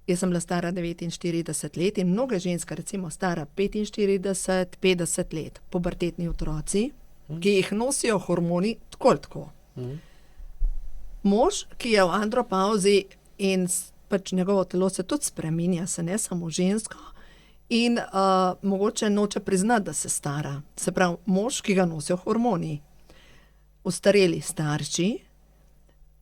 Jaz sem bila stara 49 let in mnoge ženske, recimo stara 45, 50 let, pubertetni otroci, ki jih nosijo hormoni tako. Mož, ki je v andropauzi in pač njegovo telo se tudi spreminja, se ne samo žensko, in mogoče noče priznati, da se stara. Se pravi, mož, ki ga nosijo hormoni. Ostareli starši,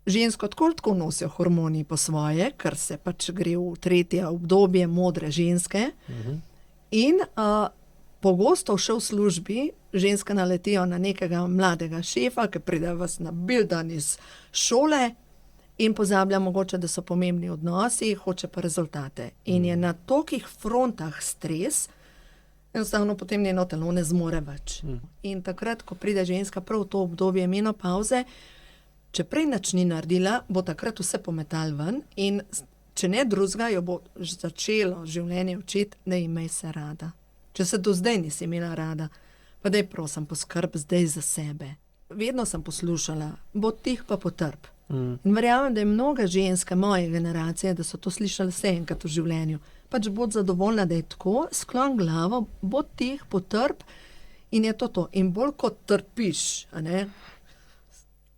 žensko tako nosijo hormoni po svoje, ker se pač gre v tretje obdobje modre ženske. In pogosto še v službi ženske naletijo na nekega mladega šefa, ki pride vas na bil dan iz šole in pozablja mogoče, da so pomembni odnosi, hoče pa rezultate. In je na tolikih frontah stres, enostavno potem njeno telo ne zmore več. In takrat, ko pride ženska prav v to obdobje menopavze, če prej nič ni naredila, bo takrat vse pometal ven in če ne drugega, jo bo začelo življenje učiti, da imej se rada. Če se do zdaj nisi imela rada, pa daj prosim poskrb zdaj za sebe. Vedno sem poslušala, bo tih pa potrp. In verjamem, da je mnoga ženska moje generacije, da so to slišali vse enkrat v življenju. Pač bod zadovoljna, da je tako, sklon glavo, bod tih potrp in je to. In bolj kot trpiš, a ne?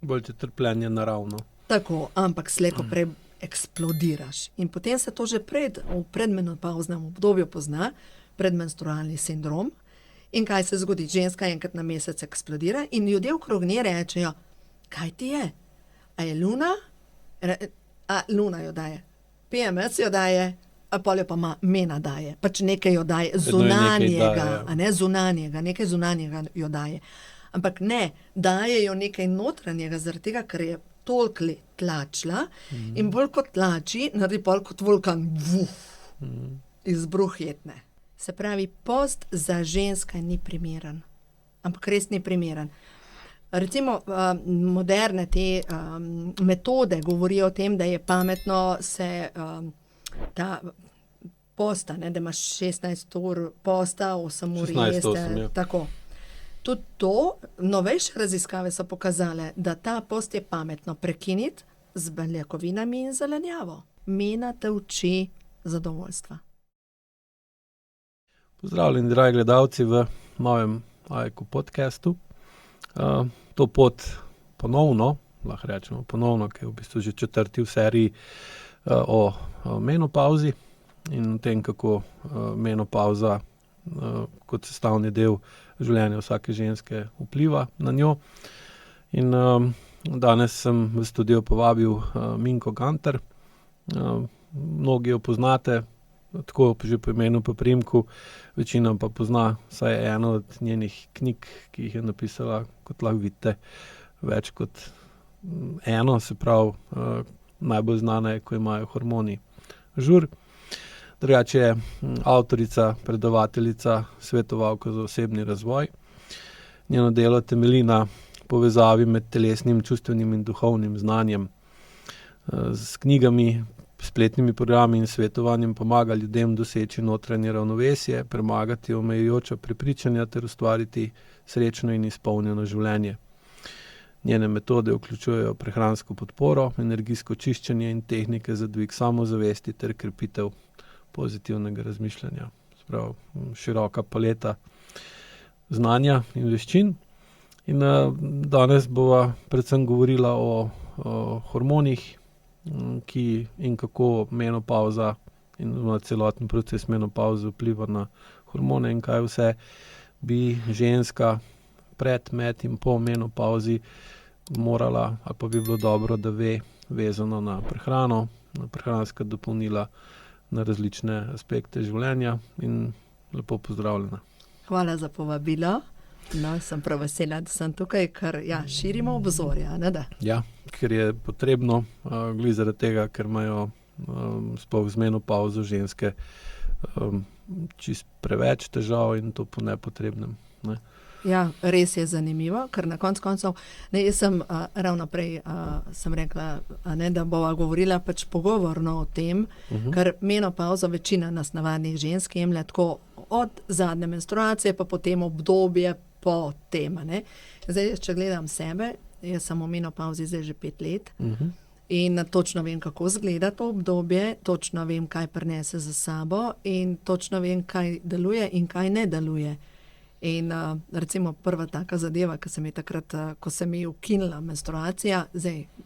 Bolj ti trpljenje naravno. Tako, ampak slej ko prej eksplodiraš. In potem se to že v predmenopavznem obdobju pozna, predmenstrualni sindrom. In kaj se zgodi? Ženska enkrat na mesec eksplodira in ljudje okrog nje rečejo, kaj ti je? A je luna? Luna jo daje. PMS jo daje, a pol jo pa mena daje. Pač nekaj jo daje zunanjega, a ne zunanjega, nekaj zunanjega jo daje. Ampak ne, daje jo nekaj notranjega, zaradi tega, ker je toliko let tlačila in bolj kot tlači, naredi pol kot vulkan, izbruh jetne. Se pravi, post za ženska ni primeren. Ampak res ni primeren. Recimo, moderne te metode govorijo o tem, da je pametno se ta posta, ne, da imaš 16 ur posta, 8 ur jeste, tako. Tudi to, novejše raziskave so pokazale, da ta post je pametno prekiniti z beljakovinami in zelenjavo. Mena te uči zadovoljstva. Pozdravljeni, dragi gledalci, v novem AEK podcastu. To pot ponovno, lahko rečemo ponovno, ki je v bistvu že 4. v seriji o menopavzi in o tem, kako menopavza kot sestavni del življenja vsake ženske vpliva na njo. In danes sem v studio povabil Minko Gantar. Mnogi jo poznate, tako že po imenu pa priimku, večina pa pozna vsaj eno od njenih knjig, ki jih je napisala, kot lahko vidite, več kot eno, se pravi, najbolj znana je, ko imajo hormoni žur. Drugače je avtorica, predavateljica, svetovalka za osebni razvoj. Njeno delo temelji na povezavi med telesnim, čustvenim in duhovnim znanjem. S knjigami, spletnimi programi in svetovanjem pomaga ljudem doseči notranje ravnovesje, premagati omejujoča prepričanja ter ustvariti srečno in izpolnjeno življenje. Njene metode vključujejo prehransko podporo, energijsko čiščenje in tehnike za dvig samozavesti ter krepitev pozitivnega razmišljanja. Sprav, široka paleta znanja in veščin. In danes bova predvsem govorila o hormonih, ki in kako menopavza in celoten proces menopavze vpliva na hormone in kaj vse bi ženska pred, med in po menopavzi morala, ali pa bi bilo dobro, da ve, vezano na prehrano, na prehranska dopolnila, na različne aspekte življenja. In lepo pozdravljena. Hvala za povabilo. No, sem prav vesela, da sem tukaj, ker širimo obzorja, ne da? Ja, ker je potrebno, glede zaradi tega, ker imajo sploh z menopavzo ženske čist preveč težav in to po nepotrebnem. Ne? Ja, res je zanimivo, ker na koncu koncev, jaz sem ravno prej sem rekla, ne, da bova govorila pač pogovorno o tem, ker menopavzo večina nas navadnih žensk jemlje tako od zadnje menstruacije, pa potem obdobje po tem. Ne. Zdaj, če gledam sebe, jaz sem v menopavzi zdaj že 5 let In točno vem, kako izgleda to obdobje, točno vem, kaj prinese za sabo in točno vem, kaj deluje in kaj ne deluje. In recimo prva taka zadeva, ki se mi takrat, ko se mi je ukinila menstruacija,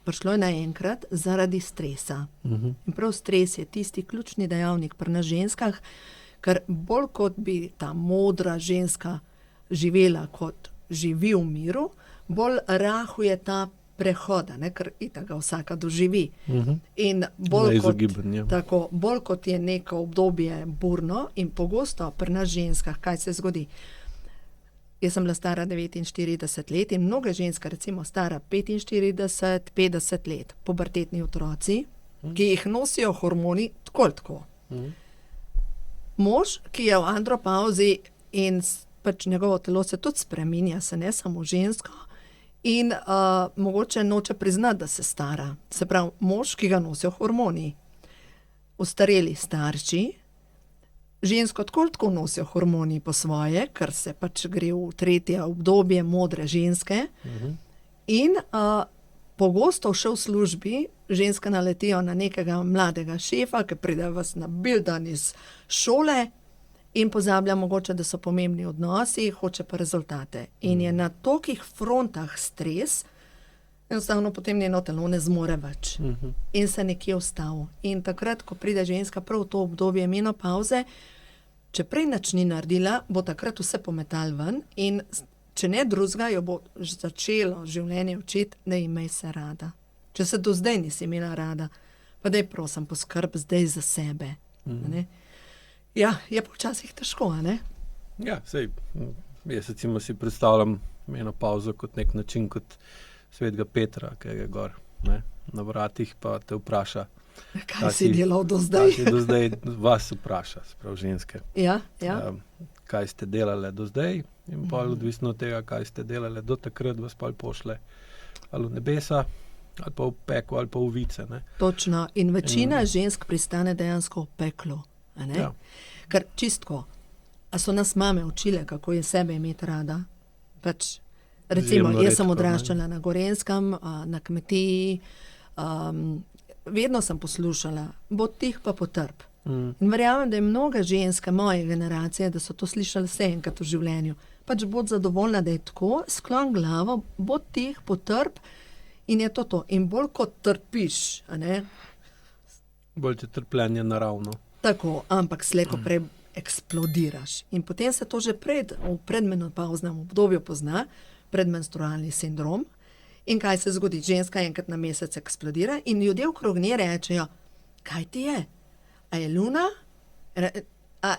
prišlo je naenkrat zaradi stresa. In prav stres je tisti ključni dejavnik pri nas ženskah, ker bolj kot bi ta modra ženska živela kot živi v miru, bolj rahuje ta prehoda, ker itak ga vsaka doživi. In bolj kot je neko obdobje burno in pogosto pri nas ženskah, kaj se zgodi. Jaz sem bila stara 49 let in mnoge ženske, recimo stara 45, 50 let, pubertetni otroci, ki jih nosijo hormoni tako. Mož, ki je v andropauzi in pač njegovo telo se tudi spreminja, se ne samo žensko, in mogoče noče priznati, da se stara. Se pravi, mož, ki ga nosijo hormoni. Ostareli starši, žensko tako nosijo hormoni po svoje, ker se pač gre v tretje obdobje modre ženske. In pogosto še v službi ženske naletijo na nekega mladega šefa, ki pride vas na bil dan iz šole in pozablja mogoče, da so pomembni odnosi, hoče pa rezultate. In je na tolikih frontah stres, enostavno potem njeno telo ne zmore več. In se nekje ustavi. In takrat, ko pride ženska prav v to obdobje menopavze, če prej nič ni naredila, bo takrat vse pometal ven in če ne drugega, jo bo začelo življenje učiti, da imej se rada. Če se do zdaj nisi imela rada, pa daj prosim poskrb zdaj za sebe. Ja, je pa včasih težko, a ne? Ja, jaz recimo si predstavljam menopavzo kot nek način, kot svetega Petra, ki je gor, na vratih, pa te vpraša. Kaj si delal do zdaj? Kaj si do zdaj vas vpraša, sprav ženske. Ja. Kaj ste delali do zdaj in pa odvisno od tega, kaj ste delali do takrat, vas pa pošle ali v nebesa, ali pa v peklo, ali pa v vice. Točno. In večina žensk pristane dejansko v peklu. Ja. Ker čistko, a so nas mame učile, kako je sebe imeti rada? Pač, recimo, jaz sem odraščala na Gorenskem, na kmetiji, vedno sem poslušala, bo tih pa potrp. In verjamem, da je mnoga ženska moje generacije, da so to slišali vse enkrat v življenju. Pač bod zadovoljna, da je tako, sklon glavo, bod tih potrp in je to. In bolj kot trpiš, bolj je trpljenje naravno. Tako, ampak slejko prej eksplodiraš. In potem se to že v predmenopavznem obdobju pozna, predmenstrualni sindrom. In kaj se zgodi? Ženska enkrat na mesec eksplodira in ljudje okrog nje rečejo, kaj ti je? A je luna?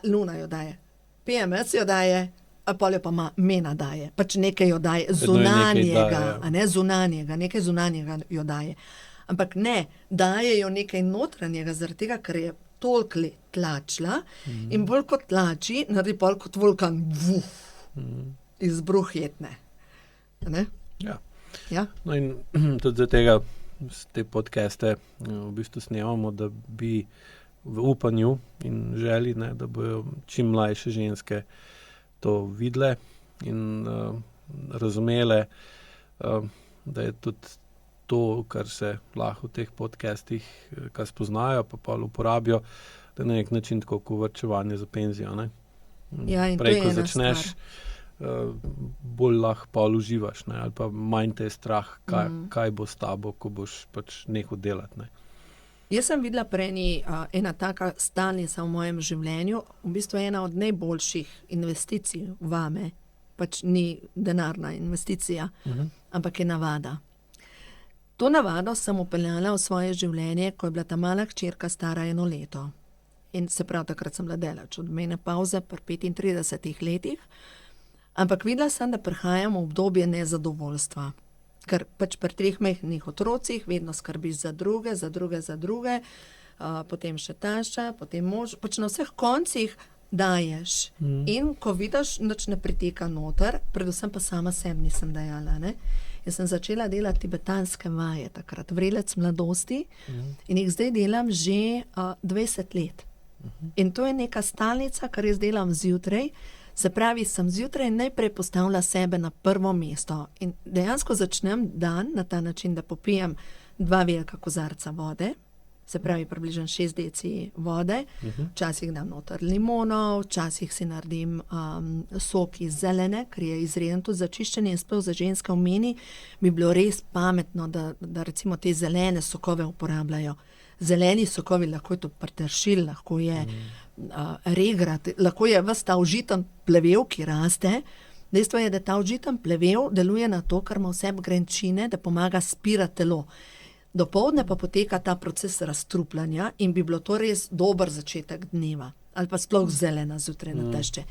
Luna jo daje. PMS jo daje, a pol jo pa mena daje. Pač nekaj jo daje zunanjega, zunanjega, nekaj zunanjega jo daje. Ampak ne, daje jo nekaj notranjega, zaradi tega, ker je toliko let tlačila in bolj kot tlači, naredi pol kot vulkan, izbruh jetne. Ja. No in tudi za tega te podcaste v bistvu snemamo, da bi v upanju in želi, da bojo čim mlajše ženske to videle in razumele, da je tudi to, kar se lahko v teh podcastih, kar spoznajo, pa pol uporabijo, da na nek način tako kot varčevanje za penzijo. Ja, in prej, to je ko začneš, bolj lahko pa uživaš, ali pa manj te je strah, kaj bo s tabo, ko boš pač nehal delati. Jaz sem videla prej ena taka stalnica v mojem življenju, v bistvu ena od najboljših investicij vame, pač ni denarna investicija, ampak je navada. To navado sem upeljala v svoje življenje, ko je bila ta mala hčerka stara 1 leto. In se pravi, takrat sem bila daleč od menopavze pri 35 letih, ampak videla sem, da prihajam v obdobje nezadovoljstva. Ker pač pri 3 majhnih otrocih vedno skrbiš za druge, potem še tašča, potem mož, pač na vseh koncih daješ. In ko vidiš, nič ne priteka noter, predvsem pa sama sem nisem dajala, Jaz sem začela delati tibetanske vaje takrat, vrelec mladosti, in jih zdaj delam že 20 let. In to je neka stalnica, kar jaz delam zjutraj, se pravi, sem zjutraj najprej postavila sebe na prvo mesto in dejansko začnem dan na ta način, da popijem 2 velika kozarca vode, se pravi približno 6 deci vode, včasih dam noter limono, včasih si naredim sok iz zelene, ker je izreden tudi za čiščenje in sploh za ženske v meni, bi bilo res pametno, da recimo te zelene sokove uporabljajo. Zeleni sokovi, lahko je to peteršilj, lahko je regrat, lahko je ves ta užiten plevel, ki raste. Dejstvo je, da ta užiten plevel deluje na to, kar ima v sebi grenčine, da pomaga spirati telo. Dopoldne pa poteka ta proces razstrupljanja in bi bilo to res dober začetek dneva. Ali pa sploh zelena zjutraj na tešče.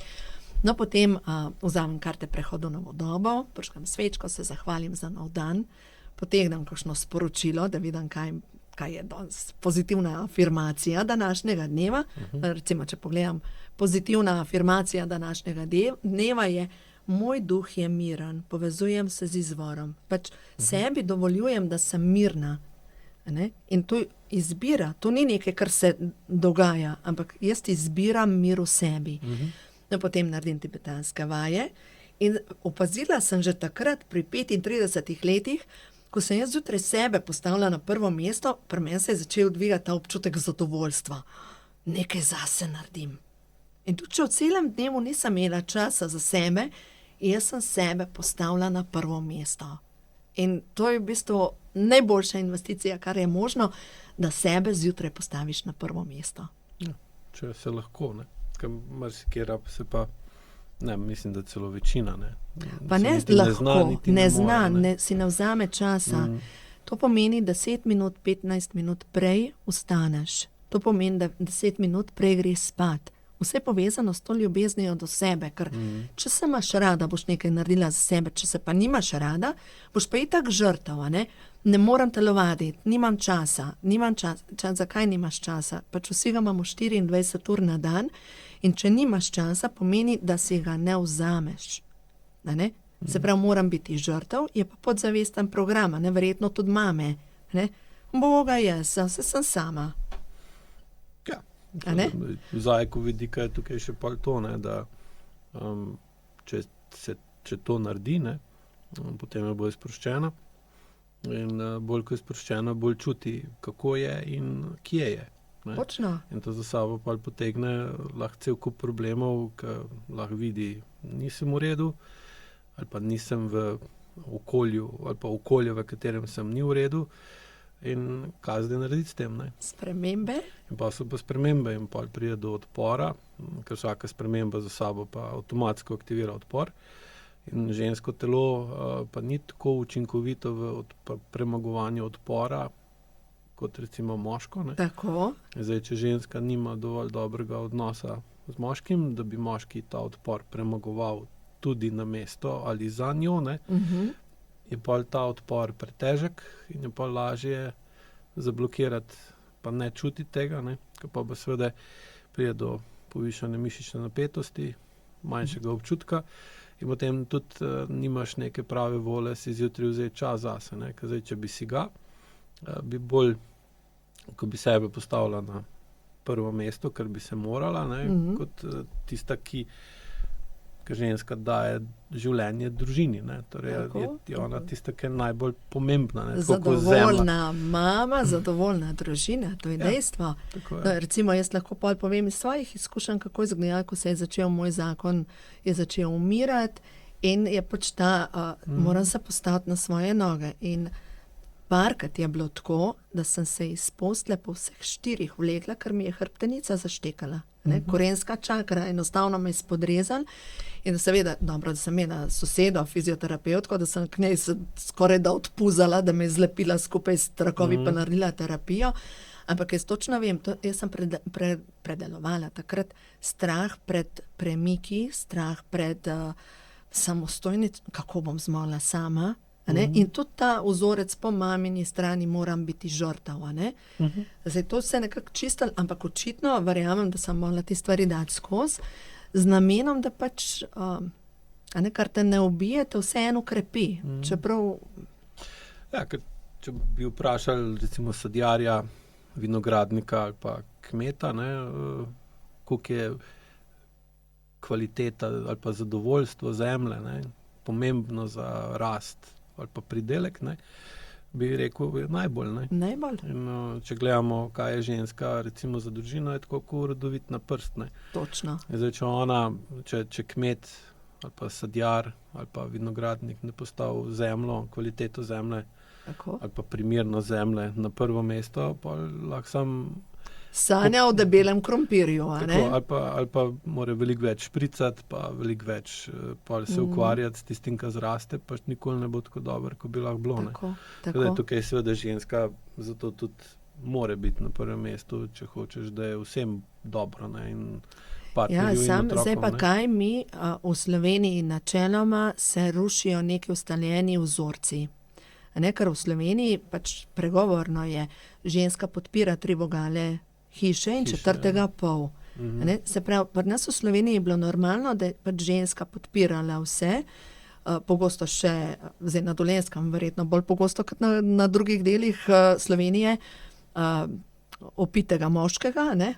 No, potem vzamem karte prehodu na vodobo, prižgem svečko, se zahvalim za nov dan, potegnem kakšno sporočilo, da vidim, kaj je danes pozitivna afirmacija današnjega dneva. Recimo, če pogledam, pozitivna afirmacija današnjega dneva je: moj duh je miren, povezujem se z izvorom. Pač sebi dovoljujem, da sem mirna. Ne? In to izbira, to ni nekaj, kar se dogaja, ampak jaz izbiram mir v sebi. No, potem naredim tibetanske vaje in opazila sem že takrat pri 35 letih, ko sem jaz zjutraj sebe postavila na prvo mesto, pri meni se je začel dvigati ta občutek zadovoljstva. Nekaj zase naredim. In tudi če v celem dnevu nisem imela časa za sebe, jaz sem sebe postavila na prvo mesto. In to je v bistvu najboljša investicija, kar je možno, da sebe zjutraj postaviš na prvo mesto. Ja, če se lahko, ne. Ker marsikera se pa, ne, mislim, da celo večina, ne. Pa ne lahko, ne zna, si ne vzame časa. To pomeni 10 minut, 15 minut prej vstaneš. To pomeni, da 10 minut prej greš spat. Vse je povezano s to ljubeznijo do sebe, ker če se imaš rada, boš nekaj naredila za sebe, če se pa nimaš rada, boš pa itak žrtev, ne? Ne morem telovaditi, nimam časa. Zakaj nimaš časa? Pač vsi ga imamo 24 ur na dan in če nimaš časa, pomeni, da si ga ne vzameš. Ne? Se pravi, moram biti žrtev, je pa podzavesten program, neverjetno tudi mame. Ne? Boga jaz, vse sem sama. Zajko vidika je tukaj še pol to, ne, da če to naredi, ne, potem je bolj sproščena in bolj ko je sproščena, bolj čuti, kako je in kje je. Ne. Točno. In to za sabo pa potegne lahko cel kup problemov, ki lahko vidi, nisem v redu, ali pa nisem v okolju, ali pa okolju, v katerem sem ni v redu. In kaj zdaj narediti s tem? Ne? Spremembe. In pa so pa spremembe in pa pride do odpora, ker vsaka sprememba za sabo pa avtomatsko aktivira odpor. In žensko telo pa ni tako učinkovito v premagovanju odpora, kot recimo moško. Ne? Tako. Zdaj, če ženska nima dovolj dobrega odnosa z moškim, da bi moški ta odpor premagoval tudi na mesto ali za njo, ne? Je pa ta odpor pretežek in je pa lažje zablokirati, pa ne čutiti tega, ne? Ker pa seveda pride do povišane mišične napetosti, manjšega občutka in potem tudi nimaš neke prave vole si zjutraj vzeti čas zase, ne? Ker zdaj, če bi si ga, bi bolj, ko bi sebe postavila na prvo mesto, ker bi se morala, ne? Kot tista, ki ženska daje življenje družini. Ne? Torej je ona tista, ki je najbolj pomembna. Ne? Zadovoljna mama, zadovoljna družina, to je dejstvo. No, recimo, jaz lahko povem iz svojih izkušenj, kako je izgledalo, ko se je začel moj zakon, je začel umirati in je pač moram se postaviti na svoje noge. In parkrat je bilo tako, da sem se iz posle po vseh 4 vlekla, ker mi je hrbtenica zaštekala. Korenska čakra, enostavno me je spodrezala. In seveda, dobro, da sem imela sosedo, fizioterapevtko, da sem k njej skoraj da odpuzala, da me je zlepila skupaj s trakovi pa naredila terapijo. Ampak jaz točno vem, jaz sem predelovala takrat strah pred premiki, strah pred samostojnicami, kako bom zmogla sama. In tudi ta vzorec po mamini strani moram biti žrtev. Zdaj, to se nekako čistilo, ampak očitno verjamem, da sem mogla te stvari dati skozi, z namenom, da pač, kar te ne ubije, te vseeno krepi. Čeprav... Ja, ker če bi vprašali recimo sadjarja, vinogradnika ali pa kmeta, koliko je kvaliteta ali pa zadovoljstvo zemlje, pomembno za rast ali pa pridelek, bi rekel, je najbolj. Ne? Najbolj. In, če gledamo, kaj je ženska, recimo za družino, je tako kot rodovitna prst. Ne? Točno. Zdaj, če kmet ali pa sadjar ali pa vinogradnik ne postavi zemljo, kvaliteto zemlje Tako. ali pa primerno zemlje na prvo mesto, pa lahko sam Sanja o debelem krompirju, a ne? ali pa mora veliko več špricati, pa veliko več se ukvarjati s tistim, kar zraste, pa nikoli ne bo tako dober, kot bi lahko bilo. Tako. Tukaj je seveda ženska, zato tudi mora biti na prvem mestu, če hočeš, da je vsem dobro. Ne? In partnerju in otrokom. Zdaj pa kaj mi v Sloveniji načeloma se rušijo neki ustaljeni vzorci. Ker v Sloveniji pač pregovorno je, ženska podpira 3 vogale hiše in 4. pol. Se pravi, pri nas v Sloveniji je bilo normalno, da je pač ženska podpirala vse, pogosto še, zdaj na Dolenjskem verjetno bolj pogosto kot na drugih delih Slovenije, opitega moškega, ne?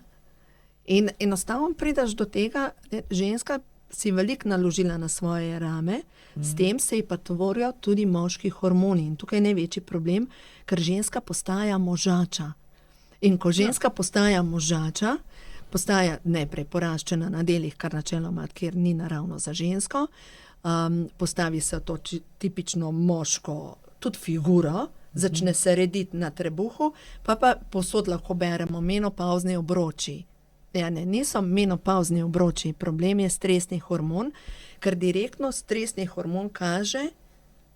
In enostavno prideš do tega, ženska si veliko naložila na svoje rame, s tem se ji pa tvorijo tudi moški hormoni. In tukaj je največji problem, ker ženska postaja možača. In ko ženska postaja možača, postaja najprej poraščena na delih, kar načeloma, kjer ni naravno za žensko, postavi se to tipično moško tudi figuro, začne se rediti na trebuhu, pa povsod lahko beremo menopavzni obroči. Ja, ne, niso menopavzni obroči, problem je stresni hormon, ker direktno stresni hormon kaže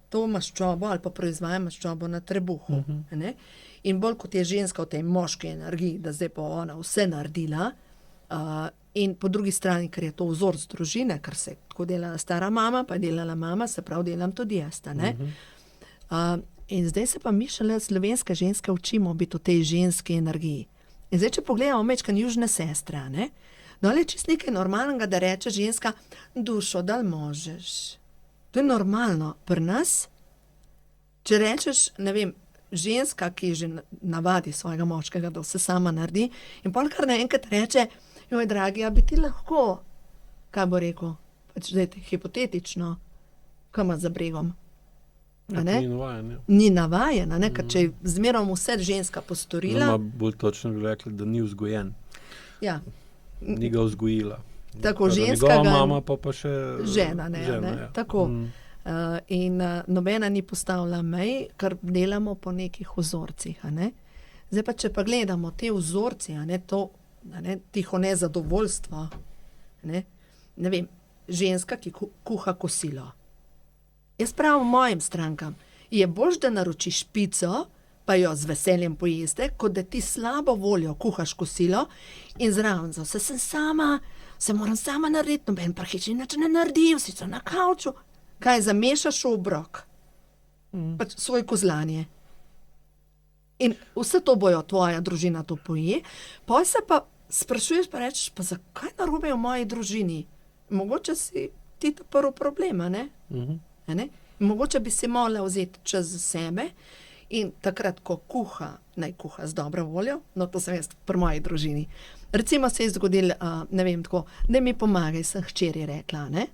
to maščobo ali pa proizvaja maščobo na trebuhu. Ne? In bolj kot je ženska v tej moški energiji, da zdaj pa ona vse naredila, in po drugi strani, ker je to vzor z družine, ker se tako delala stara mama, pa je delala mama, se pravi, delam tudi jaz. In zdaj se pa mi šele slovenske ženske učimo biti v tej ženski energiji. In zdaj, če pogledamo mečkan južne sestre, ne? No, ali je čist nekaj normalnega, da reče ženska, dušo, dal možeš. To je normalno. Pri nas, če rečeš, ne vem, ženska, ki že navadi svojega moškega, da vse sama naredi, in pol kar naenkrat reče, joj, dragi, a bi ti lahko, kaj bo rekel, pač zdaj hipotetično, kaj ima za bregom. Ni navajen. Ni navajen, ker če je zmerom vse ženska postorila. Bolj točno bi rekli, da ni vzgojen. Ja. Ni ga vzgojila. Tako, ženska njegova mama pa še žena, ne? Ja. Tako. In nobena ni postavila mej, ker delamo po nekih vzorcih. Zdaj pa, če pa gledamo te vzorci, to tiho nezadovoljstvo, ne vem, ženska, ki kuha kosilo. Jaz pravim mojim strankam, je boljš, da naročiš pico, pa jo z veseljem pojeste, kot da ti slabo voljo kuhaš kosilo in zraven za vse sem sama, se moram sama narediti, noben prahič inače ne naredi, vsi so na kavču. Kaj, zamešaš v obrok? Pač svoj kozlanje. In vse to bojo tvoja družina to poje, pa se pa sprašuješ, pa rečeš, pa zakaj narobe v moji družini? Mogoče si ti ta prvi problem, ne? Mogoče bi si morala vzeti čas za sebe in takrat, ko kuha, naj kuha z dobro voljo, no to sem jaz pri moji družini. Recimo se je zgodilo, ne vem tako, da mi pomagaj, sem hčeri rekla, ne?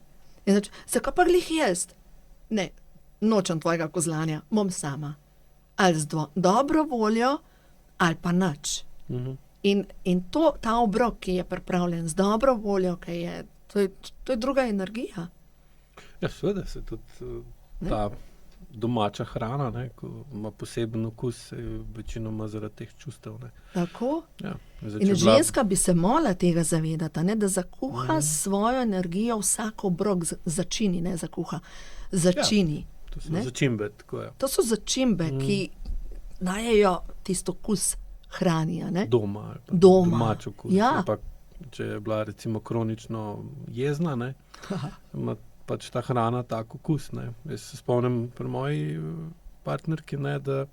In znači, zakaj pa glih jaz? Ne, nočem tvojega kozlanja, bom sama. Ali z dobro voljo, ali pa nič. In ta obrok, ki je pripravljen z dobro voljo, to je druga energija. Ja, seveda se tudi ta domača hrana, ko ima poseben okus, večinoma zaradi teh čustev. Tako. Ja, in ženska bi se morala tega zavedati, da zakuha svojo energijo vsak obrok, začini, ne zakuha, začini. Ja, to so začimbe, tako je. To so začimbe, ki dajejo tisto okus hrani, ne? Doma. Domač okus. Ja. Pa, če je bila recimo kronično jezna, ima pač ta hrana tak okus. Jaz se spomnim pri moji partnerki, da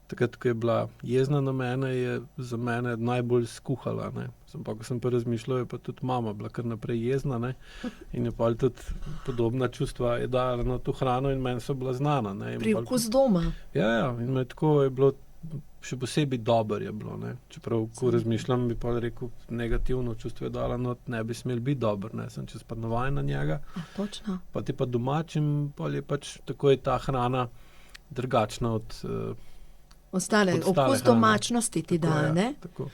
takrat, ko je bila jezna na mene, je za mene najbolj skuhala. Ko sem pa razmišljal, je pa tudi mama bila kar naprej jezna, in je pa tudi podobna čustva je dala na to hrano in meni so bila znana. Priokus doma. Ja, in me tako je bilo, še posebej dober je bilo. Čeprav, ko razmišljam, bi pa rekel, negativno čustvo je dala, ne bi smel biti dober, sem čez pa navajen na njega. Točno. Pa ti pa domač in je pač tako je ta hrana drugačna od ostale od ostale okus hrane. domačnosti ti tako, da, ja, ne? tako.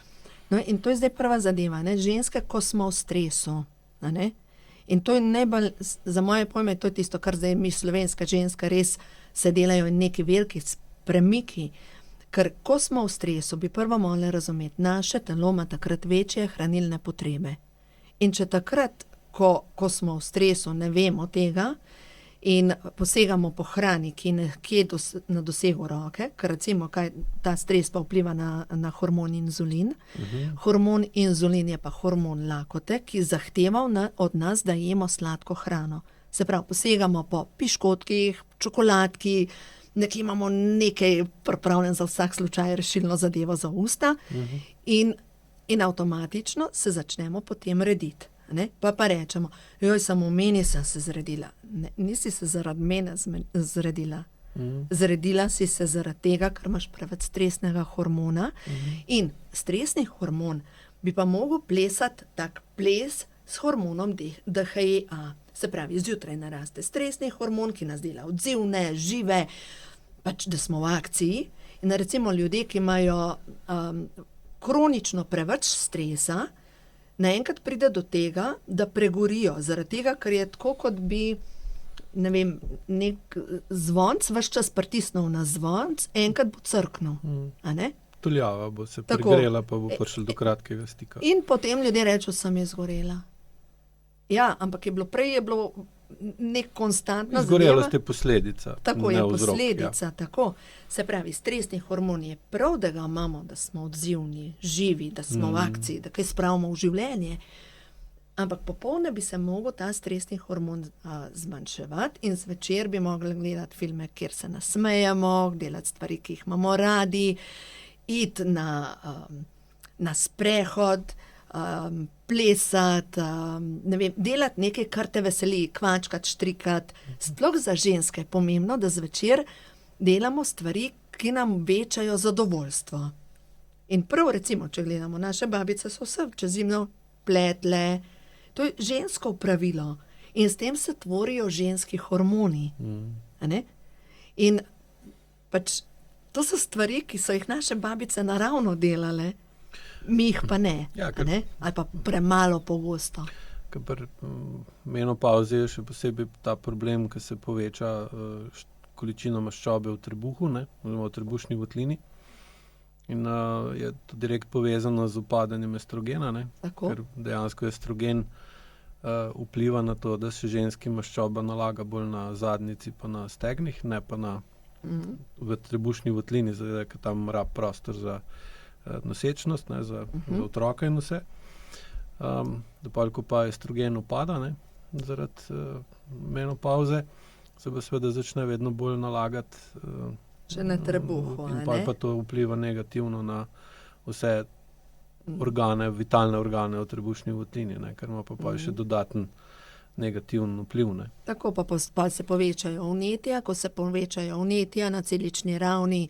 No, in to je zdaj prva zadeva, ne? Ženske, ko smo v stresu, a ne? In to je najbolj, za moje pojme, to je tisto, kar zdaj mi slovenska ženska res se delajo neki veliki premiki, ker ko smo v stresu, bi prvo morali razumeti, naše telo ima takrat večje hranilne potrebe. In če takrat, ko smo v stresu, ne vemo tega in posegamo po hrani, ki nekje na dosegu roke, ker recimo, kaj ta stres pa vpliva na hormon inzulin. Hormon inzulin je pa hormon lakote, ki zahteva od nas, da jemo sladko hrano. Se pravi, posegamo po piškotkih, čokoladki, nekje imamo nekaj pripravljen za vsak slučaj rešilno zadevo za usta in avtomatično se začnemo potem rediti. Ne? Pa rečemo, joj, samo meni sem se zredila. Ne, nisi se zaradi mene zredila. Zredila si se zaradi tega, ker imaš preveč stresnega hormona in stresni hormon bi pa mogel plesati tak ples s hormonom DHEA. Se pravi, zjutraj naraste stresni hormon, ki nas dela odzivne, žive, pač da smo v akciji. In recimo ljudje, ki imajo kronično preveč stresa, naenkrat pride do tega, da pregorijo, zaradi tega, ker je tako, kot bi, ne vem, nek zvonc ves čas pritisnil na zvonc, enkrat bo crknil, a ne? Tuljava bo se Tako. pregrela, pa bo prišel do kratkega stika. In potem ljudje rečejo, sem je zgorela. Ja, ampak prej je bilo nek konstantna Izgorelost je posledica, Tako ne je vzrok, posledica, tako. Se pravi, stresni hormon je prav, da ga imamo, da smo odzivni, živi, da smo v akciji, da kaj spravimo v življenje. Ampak popoldne bi se mogel ta stresni hormon zmanjševati in zvečer bi mogli gledati filme, kjer se nasmejemo, delati stvari, ki jih imamo radi, iti na sprehod, plesati, ne vem, delati nekaj, kar te veseli, kvačkati, štrikati. Sploh za ženske je pomembno, da zvečer delamo stvari, ki nam večajo zadovoljstvo. In prav recimo, če gledamo, naše babice so vse čez zimo pletle, to je žensko pravilo in s tem se tvorijo ženski hormoni. A ne? In pač to so stvari, ki so jih naše babice naravno delale, mi jih pa ne, Ja, a ne? Ali pa premalo pogosto. Ker pri menopavzi je še posebej ta problem, ki se poveča količina maščobe v trebuhu, ne, oziroma v trebušni votlini. In je to direkt povezano z upadanjem estrogena, ne, Tako. ker dejansko estrogen vpliva na to, da se ženski maščoba nalaga bolj na zadnjici pa na stegnih, ne pa v trebušni votlini, zato ker tam rab prostor za nosečnost, ne, za otroka in vse. Ko pa estrogen upada, ne, zaradi menopavze, se pa seveda začne vedno bolj nalagati Še na trebuhu, in a ne? pa to vpliva negativno na vse organe, vitalne organe v trebušni votlini, ne, ker ima pa še dodaten negativen vpliv. Ne. Tako pa se povečajo vnetja, ko se povečajo vnetja na celični ravni,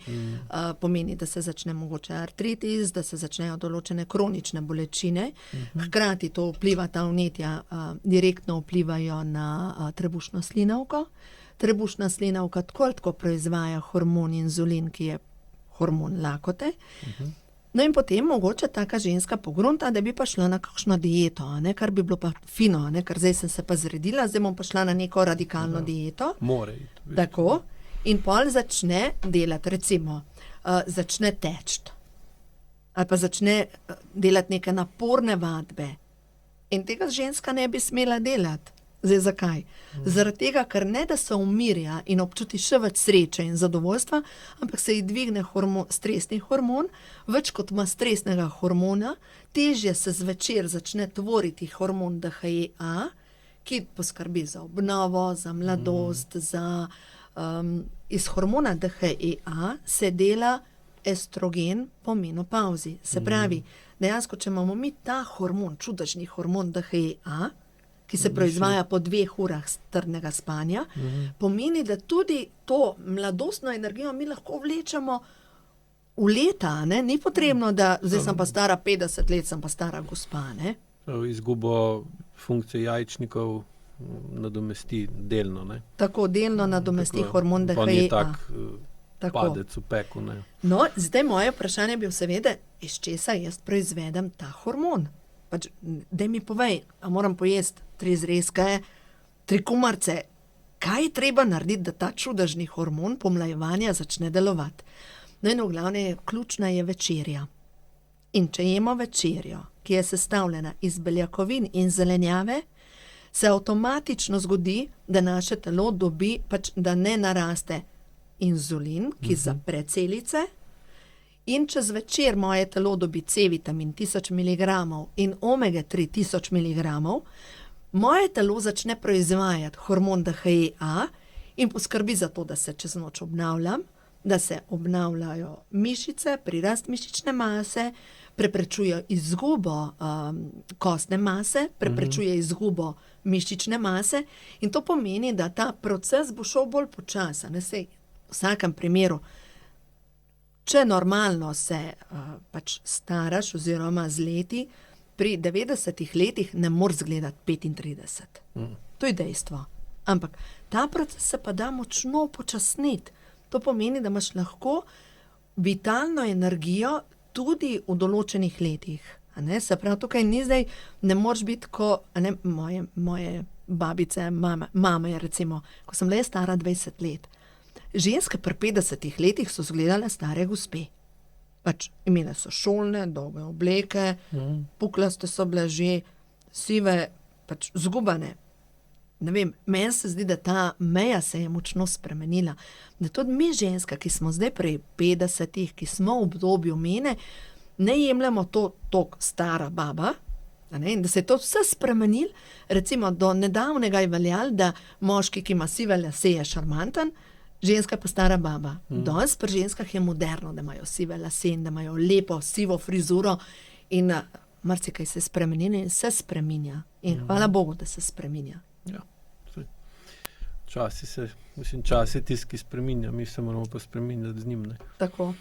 pomeni, da se začne mogoče artritis, da se začnejo določene kronične bolečine. Hkrati to vpliva, ta vnetja direktno vplivajo na trebušno slinavko. Trebušna slinavka tako ali tako proizvaja hormon inzulin, ki je hormon lakote. No in potem mogoče taka ženska pogrunta, da bi pa šla na kakšno dieto, a ne, kar bi bilo pa fino, a ne, ker zdaj sem se pa zredila, zdaj bom pa šla na neko radikalno dieto. More iti. Tako. In pol začne delati, recimo, začne teči. Ali pa začne delati neke naporne vadbe. In tega ženska ne bi smela delati. Zdaj, zakaj? Zaradi tega, ker ne da se umirja in občuti še več sreče in zadovoljstva, ampak se ji dvigne stresni hormon, več kot ima stresnega hormona, težje se zvečer začne tvoriti hormon DHEA, ki poskrbi za obnovo, za mladost, iz hormona DHEA se dela estrogen po menopavzi. Se pravi, dejansko, če imamo mi ta hormon, čudežni hormon DHEA, ki se proizvaja po 2 urah trdnega spanja, pomeni, da tudi to mladostno energijo mi lahko vlečemo v leta, ne? Ni potrebno, da zdaj sem pa stara 50 let, sem pa stara gospa, ne? Izgubo funkcije jajčnikov nadomesti delno, ne. Tako delno nadomesti hormon On je DHEA. tak padec v peku. Ne. No, zdaj moje vprašanje bi seveda, iz česa jaz proizvedem ta hormon. Pač, daj mi povej, a moram pojesti 3 zrezke, 3 kumarce. Kaj je treba narediti, da ta čudežni hormon pomlajevanja začne delovati? No in v glavnem ključna je večerja. In če jemo večerjo, ki je sestavljena iz beljakovin in zelenjave, se avtomatično zgodi, da naše telo dobi, pač, da ne naraste inzulin, ki zapre celice, in čez večer moje telo dobi C-vitamin 1000 mg in omega-3 1000 mg, moje telo začne proizvajati hormon DHEA in poskrbi za to, da se čez noč obnavljam, da se obnavljajo mišice, prirast mišične mase, preprečuje izgubo kostne mase, preprečuje izgubo mišične mase in to pomeni, da ta proces bo šel bolj počasen. V vsakem primeru, če normalno se pač staraš oziroma z leti, pri 90 letih ne moreš izgledati 35. To je dejstvo. Ampak ta proces se pa da močno počasniti. To pomeni, da imaš lahko vitalno energijo tudi v določenih letih. Se pravi, tukaj ni zdaj, ne moreš biti, ko moje babice, mama je recimo, ko sem le stara 20 let. Ženske pri 50 letih so izgledale stare gospe. Pač imele so šolne, dolge obleke, puklaste so bile že, sive, pač zgubane. Ne vem, meni se zdi, da ta meja se je močno spremenila. Da tudi mi ženska, ki smo zdaj pri 50, ki smo v obdobju mene, ne jemljemo to toliko stara baba, in da se je to vse spremenilo. Recimo do nedavnega je veljalo, da moški, ki ima sive lase, je šarmanten, ženska pa stara baba. Danes pri ženskah je moderno, da imajo sive lase in da imajo lepo sivo frizuro in marsikaj se je spremenilo in se spreminja. In hvala Bogu, da se spreminja. Ja. Čas je tisti, ki spreminja, mi se moramo pa spreminjati z njim. Ne? Tako.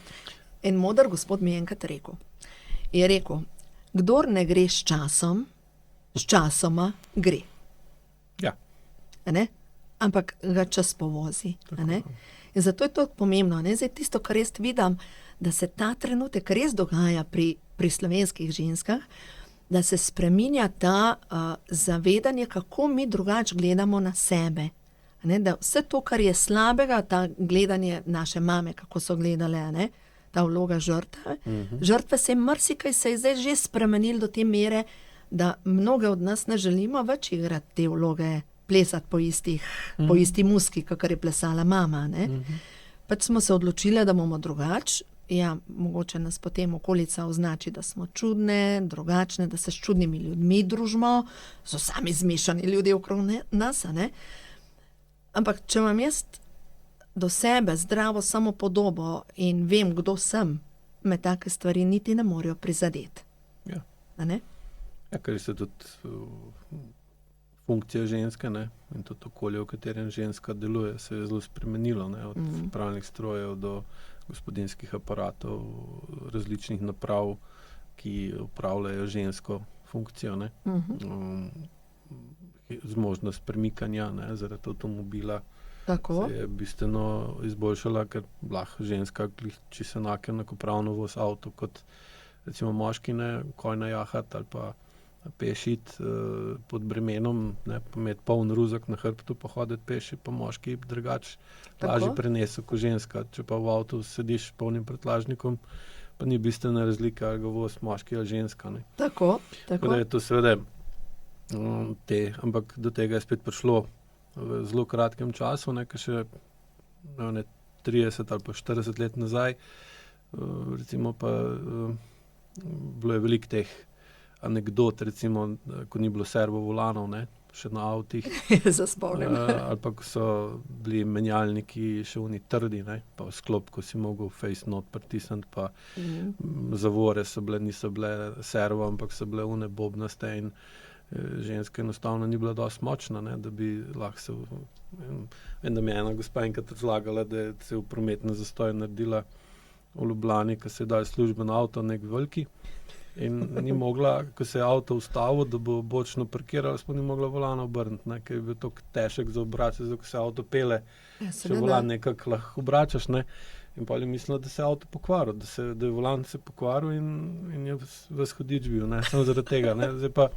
En moder gospod mi je enkrat rekel, kdor ne gre s časom, s časoma gre. Ja. Ampak ga čas povozi. In zato je to pomembno. Zdaj tisto, kar jaz vidim, da se ta trenutek res dogaja pri slovenskih ženskah, da se spreminja ta zavedanje, kako mi drugače gledamo na sebe. Da vse to, kar je slabega, ta gledanje naše mame, kako so gledale, ta vloga žrtve. Žrtve se je marsikaj se je zdaj že spremenilo do te mere, da mnoge od nas ne želimo več igrati te vloge, plesati po isti muski, kakor je plesala mama. Pač smo se odločili, da bomo drugače. Ja, mogoče nas potem okolica označi, da smo čudne, drugačne, da se s čudnimi ljudmi družimo, so sami zmešani ljudje okrog nas, Ampak, če imam jaz do sebe zdravo samopodobo in vem, kdo sem, me take stvari niti ne morejo prizadeti. Ja. Ja, ker se tudi funkcija ženske, in tudi okolje, v katerem ženska deluje, se je zelo spremenilo, od pralnih strojev do gospodinjskih aparatov, različnih naprav, ki upravljajo žensko funkcijo, zmožnost premikanja, zaradi avtomobila se je bistveno izboljšala, ker lahko ženska čisto enako enakopravno vozi avto kot recimo moški, konj jahati ali pa pešiti pod bremenom, pa imeti poln ruzak na hrbtu, pa hoditi peši, pa moški drugače lažje prenesel kot ženska. Če pa v avtu sediš s polnim prtljažnikom, pa ni bistvena razlika, ali ga vozi moški ali ženska. Tako. Da je to seveda ampak do tega je spet prišlo v zelo kratkem času, ker še 30 ali pa 40 let nazaj, recimo pa bilo je veliko teh anekdot, recimo, ko ni bilo servovolanov, še na avtih. Ali pa ko so bili menjalniki še oni trdi, pa v sklop, ko si mogel face note pritisniti, pa zavore niso bile servo, ampak so bile one bobnaste in ženska enostavno ni bila dosti močna, da bi lahko se... Vem, da mi je ena gospa enkrat razlagala, da je se v prometnem zastoju naredila v Ljubljani, ko se je dal služben avto, nek veliki, in ni mogla, ko se je avto ustavil, da bo bočno parkirala, smo ni mogla volana obrniti, ker je bil tako težek za obračati, ko se avto pele, če volan nekako lahko obračaš, In potem je mislila, da se je avto pokvaril, da je volan se pokvaril in je v shodič bil, ne, samo zaradi tega, ne. Zdaj pa,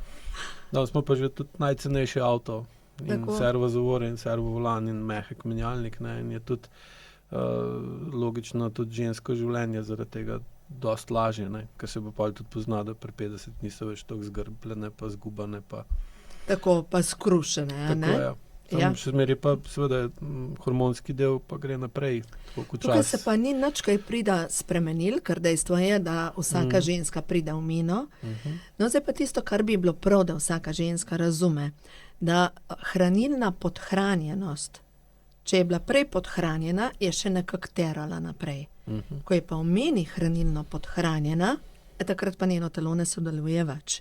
danes smo pa že tudi najcenejši avto in Tako. servozavore in servovolan in mehek menjalnik, ne, in je tudi logično tudi žensko življenje zaradi tega dosti lažje, ne, ker se pa potem tudi pozna, da pri 50 niso več toliko zgrbljene pa zgubane pa Tako pa skrušene, a ne? tako, ja. Tam Ja. še zmeraj pa seveda hormonski del pa gre naprej, tako kot Tukaj čas. se pa ni nič kaj prida spremenil, ker dejstvo je, da vsaka ženska pride v mino. No, zdaj pa tisto, kar bi bilo prav, da vsaka ženska razume, da hranilna podhranjenost, če je bila prej podhranjena, je še nekako terala naprej. Ko je pa omeni hranilno podhranjena, takrat pa njeno telo ne sodeluje več.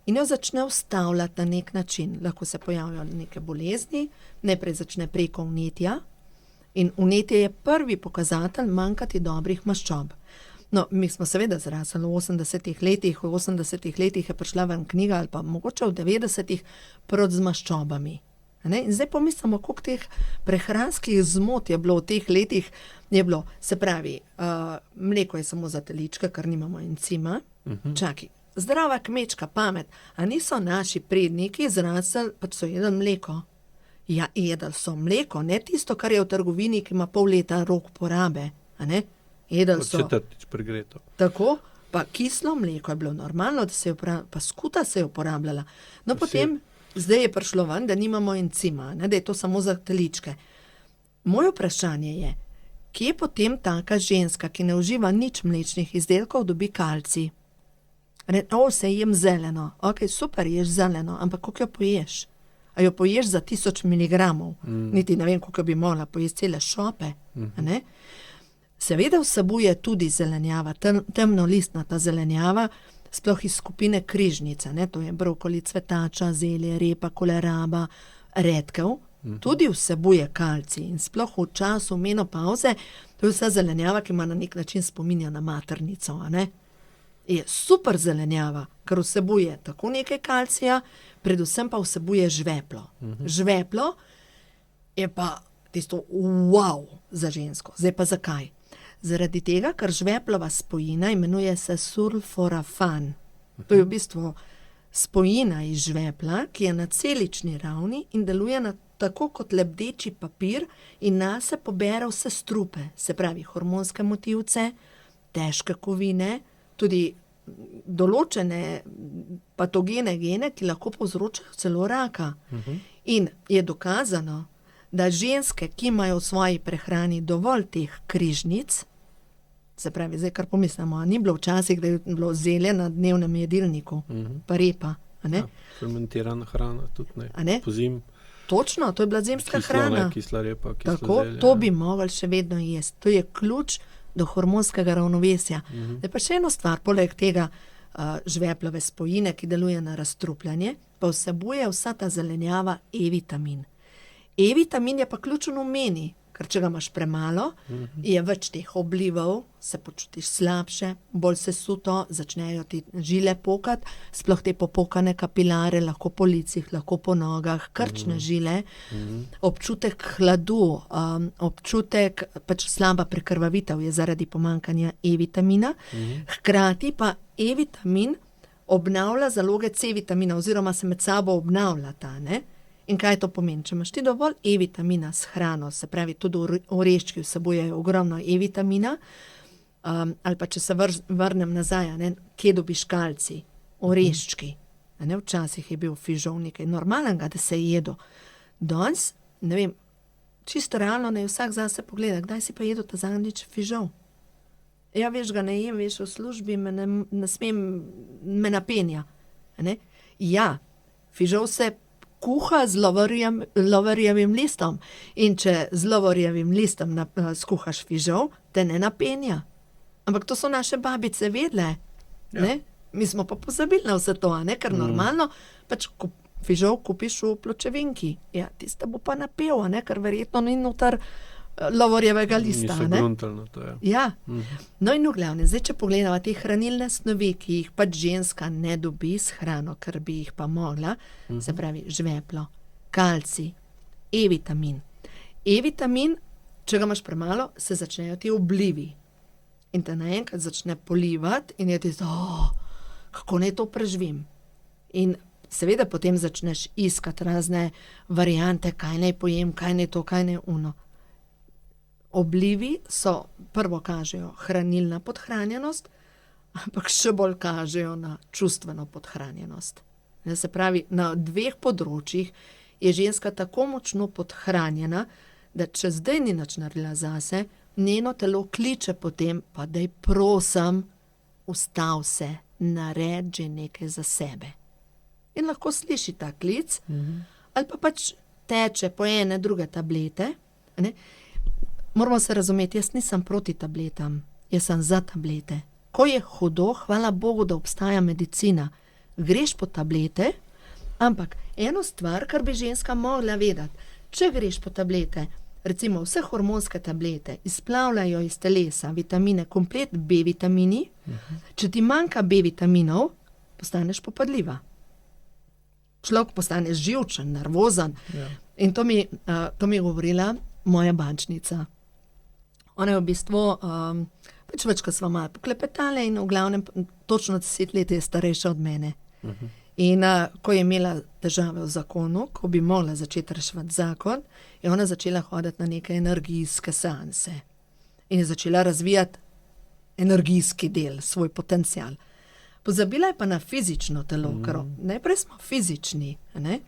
In jo začne ustavljati na nek način. Lahko se pojavijo neke bolezni, najprej začne preko vnetja in vnetje je prvi pokazatelj manjkati dobrih maščob. No, mi smo seveda zrasli v 80-ih letih, v 80-ih letih je prišla ven knjiga ali pa mogoče v 90-ih proti z maščobami. A ne? In zdaj pomislimo, koliko teh prehranskih zmot je bilo v teh letih, je bilo, se pravi, mleko je samo za teličke, ker nimamo encima. Čakaj, zdrava kmečka pamet, a niso naši predniki zrasli, pač so jedli mleko? Ja, jedli so mleko, ne tisto, kar je v trgovini, ki ima pol leta rok porabe, a ne? Jedli Od so četrtič pregreto. tako, pa kislo mleko je bilo normalno, da se je pa skuta se je uporabljala. No, potem, zdaj je prišlo ven, da nimamo encima, ne, da je to samo za teličke. Moje vprašanje je, kje potem taka ženska, ki ne uživa nič mlečnih izdelkov, dobi kalcij? Se jem zeleno, ok, super, ješ zeleno, ampak koliko jo poješ? A jo poješ za 1000 miligramov? Niti ne vem, koliko bi mogla pojesti cele šope, a ne? Seveda vsebuje tudi zelenjava, temnolistnata zelenjava, sploh iz skupine križnica, ne, to je brokoli, cvetača, zelje, repa, koleraba, redkev, tudi vsebuje kalcij in sploh v času menopavze, to je vsa zelenjava, ki ima na nek način spominja na maternico, a ne. Je super zelenjava, ker vsebuje tako nekaj kalcija, predvsem pa vsebuje žveplo. Žveplo je pa tisto wow za žensko. Zdaj pa zakaj? Zaradi tega, ker žveplova spojina imenuje se sulforafan. To je v bistvu spojina iz žvepla, ki je na celični ravni in deluje tako kot lebdeči papir in nase pobere vse strupe, se pravi hormonske motivce, težke kovine, tudi določene patogene gene, ki lahko povzročajo celo raka. In je dokazano, da ženske, ki imajo v svoji prehrani dovolj teh križnic, se pravi, zdaj kar pomislimo, ni bilo včasih, da je bilo zelje na dnevnem jedilniku, pa repa, a ne? Ja, fermentirana hrana tudi A ne? ne. Pozim, Točno, to je bila zemska hrana. kisla repa, kislo Tako, zelje. to bi mogli še vedno jesti. To je ključ do hormonskega ravnovesja. Zdaj pa še eno stvar, poleg tega žveplove spojine, ki deluje na razstrupljanje, pa vsebuje vsa ta zelenjava E-vitamin. E-vitamin je pa ključen v meni, ker če ga imaš premalo, je več teh oblivov, se počutiš slabše, bolj sesuto, začnejo ti žile pokati, sploh te popokane kapilare, lahko po licih, lahko po nogah, krčne žile, občutek hladu, občutek, pač slaba prekrvavitev je zaradi pomanjkanja E-vitamina, hkrati pa E-vitamin obnavlja zaloge C-vitamina oziroma se med sabo obnavljata, ne? In kaj to pomeni? Če imaš ti dovolj E-vitamina s hrano, se pravi, tudi oreščki vsebujejo ogromno E-vitamina, ali pa če se vrnem nazaj, ne, kje dobiš kalcij? Oreščki. A ne, včasih je bil fižol nekaj normalnega, da se je jedel. Danes, ne vem, čisto realno naj vsak zase pogleda, kdaj si pa jedel ta zadnjič fižol? Ja, veš, ga ne jem, veš, v službi me ne smem, me napenja. A ne? Ja, fižol se kuha z lovorjevim listom. In če z lovorjevim listom skuhaš fižol, te ne napenja. Ampak to so naše babice vedle. Ne? Mi smo pa pozabili na vse to, a ne? Ker normalno pač fižol kupiš v pločevinki. Ja, tiste bo pa napel, a ne? Ker verjetno ni noter lovorjevega lista. Niso Ne? gruntalno, to je. Ja, no in v glavnem, zdaj če pogledamo te hranilne snovi, ki jih pač ženska ne dobi s hrano, ker bi jih pa mogla, se pravi žveplo, kalcij, E-vitamin. E-vitamin če ga imaš premalo, se začnejo ti oblivi. In te naenkrat začne polivati in je ti kako naj to preživim. In seveda potem začneš iskati razne variante, kaj naj pojem, kaj naj to, kaj naj ono. Oblivi so, prvo kažejo hranilna podhranjenost, ampak še bolj kažejo na čustveno podhranjenost. Se pravi, na 2 področjih je ženska tako močno podhranjena, da če zdaj ni nič naredila zase, njeno telo kliče potem, pa daj prosim, ustav se, naredi že nekaj za sebe. In lahko sliši ta klic, ali pa pač teče po ene, druge tablete. Ne? Moramo se razumeti, jaz nisem proti tabletam, jaz sem za tablete. Ko je hudo, hvala Bogu, da obstaja medicina. Greš po tablete, ampak eno stvar, kar bi ženska mogla vedeti, če greš po tablete, recimo vse hormonske tablete, izplavljajo iz telesa vitamine, komplet B vitamini, če ti manjka B vitaminov, postaneš popadljiva. Človek postane živčen, nervozen. Ja. In to mi je govorila moja bančnica. Ona je v bistvu, pač več, ko sva malo poklepetale in v glavnem točno 10 let je starejša od mene. In ko je imela težave v zakonu, ko bi mogla začeti reševati zakon, je ona začela hoditi na neke energijske seanse. In je začela razvijati energijski del, svoj potencial. Pozabila je pa na fizično telo, ker najprej smo fizični. Ne?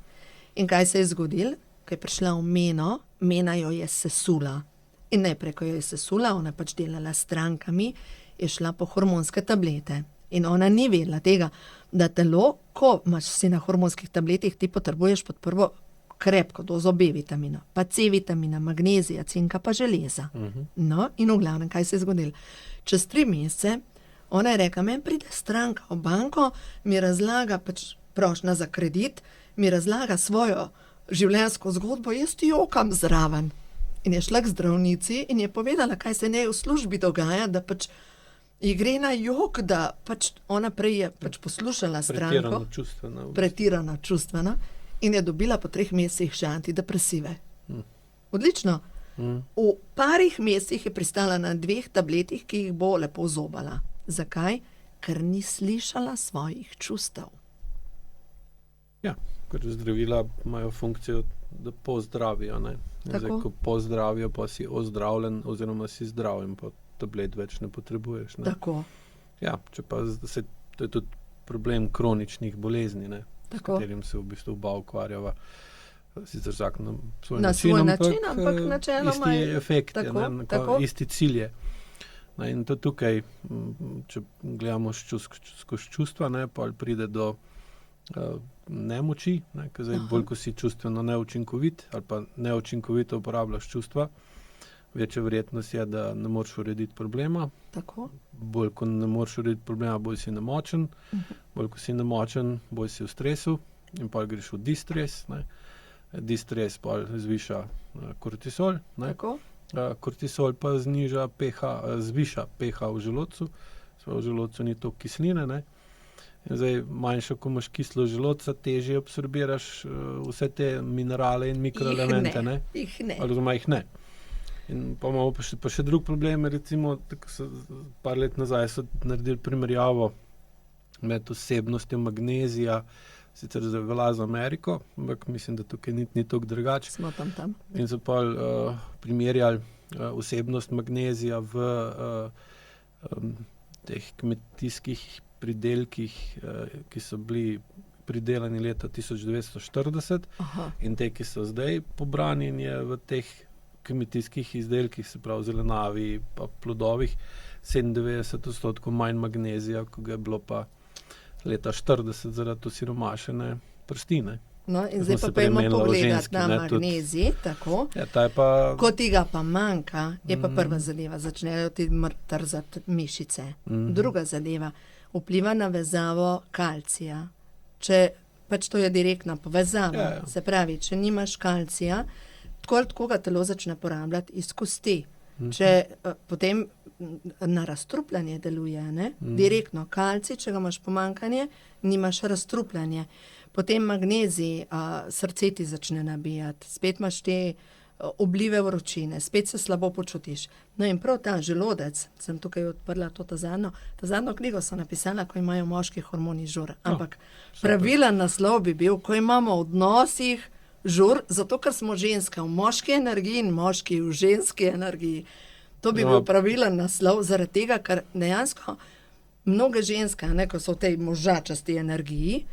In kaj se je zgodilo? Ko je prišla v meno, mena jo je sesula. In najprej, ko jo je sesula, ona pač delala s strankami, je šla po hormonske tablete. In ona ni vedela tega, da telo, ko imaš si na hormonskih tabletih, ti potrebuješ pod prvo krepko dozo B vitamina, pa C vitamina, magnezija, cinka pa železa. No, in v glavnem, kaj se je zgodilo? Čez 3 mesece, ona je rekla, meni pride stranka v banko, mi razlaga pač prošnja za kredit, mi razlaga svojo življenjsko zgodbo, jaz ti jokam zraven. In je šla k zdravnici in je povedala, kaj se njej v službi dogaja, da pač ji gre na jok, da pač ona prej je pač poslušala stranko. Pretirana čustvena. In je dobila po 3 mesecih še antidepresive. Odlično. V parih mesecih je pristala na 2 tabletih, ki jih bo lepo zobala. Zakaj? Ker ni slišala svojih čustev. Ja, ker zdravila imajo funkcijo, da pozdravijo. Ne? Zdaj, ko pozdravijo, pa si ozdravljen oziroma si zdrav in pa tablet več ne potrebuješ. Ne? Tako. Ja, če pa to je tudi problem kroničnih bolezni, ne? S katerim se v bistvu oba ukvarjava. Sicer vsak na svoj način, ampak načeloma isti efekt, isti cilj je. Ne, in to tukaj, če gledamo skozi čustva, ne, pa pride do nemoči, ne, zdaj, bolj ko si čustveno neučinkovit ali pa neučinkovito uporabljaš čustva, večja verjetnost je, da ne moreš urediti problema. Tako. Bolj ko ne moreš urediti problema, bolj si nemočen. Bolj ko si nemočen, bolj si v stresu in pa greš v distres. Ne. Distres pa zviša kortisol. Ne. Tako. Kortisol pa zviša pH v želodcu. V želodcu ni toliko kisline. Ne. In zdaj, manjša, ko imaš kislo želodca, težje absorbiraš vse te minerale in mikroelemente. Jih ne. Oziroma jih ne. In pa imamo pa še drug problem, recimo, par let nazaj so naredili primerjavo med osebnostjo magnezija, sicer zdaj velja za Ameriko, ampak mislim, da tukaj ni toliko drugače. Smo tam. In so pa primerjali osebnost magnezija v teh kmetijskih pridelkih, ki so bili pridelani leta 1940. In te, ki so zdaj pobrani, in je v teh kmetijskih izdelkih, se pravi zelenavi pa plodovih, 97% manj magnezija, kot ga je bilo pa leta 40 zaradi osiromašene prstine. No, in zdaj pa imamo pogledati na magnezij, tako. Ja, ta je pa... Ko ti ga pa manjka, je pa prva zadeva, začnejo ti trzati mišice. Druga zadeva, vpliva na vezavo kalcija. Če, pač to je direktna povezava, se pravi, če nimaš kalcija, tako ga telo začne porabljati iz kosti. Če potem na razstrupljanje deluje, ne? Direktno kalcij, če ga imaš pomanjkanje, nimaš razstrupljanje. Potem magnezij, srce ti začne nabijati, spet imaš te oblive vročine, spet se slabo počutiš. No in prav ta želodec, sem tukaj odprla ta zadnjo knjigo so napisala, ko imajo moški hormoni žur. Ampak pravilen naslov bi bil, ko imamo v odnosih žur, zato ker smo ženska v moški energiji in moški v ženski energiji. To bi bil pravilen naslov, zaradi tega, ker dejansko mnoge ženske, ko so v tej možačasti energiji,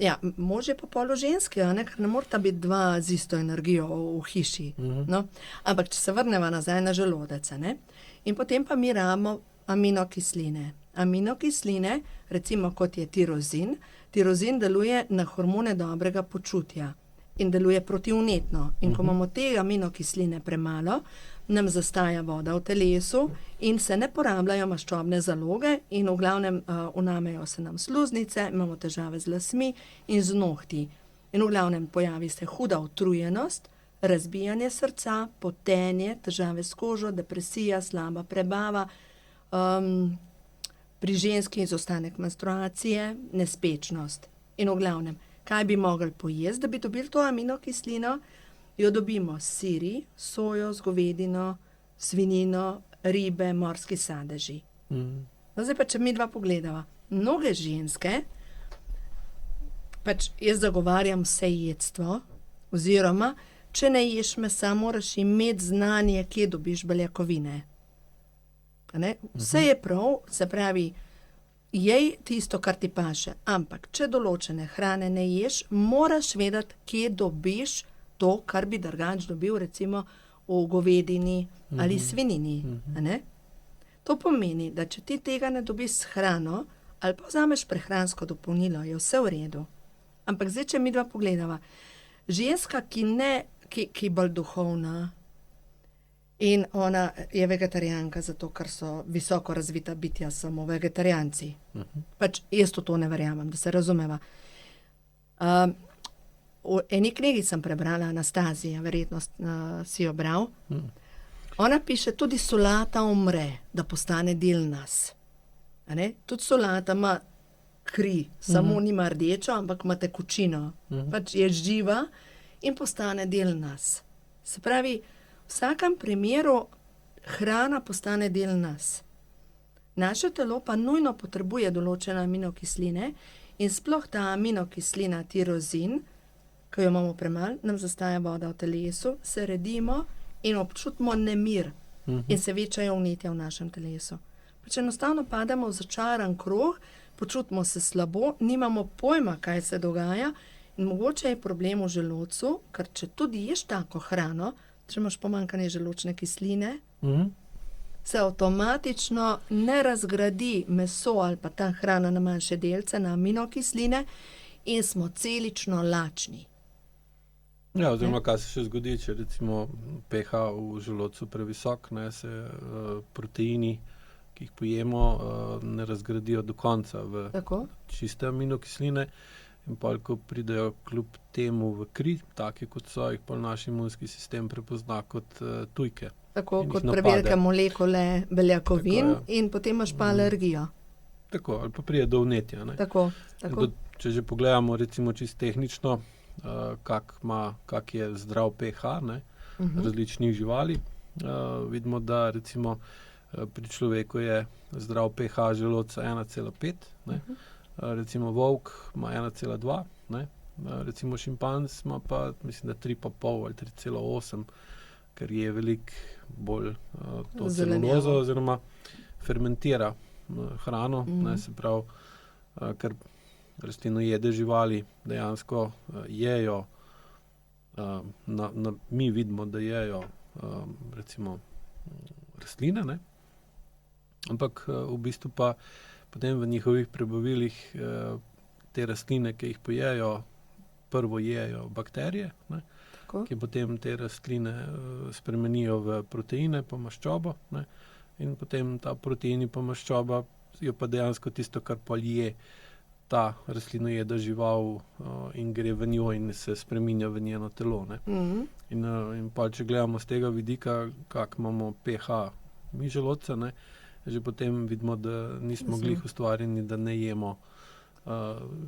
ja, mož je pa polo ženski, ker ne morata biti dva z isto energijo v hiši. No? Ampak, če se vrneva nazaj na želodec, in potem pa mi rabimo aminokisline. Aminokisline, recimo kot je tirozin, tirozin deluje na hormone dobrega počutja in deluje protivnetno. In ko imamo te aminokisline premalo, nam zastaja voda v telesu in se ne porabljajo maščobne zaloge in v glavnem unamejo se nam sluznice, imamo težave z lasmi in z nohti. In v glavnem pojavi se huda utrujenost, razbijanje srca, potenje, težave s kožo, depresija, slaba prebava, pri ženski izostanek menstruacije, nespečnost. In v glavnem, kaj bi mogli pojesti, da bi dobili to aminokislino? Jo dobimo s siri, sojo, z govedino, svinjino, ribe, morski sadeži. No, zdaj pa, če mi dva pogledava. Mnoge ženske, pač jaz zagovarjam vsejedstvo, oziroma, če ne ješ mesa, moraš imeti znanje, kje dobiš beljakovine. Vse je prav, se pravi, jej tisto, kar ti paše, ampak če določene hrane ne ješ, moraš vedeti, kje dobiš to, kar bi drugače dobil, recimo v govedini ali svinjini. To pomeni, da če ti tega ne dobiš s hrano, ali pa vzameš prehransko dopolnilo, je vse v redu. Ampak zdaj, če mi dva pogledava, ženska, ki bolj duhovna, in ona je vegetarijanka, zato ker so visoko razvita bitja samo vegetarijanci. Pač jaz to ne verjamem, da se razumeva. V eni knjigi sem prebrala, Anastazija, verjetno si jo bral. Ona piše, tudi solata umre, da postane del nas. Tudi solata ima kri, samo nima rdečo, ampak ima tekočino. Pač je živa in postane del nas. Se pravi, v vsakem primeru hrana postane del nas. Naše telo pa nujno potrebuje določene aminokisline in sploh ta aminokislina tirozin, ko jo imamo premalo, nam zastaja voda v telesu, se redimo in občutimo nemir in se večajo vnetja v našem telesu. Pač enostavno padamo v začaran krog, počutimo se slabo, nimamo pojma, kaj se dogaja in mogoče je problem v želodcu, ker če tudi ješ tako hrano, če imaš pomanjkanje želodčne kisline, se avtomatično ne razgradi meso ali pa ta hrana na manjše delce, na aminokisline in smo celično lačni. Ja, oziroma, kaj se še zgodi, če recimo pH v želodcu previsok, se proteini, ki jih pojemo, ne razgradijo do konca v čiste aminokisline in pa, ko pridejo kljub temu v kri, take kot so, jih pa naš imunski sistem prepozna kot tujke. Tako, kot prevelike molekule beljakovin in potem imaš pa alergijo. Tako, ali pa pride do vnetja. Tako. Če že pogledamo recimo čisto tehnično, kak je zdrav pH različnih živali, vidimo, da recimo pri človeku je zdrav pH želodca 1,5, recimo volk ima 1,2, recimo šimpanz ima pa, mislim, da 3,5 ali 3,8, ker je veliko bolj to celulozo oziroma fermentira hrano, se pravi, ker rastlinojede živali dejansko jejo, mi vidimo, da jejo recimo rastline, ampak v bistvu pa potem v njihovih prebavilih te rastline, ki jih pojejo, prvo jejo bakterije, ki potem te rastline spremenijo v proteine pa maščobo, in potem ta proteini pa maščoba jo pa dejansko tisto, kar pa je ta rastlinojeda žival in gre v njo in se spreminja v njeno telo. In pa, če gledamo z tega vidika, kak imamo pH mi želodca, že potem vidimo, da nismo glih ustvarjeni, da ne jemo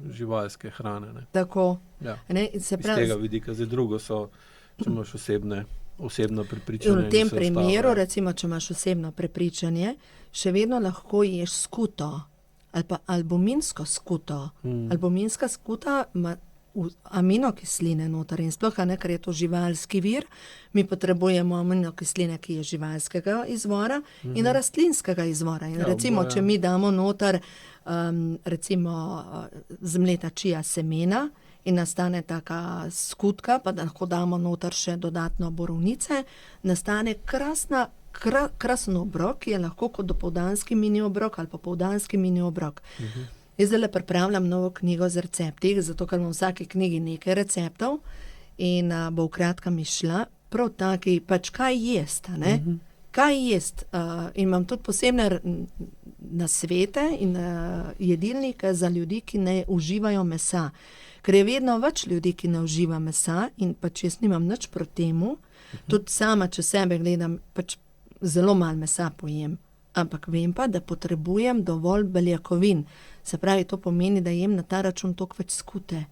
živalske hrane. Tako. Ja. Iz tega vidika. Zdaj drugo so, če imaš osebne osebno prepričanje. In v tem in vse primeru, ostalo, recimo, če imaš osebno prepričanje, še vedno lahko ješ skuto ali pa albuminsko skuto. Albuminska skuta ima aminokisline noter in sploh, a ne, ker je to živalski vir, mi potrebujemo aminokisline, ki je živalskega izvora in rastlinskega izvora. In recimo, če mi damo noter recimo z mleta čija semena in nastane taka skutka, pa da lahko damo noter še dodatno borovnice, nastane krasen obrok, ki je lahko kot dopoldanski mini obrok ali popoldanski mini obrok. Jaz zdaj pripravljam novo knjigo z recepti, zato ker imam v vsaki knjigi nekaj receptov in bo v kratkem izšla prav taki, pač kaj jest, ne? Kaj jest? In imam tudi posebne nasvete in jedilnike za ljudi, ki ne uživajo mesa. Ker je vedno več ljudi, ki ne uživa mesa in pač jaz nimam nič proti temu. Tudi sama, če sebe gledam, pač zelo malo mesa pojem. Ampak vem pa, da potrebujem dovolj beljakovin. Se pravi, to pomeni, da jem na ta račun toliko več skute.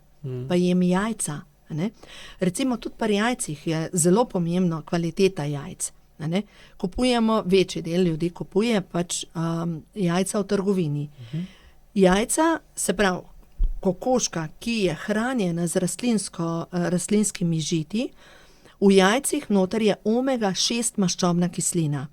Pa jem jajca. Ne? Recimo tudi pri jajcih je zelo pomembno kvaliteta jajc. Ne? Kupujemo, večji del ljudi kupuje pač jajca v trgovini. Jajca, se pravi, kokoška, ki je hranjena z rastlinskimi žiti, v jajcih noter je omega-6 maščobna kislina.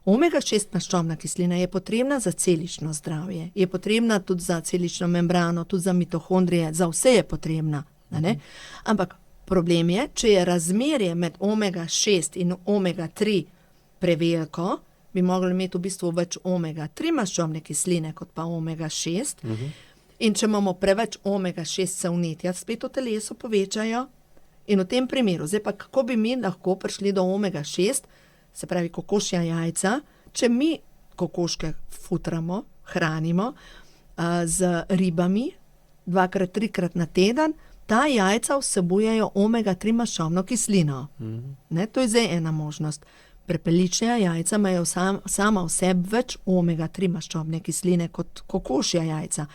Omega-6 maščobna kislina je potrebna za celično zdravje, je potrebna tudi za celično membrano, tudi za mitohondrije, za vse je potrebna. Ne? Ampak problem je, če je razmerje med omega-6 in omega-3 preveliko, bi mogli imeti v bistvu več omega-3 maščobne kisline kot pa omega-6. In če imamo preveč omega-6, se vnetja spet v telesu povečajo. In v tem primeru, zdaj pa kako bi mi lahko prišli do omega-6, se pravi kokošja jajca, če mi kokoške futramo, hranimo z ribami 2-3 na teden, ta jajca vsebujejo omega-3 maščobno kislino. Ne, to je zdaj ena možnost. Prepeličja jajca imajo sama v sebi več omega-3 maščobne kisline kot kokošja jajca.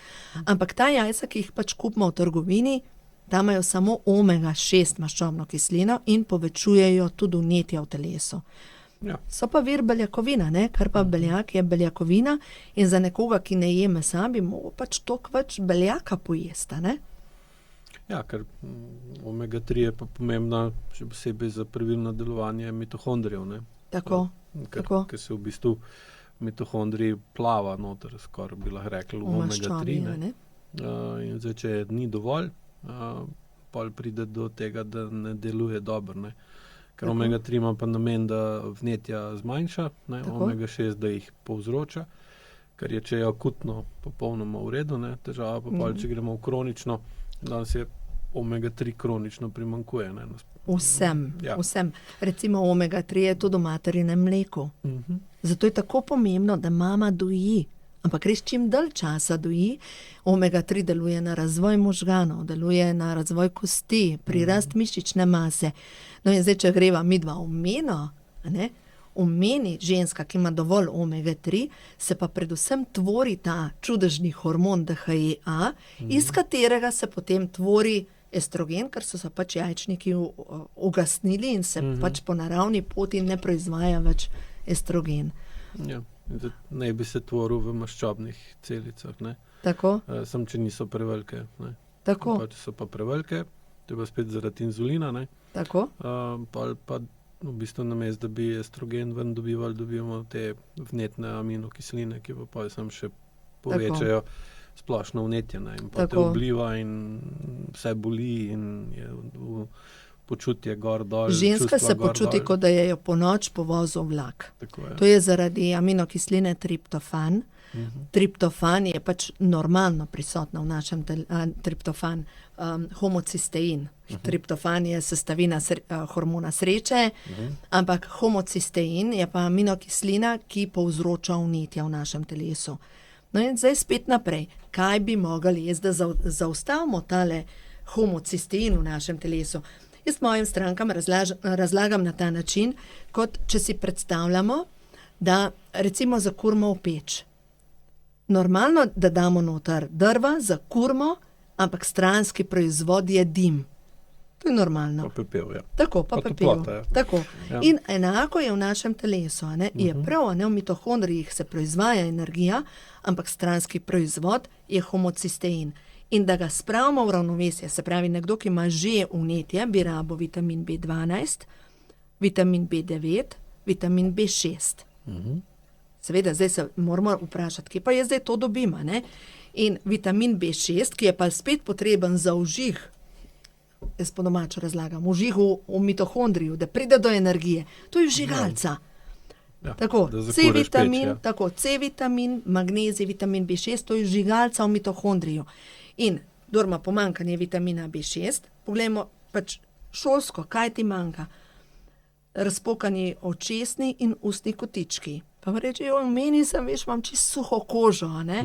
Ampak ta jajca, ki jih pač kupimo v trgovini, tam imajo samo omega-6 maščobno kislino in povečujejo tudi vnetja v telesu. Ja. So pa vir beljakovina, ne? Kar pa beljak je beljakovina in za nekoga, ki ne je mesa, bi mogel pač toliko več beljaka pojesti, ne? Ja, ker omega-3 je pa pomembna še posebej za pravilno delovanje mitohondrijev, ne? Tako, tako. Ker se v bistvu mitohondriji plava noter, skoraj bi lahko rekli, v omega-3, ne? In zdaj, če ni dovolj, pol pride do tega, da ne deluje dobro, ne? Ker omega-3 ima pa namen, da vnetja zmanjša, ne? Omega-6, da jih povzroča, ker je, če je akutno popolnoma v redu, ne? Težava pa pol, če gremo v kronično, danes je omega-3 kronično primanjkuje, ne? Vsem. Recimo omega-3 je tudi v materinem mleku. Zato je tako pomembno, da mama doji. Ampak res čim dalj časa doji, omega-3 deluje na razvoj možganov, deluje na razvoj kosti, prirast mišične mase. No in zdaj, če greva midva v meno, ne, v meni ženska, ki ima dovolj omega-3, se pa predvsem tvori ta čudežni hormon DHEA, iz katerega se potem tvori estrogen, ker so se pač jajčniki ugasnili in se pač po naravni poti ne proizvaja več estrogen. Ja. Ne bi se tvoril v maščobnih celicah, ne? Tako. Samo, če niso prevelike, ne? Tako. Pa, če so pa prevelike, to je pa spet zaradi inzulina, ne? Tako. Pa v bistvu namesto, da bi estrogen ven dobivamo te vnetne aminokisline, ki pa samo še povečajo splošno vnetje, ne? In pa te obliva in vse boli in je počutje gor dol. Ženska se počuti, kot da je jo po noč povozil vlak. Tako je. To je zaradi aminokisline triptofan. Triptofan je pač normalno prisotna v našem triptofan, homocistein. Triptofan je sestavina hormona sreče, ampak homocistein je pa aminokislina, ki povzroča vnetja v našem telesu. No in zdaj spet naprej. Kaj bi mogli jaz, da zaustavimo tale homocistein v našem telesu? Jaz mojim strankam razlagam na ta način, kot če si predstavljamo, da recimo zakurimo v peč. Normalno, da damo noter drva, zakurimo, ampak stranski proizvod je dim. To je normalno. Pa pepel, ja. Tako, pa pepel. toplota, ja. Tako. Ja. In enako je v našem telesu. A ne? Je prav, a ne, v mitohondrijih se proizvaja energija, ampak stranski proizvod je homocistein. In da ga spravimo v ravnovesje, se pravi, nekdo, ki ima že vnetje, bi rabo vitamin B12, vitamin B9, vitamin B6. Seveda, zdaj se moramo vprašati, kje pa je zdaj to dobima, ne? In vitamin B6, ki je pa spet potreben za užih, jaz po domačo razlagam, užih v mitohondriju, da pride do energije, to je vžigalca. Ja, Tako, da C zakuriš vitamin, peč, ja. tako, C vitamin, magnezij, vitamin B6, to je vžigalca v mitohondriju. In kdor ima pomanjkanje vitamina B6, poglejmo pač šolsko, kaj ti manjka. Razpokani očesni in ustni kotički. Pa reče, meni sem, veš, imam čisto suho kožo, a ne?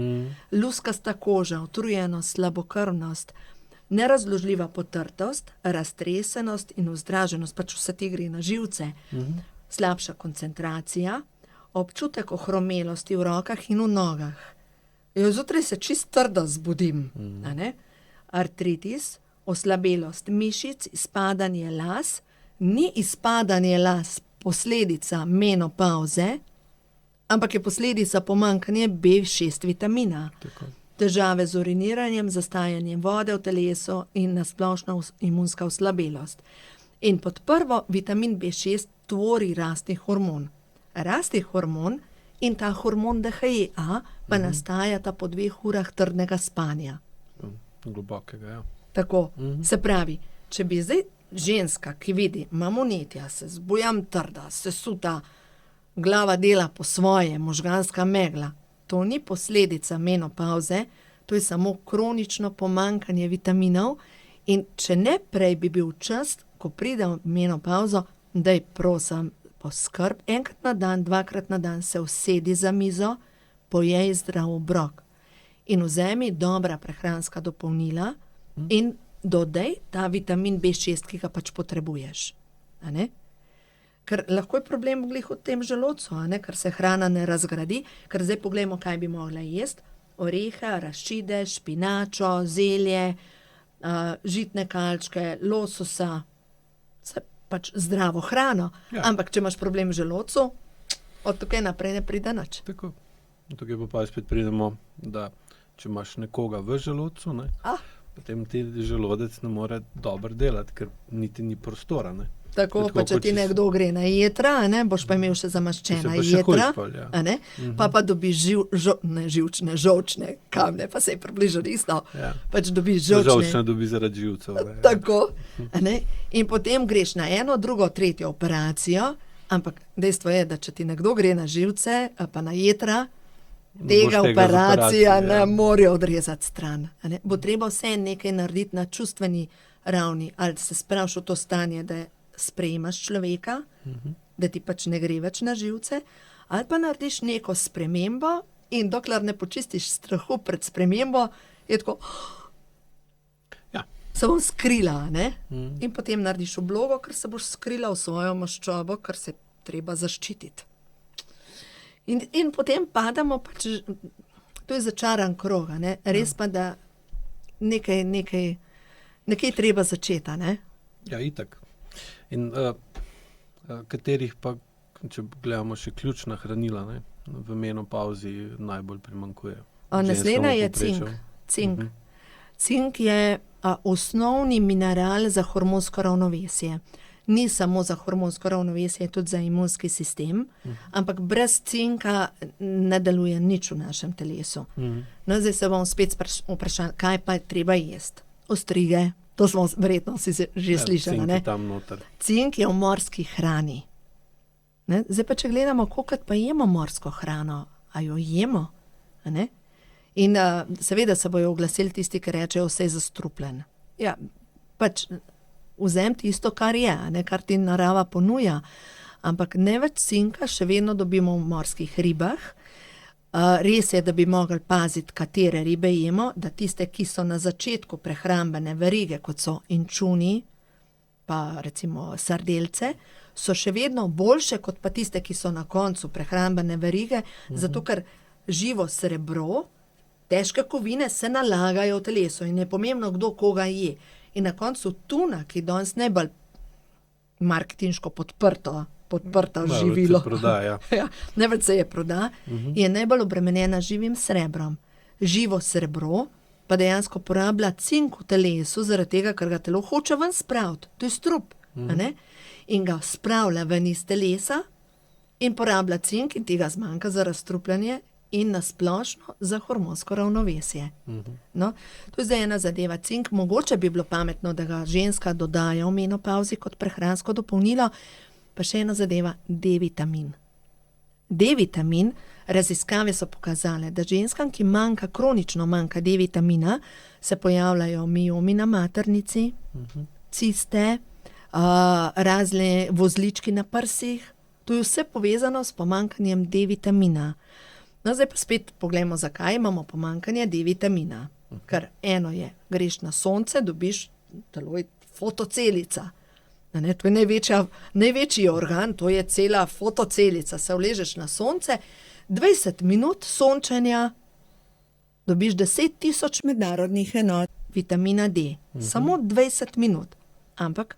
Luskasta koža, utrujenost, slabokrvnost, nerazložljiva potrtost, raztresenost in vzdraženost, pač vse te gre na živce, slabša koncentracija, občutek ohromelosti v rokah in v nogah. Zjutraj se čisto trdo zbudim, a ne? Artritis, oslabelost mišic, izpadanje las, ni izpadanje las posledica menopavze, ampak je posledica pomanjkanja B6 vitamina. Tako. Težave z uriniranjem, zastajanjem vode v telesu in nasplošna imunska oslabelost. In pod prvo vitamin B6 tvori rastni hormon. Rastni hormon in ta hormon DHEA pa nastajata po 2 urah trdnega spanja. Globokega, ja. Tako, se pravi, če bi zdaj ženska, ki vidi, imam vnetja, se zbujam trda, sesuta, glava dela po svoje, možganska megla, to ni posledica menopavze, to je samo kronično pomanjkanje vitaminov in če ne prej bi bil čas, ko pride v menopavzo, daj prosim, poskrb, enkrat na dan, 2krat na dan se usedi za mizo, pojej zdrav obrok in vzemi dobra prehranska dopolnila in dodaj ta vitamin B6, ki ga pač potrebuješ. A ne? Ker lahko je problem glih v tem želodcu, a ne? Ker se hrana ne razgradi, ker zdaj poglejmo, kaj bi mogla jesti. Orehe, arašide, špinačo, zelje, žitne kalčke, lososa, vse pač zdravo hrano. Ja. Ampak če imaš problem v želodcu, od tukaj naprej ne pride nič. Tako. Tukaj pa spet pridemo, da če imaš nekoga v želodcu, ne, potem ti želodec ne more dobro delati, ker niti ni prostora. Ne. Tako, pa če ti nekdo gre na jetra, a ne, boš pa imel še zamaščena jetra, a ne, pa dobiš žolčne kamne, pa se je približno isto. Ja. Pač dobiš Žolčne dobi zaradi živcev. Ja. Tako, a ne, in potem greš na eno, drugo, tretjo operacijo, ampak dejstvo je, da če ti nekdo gre na živce, pa na jetra, tega operacija ne more odrezati stran. A ne? Bo treba vse nekaj narediti na čustveni ravni, ali se spraviš v to stanje, da sprejemaš človeka, da ti pač ne gre več na živce, ali pa narediš neko spremembo in dokler ne počistiš strahu pred spremembo, je tako, Ja. se bom skrila, ne? In potem narediš oblogo, ker se boš skrila v svojo maščobo, ker se treba zaščititi. In potem padamo, pač, to je začaran krog, a ne? Res pa, da nekaj treba začeti, a ne? Ja, itak. In katerih pa, če gledamo še ključna hranila, ne, v menopavzi najbolj primanjkuje? Naslednja je cink. Cink je osnovni mineral za hormonsko ravnovesje. Ni samo za hormonsko ravnovesje, tudi za imunski sistem, ampak brez cinka ne deluje nič v našem telesu. No, zdaj se bom spet vprašala, kaj pa je treba jesti? Ostrige, to smo verjetno si že slišali, ne? Cink je tam noter. Cink je v morski hrani. Ne? Zdaj pa, če gledamo, kolikrat pa jemo morsko hrano, a jo jemo, a ne? In seveda se bojo oglasili tisti, ki rečejo, vse je zastrupljen. Ja, pač vzem tisto, kar je, ne, kar ti narava ponuja, ampak ne več cinka še vedno dobimo v morskih ribah. Res je, da bi mogli paziti, katere ribe jemo, da tiste, ki so na začetku prehrambene verige, kot so inčuni, pa recimo sardelce, so še vedno boljše, kot pa tiste, ki so na koncu prehrambene verige, zato ker živo srebro, težke kovine se nalagajo v telesu in je pomembno, kdo koga je. In na koncu tuna, ki danes najbolj marketinško podprto živilo. Prodaja. Ja, največ se je proda, je najbolj obremenjena živim srebrom. Živo srebro pa dejansko porablja cink v telesu, zaradi tega, ker ga telo hoče ven spraviti. To je strup. A ne? In ga spravlja ven iz telesa in porablja cink in tega zmanjka za razstrupljanje in nasplošno za hormonsko ravnovesje. No, to je zdaj ena zadeva. Cink, mogoče bi bilo pametno, da ga ženska dodaja v menopavzi kot prehransko dopolnilo, pa še ena zadeva, D-vitamin. D-vitamin, raziskave so pokazale, da ženskam, ki kronično manjka D-vitamina, se pojavljajo miomi na maternici, ciste, razne vozlički na prsih. To je vse povezano s pomanjkanjem D-vitamina. No, zdaj pa spet pogledamo, zakaj imamo pomanjkanje D-vitamina. Ker eno je, greš na sonce, dobiš, telo je fotocelica. Ne, to je največji organ, to je cela fotocelica. Se vležeš na sonce, 20 minut sončenja, dobiš 10.000 mednarodnih enot vitamina D. Samo 20 minut. Ampak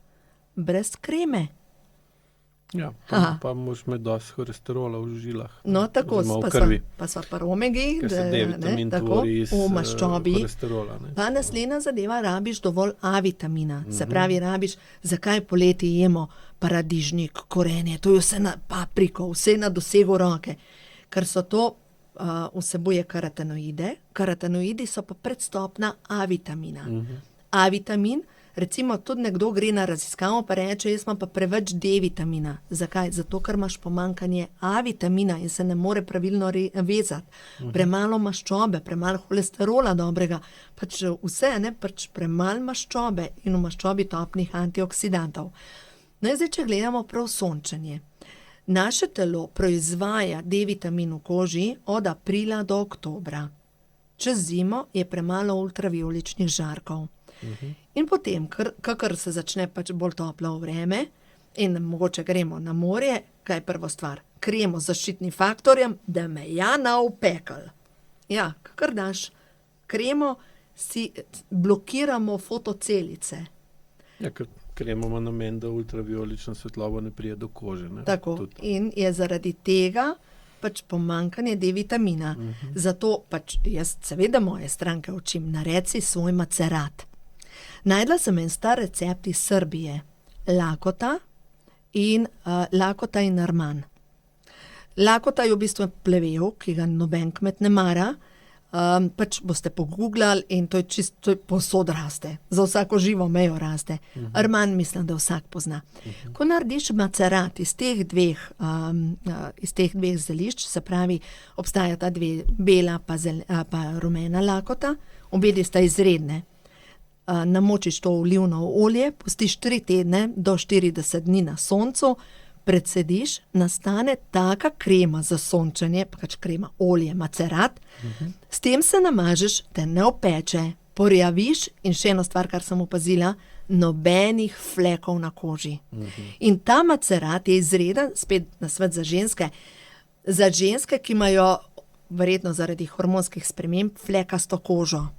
brez kreme. Ja, pa moraš imeti dosti holesterola v žilah. No, tako, pa sva pa omegi, ker se D-vitamin tvori iz holesterola. Pa naslednja zadeva, rabiš dovolj A-vitamina. Se pravi, rabiš, zakaj poleti jemo paradižnik, korenje, to je vse na papriko, vse na dosegu roke. Ker so to, vsebuje karotenoide, karotenoidi so pa predstopna A-vitamina. A-vitamin, recimo tudi nekdo gre na raziskavo pa reče, jaz imam pa preveč D-vitamina. Zakaj? Zato, ker imaš pomanjkanje A-vitamina in se ne more pravilno vezati. Premalo maščobe, premalo holesterola dobrega. Pač vse, pač premalo maščobe in v maščobi topnih antioksidantov. No, zdaj, če gledamo prav sončenje. Naše telo proizvaja D-vitamin v koži od aprila do oktobra. Čez zimo je premalo ultravioličnih žarkov. In potem, kakor se začne pač bolj toplo vreme in mogoče gremo na morje, kaj je prva stvar? Kremo z zaščitnim faktorjem, da me ja na opekel. Ja, kakor daš kremo, si blokiramo fotocelice. Ja, ker kremo ima namen, da ultraviolična svetloba ne prije do kože. Ne? Tako, in je zaradi tega pač pomanjkanje D-vitamina. Zato pač jaz seveda moje stranke učim, naredi svoj macerat. Najdla sem en star recept iz Srbije, lakota in arman. Lakota je v bistvu plevel, ki ga noben kmet ne mara, pač boste pogooglali in to je čisto povsod raste, za vsako živo mejo raste. Arman mislim, da vsak pozna. Ko narediš macerat iz teh dveh zelišč, se pravi, obstaja ta dve, bela pa rumena lakota, obedi sta izredne. Namočiš to olivno olje, pustiš 3 tedne do 40 dni na soncu, predsediš, nastane taka krema za sončenje, pač krema, olje, macerat, s tem se namažeš, te ne opeče, porjaviš in še eno stvar, kar sem opazila, nobenih flekov na koži. In ta macerat je izreden, spet na svet za ženske, ki imajo, verjetno zaradi hormonskih sprememb, flekasto kožo.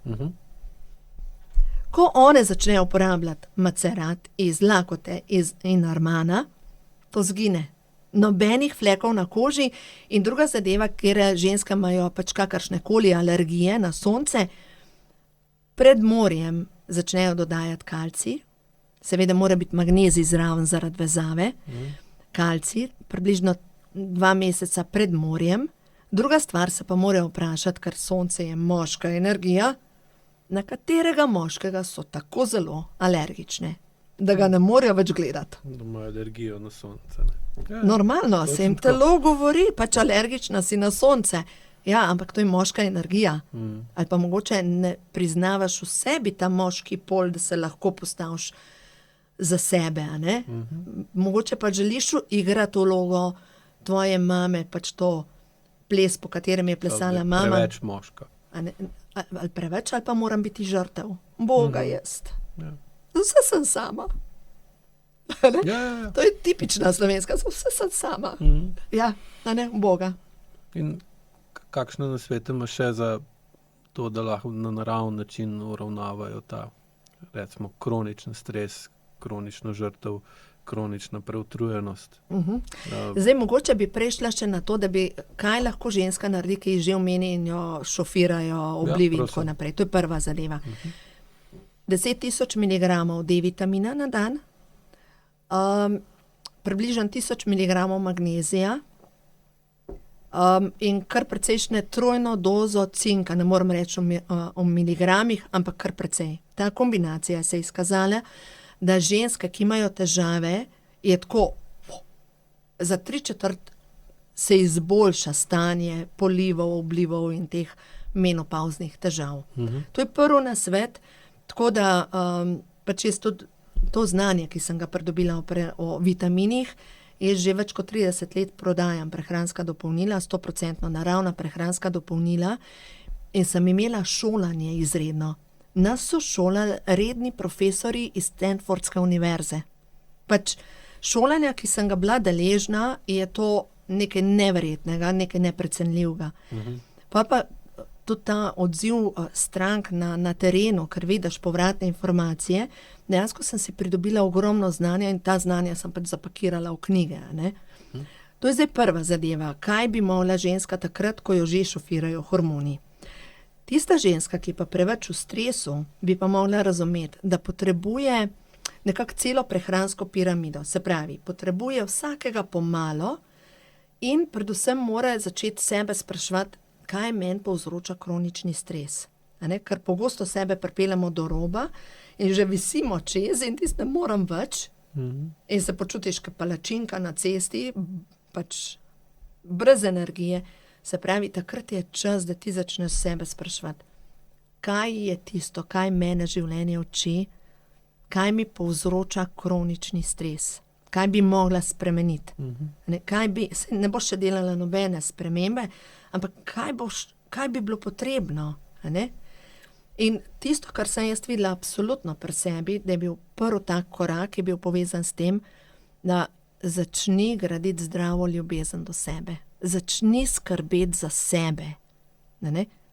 Ko one začnejo uporabljati macerat iz lakote in armana, to zgine. Nobenih flekov na koži in druga zadeva, kjer ženske imajo pač kakršnekoli alergije na sonce, pred morjem začnejo dodajati kalcij, seveda mora biti magnezij zraven zaradi vezave, kalcij, približno 2 meseca pred morjem. Druga stvar se pa morajo vprašati, ker sonce je moška energija, na katerega moškega so tako zelo alergične, da ga ne morejo več gledati. Da imajo alergijo na sonce. Ja, normalno, se jim telo govori, pač alergična si na sonce. Ja, ampak to je moška energija. Ali pa mogoče ne priznavaš v sebi ta moški pol, da se lahko postaviš za sebe, a ne? Mogoče pa želiš igrati vlogo tvoje mame, pač to ples, po katerem je plesala mama. Preveč moška. Ali preveč, ali pa moram biti žrtev. Boga jaz. Ja. Vse sem sama. Ja. To je tipična slovenska, vse sem sama. Ja, a ne, Boga. In kakšne nasvete imaš še za to, da lahko na naravni način uravnavajo ta recimo kroničen stres, kronično žrtev, kronična preutrujenost. Zdaj, mogoče bi prešla še na to, da bi kaj lahko ženska naredi, ki že omeni in jo šofirajo, oblivi in tako naprej. To je prva zadeva. 10.000 mg D-vitamina na dan, približno 1000 mg magnezija in kar precejšnje trojno dozo cinka, ne moram reči o miligramih, ampak kar precej. Ta kombinacija se je izkazala, da ženske, ki imajo težave, je tako za 3/4 se izboljša stanje polivov, oblivov in teh menopavznih težav. To je prvi nasvet, tako da pač jaz tudi to znanje, ki sem ga pridobila o vitaminih, jaz že več kot 30 let prodajam prehranska dopolnila, 100% naravna prehranska dopolnila in sem imela šolanje izredno. Nas so šolali redni profesori iz Stanfordske univerze. Pač šolanja, ki sem ga bila deležna, je to nekaj neverjetnega, nekaj neprecenljivega. Pa tudi ta odziv strank na terenu, ker vidiš povratne informacije, dejansko sem si pridobila ogromno znanja in ta znanja sem pač zapakirala v knjige. Ne? To je zdaj prva zadeva. Kaj bi mogla ženska takrat, ko jo že šofirajo hormoni? Tista ženska, ki pa preveč v stresu, bi pa mogla razumeti, da potrebuje nekako celo prehransko piramido. Se pravi, potrebuje vsakega pomalo in predvsem mora začeti sebe spraševati, kaj meni povzroča kronični stres. Ker pogosto sebe pripeljemo do roba in že visimo čez in tiste moram več in se počutiš kot palačinka na cesti, pač brez energije. Se pravi, takrat je čas, da ti začneš sebe spraševati, kaj je tisto, kaj mene življenje uči, kaj mi povzroča kronični stres, kaj bi mogla spremeniti. Ne boš še delala nobene spremembe, ampak kaj bi bilo potrebno. In tisto, kar sem jaz videla absolutno pri sebi, da je bil prvi tak korak, je bil povezan s tem, da začni graditi zdravo ljubezen do sebe. Začni skrbeti za sebe.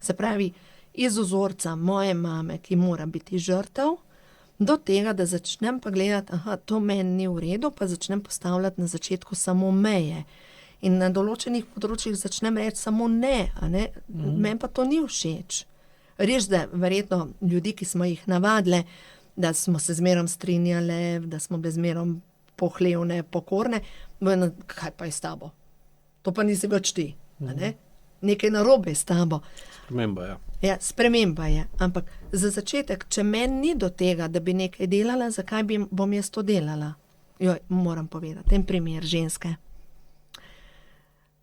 Se pravi, iz vzorca moje mame, ki mora biti žrtev, do tega, da začnem pa gledati, to meni ni v redu, pa začnem postavljati na začetku samo meje. In na določenih področjih začnem reči samo ne, meni pa to ni všeč. Res, da verjetno ljudi, ki smo jih navadile, da smo se zmerom strinjale, da smo bile zmerom pohlevne, pokorne, kaj pa je s tabo? To pa nisi več ti. Nekaj narobe je s tabo. Sprememba je. Ja, sprememba je. Ampak za začetek, če meni ni do tega, da bi nekaj delala, zakaj bom jaz to delala? Moram povedati, en primer ženske.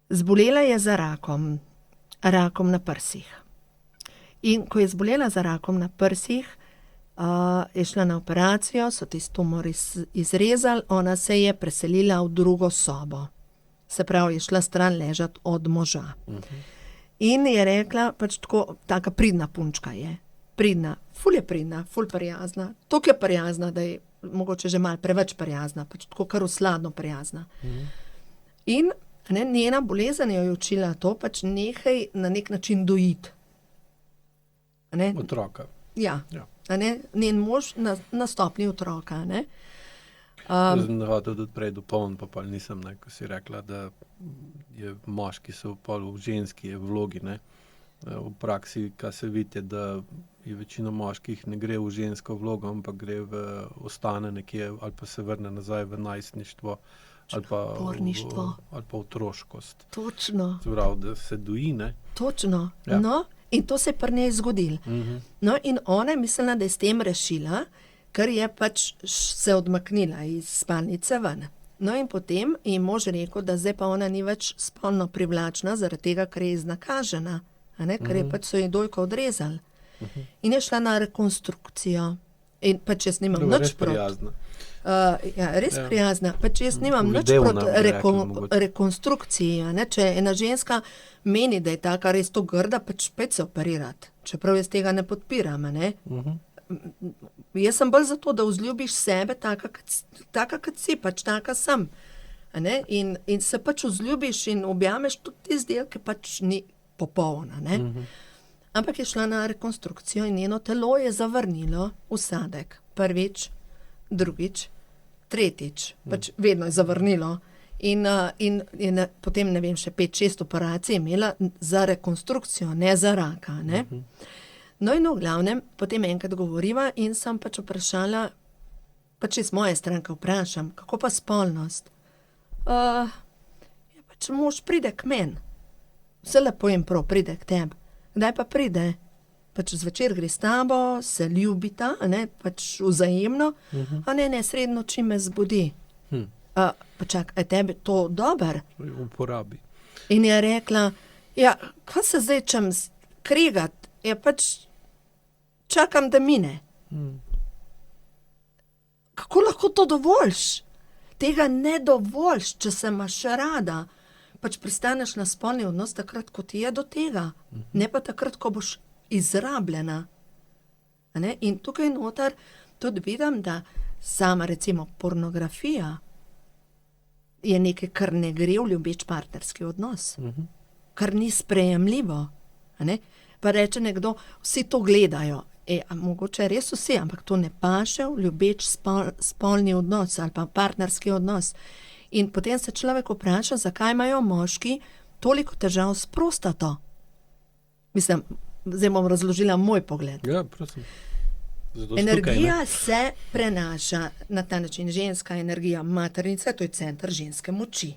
Zbolela je za rakom na prsih. In ko je zbolela za rakom na prsih, je šla na operacijo, so tisti tumor izrezali, ona se je preselila v drugo sobo. Se pravi, je šla stran ležati od moža. In je rekla, pač tako, taka pridna punčka je. Pridna, ful prijazna, toliko je prijazna, da je mogoče že malo preveč prijazna, pač tako kar usladno prijazna. In njena bolezen jo je učila to, pač nehaj na nek način dojiti. Otroka. Ja. Njen mož na stopnji otroka. Sem hotel tudi prej dopolniti, pa nisem, ko si rekla, da je moški so v ženski vlogi. V praksi, kaj se vidi, da je večina moških ne gre v žensko vlogo, ampak ostane nekje ali pa se vrne nazaj v najstništvo ali pa otroškost. Točno. Prav, da se doji, ne? Točno. Ja. No, in to se je pri njej zgodilo. No, in ona je mislila, da je s tem rešila, ker je pač se odmaknila iz spalnice ven. No, in potem je mož rekel, da zdaj pa ona ni več spolno privlačna, zaradi tega, ker je iznakažena, ker je pač so ji dojko odrezali. In je šla na rekonstrukcijo. In pač jaz nimam nič proti. Res prijazna. Pač jaz nimam nič proti rekonstrukciji. Če ena ženska meni, da je taka res to grda, pač spet se operirati. Čeprav jaz tega ne podpiram. Jaz sem bolj zato, da vzljubiš sebe taka, kot si, pač taka sem. In se pač vzljubiš in objameš tudi tisti del, ki pač ni popolna. Ampak je šla na rekonstrukcijo in njeno telo je zavrnilo vsadek. Prvič, drugič, tretjič. Pač vedno je zavrnilo. In potem, ne vem, še 5-6 operacij imela za rekonstrukcijo, ne za raka. Ne? No in v glavnem, potem enkrat govoriva in sem pač vprašala, pač iz moje stranke vprašam, kako pa spolnost? Pač mož pride k meni. Vse lepo in prav, pride k tebi. Kdaj pa pride? Pač zvečer gre s tabo, se ljubita, ne, pač vzajemno, a ne, srednjo noči me zbudi. Pa čak, je tebi to dober? Uporabi. In je rekla, ja, kaj se zdaj čem kregat? Ja, pač čakam, da mine. Kako lahko to dovoljš? Tega ne dovoljš, če se imaš rada. Pač pristaneš na spolni odnos takrat, ko ti je do tega. Ne pa takrat, ko boš izrabljena. A ne? In tukaj noter tudi vidim, da sama recimo pornografija je nekaj, kar ne gre v ljubeč partnerski odnos. Kar ni sprejemljivo. A ne? Pa reče nekdo, vsi to gledajo. A mogoče res vsi, ampak to ne paše v ljubeč spolni odnos ali pa partnerski odnos. In potem se človek vpraša, zakaj imajo moški toliko težav s prostato. Mislim, zdaj bom razložila moj pogled. Ja, prosim. Energija se prenaša na ta način. Ženska energija maternice, to je center ženske moči.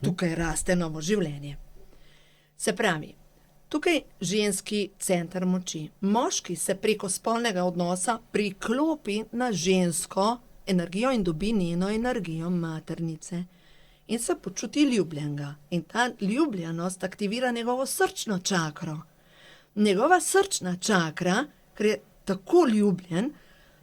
Tukaj raste novo življenje. Se pravi, tukaj ženski center moči. Moški se preko spolnega odnosa priklopi na žensko energijo in dobi njeno energijo maternice. In se počuti ljubljenega. In ta ljubljenost aktivira njegovo srčno čakro. Njegova srčna čakra, ker je tako ljubljen,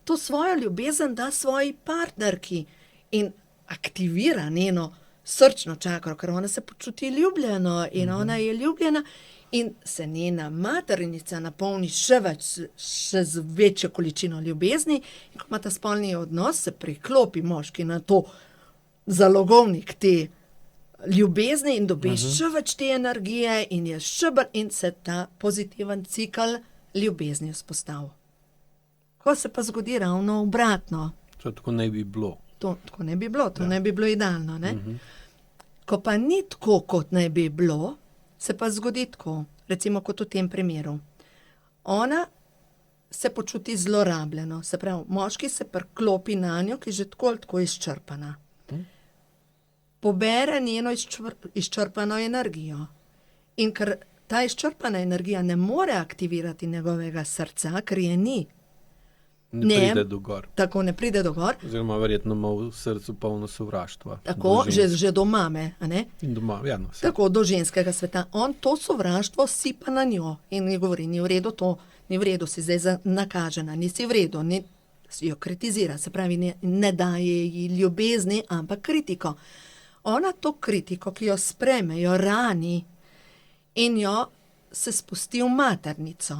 to svojo ljubezen da svoji partnerki in aktivira njeno srčno čakro, ker ona se počuti ljubljeno in ona je ljubljena in se njena maternica napolni še z večjo količino ljubezni in ko ima ta spolni odnos, se priklopi moški na to zalogovnik te ljubezni in dobi še več te energije in je in se ta pozitiven cikl ljubezni vzpostavi. Ko se pa zgodi ravno obratno. To tako ne bi bilo. To tako ne bi bilo, to ne bi bilo idealno. Ne? Ko pa ni tako, kot ne bi bilo, se pa zgodi tako, recimo kot v tem primeru. Ona se počuti zlorabljeno, se pravi, moški se priklopi na njo, ki je že tako izčrpana. Pobere njeno izčrpano energijo. In ker ta izčrpana energija ne more aktivirati njegovega srca, ker je ni. Ne pride do gor. Tako, ne pride do gor. Oziroma verjetno ima v srcu polno sovraštva. Tako, že do mame, a ne? In doma, ja, no, tako, do ženskega sveta. On to sovraštvo sipa na njo in ji govori, ni v redu to, ni v redu, si zdaj nakažena, nisi v redu, jo kritizira, se pravi, ne daje ji ljubezni, ampak kritiko. Ona to kritiko, ki jo sprejme, jo rani in jo se spusti v maternico.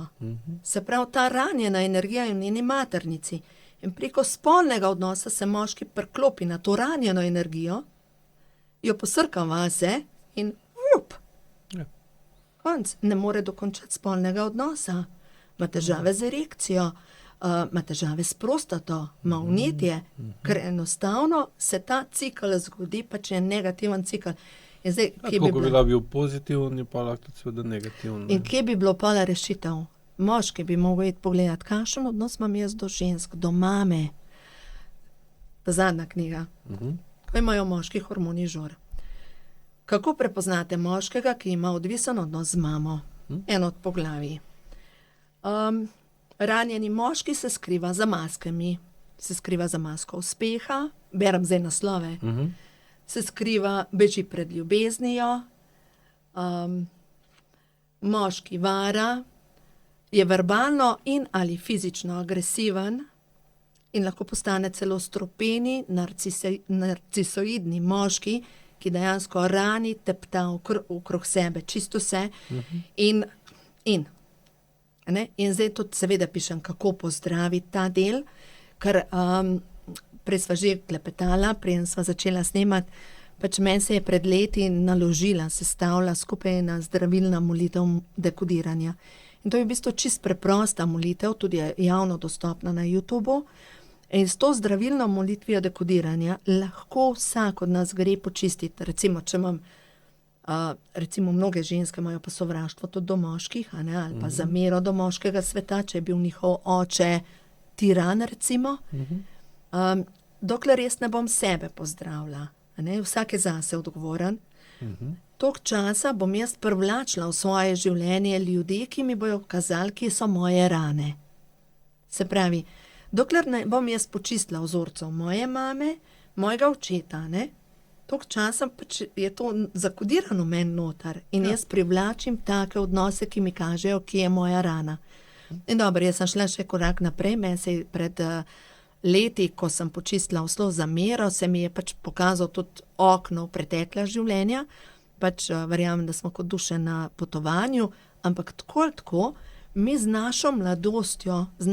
Se pravi, ta ranjena energija je v njeni maternici. In preko spolnega odnosa se moški priklopi na to ranjeno energijo, jo posrka vase in konc. Ne more dokončati spolnega odnosa. Ima težave z erekcijo, ima težave s prostato, ima vnetje, ker enostavno se ta cikl zgodi, pa če je negativen cikl. Zdaj, ko bi bil pozitiven, je pa lahko seveda negativen. In kje bi bilo pa rešitev? Moški bi mogel iti pogledati, kakšen odnos imam jaz do žensk, do mame. Zadnja knjiga. Ko imajo moški hormoni žor. Kako prepoznate moškega, ki ima odvisen odnos z mamo? Eno od poglavij. Ranjeni moški se skriva za maskami. Se skriva za masko uspeha, berem zdaj naslove. Se skriva, beži pred ljubeznijo, moški vara, je verbalno in ali fizično agresiven in lahko postane celo stropeni, narcisoidni moški, ki dejansko rani, tepta okrog sebe, čisto vse. In zdaj tudi seveda pišem, kako pozdraviti ta del, ker prej sva že klepetala, preden sva začela snemati, pač meni se je pred leti naložila, sestavila skupaj ena zdravilna molitev dekodiranja. In to je v bistvu čist preprosta molitev, tudi je javno dostopna na YouTubu. In s to zdravilno molitvijo dekodiranja lahko vsak od nas gre počistiti. Recimo, če imam, recimo mnoge ženske imajo pa sovraštvo tudi do moških, ali pa zamero do moškega sveta, če je bil njihov oče tiran, recimo. Dokler jaz ne bom sebe pozdravila, vsak je zase odgovoren, toliko časa bom jaz privlačila v svoje življenje ljudi, ki mi bojo kazali, kje so moje rane. Se pravi, dokler ne bom jaz počistila vzorcev moje mame, mojega očeta, toliko časa pač je to zakodirano meni noter in jaz privlačim take odnose, ki mi kažejo, kje je moja rana. In dobro, jaz sem šla še korak naprej, meni se pred leti, ko sem počistila vso zamero, se mi je pač pokazal tudi okno v pretekla življenja, pač verjamem, da smo kot duše na potovanju, ampak tako ali tako, mi z našo mladostjo, z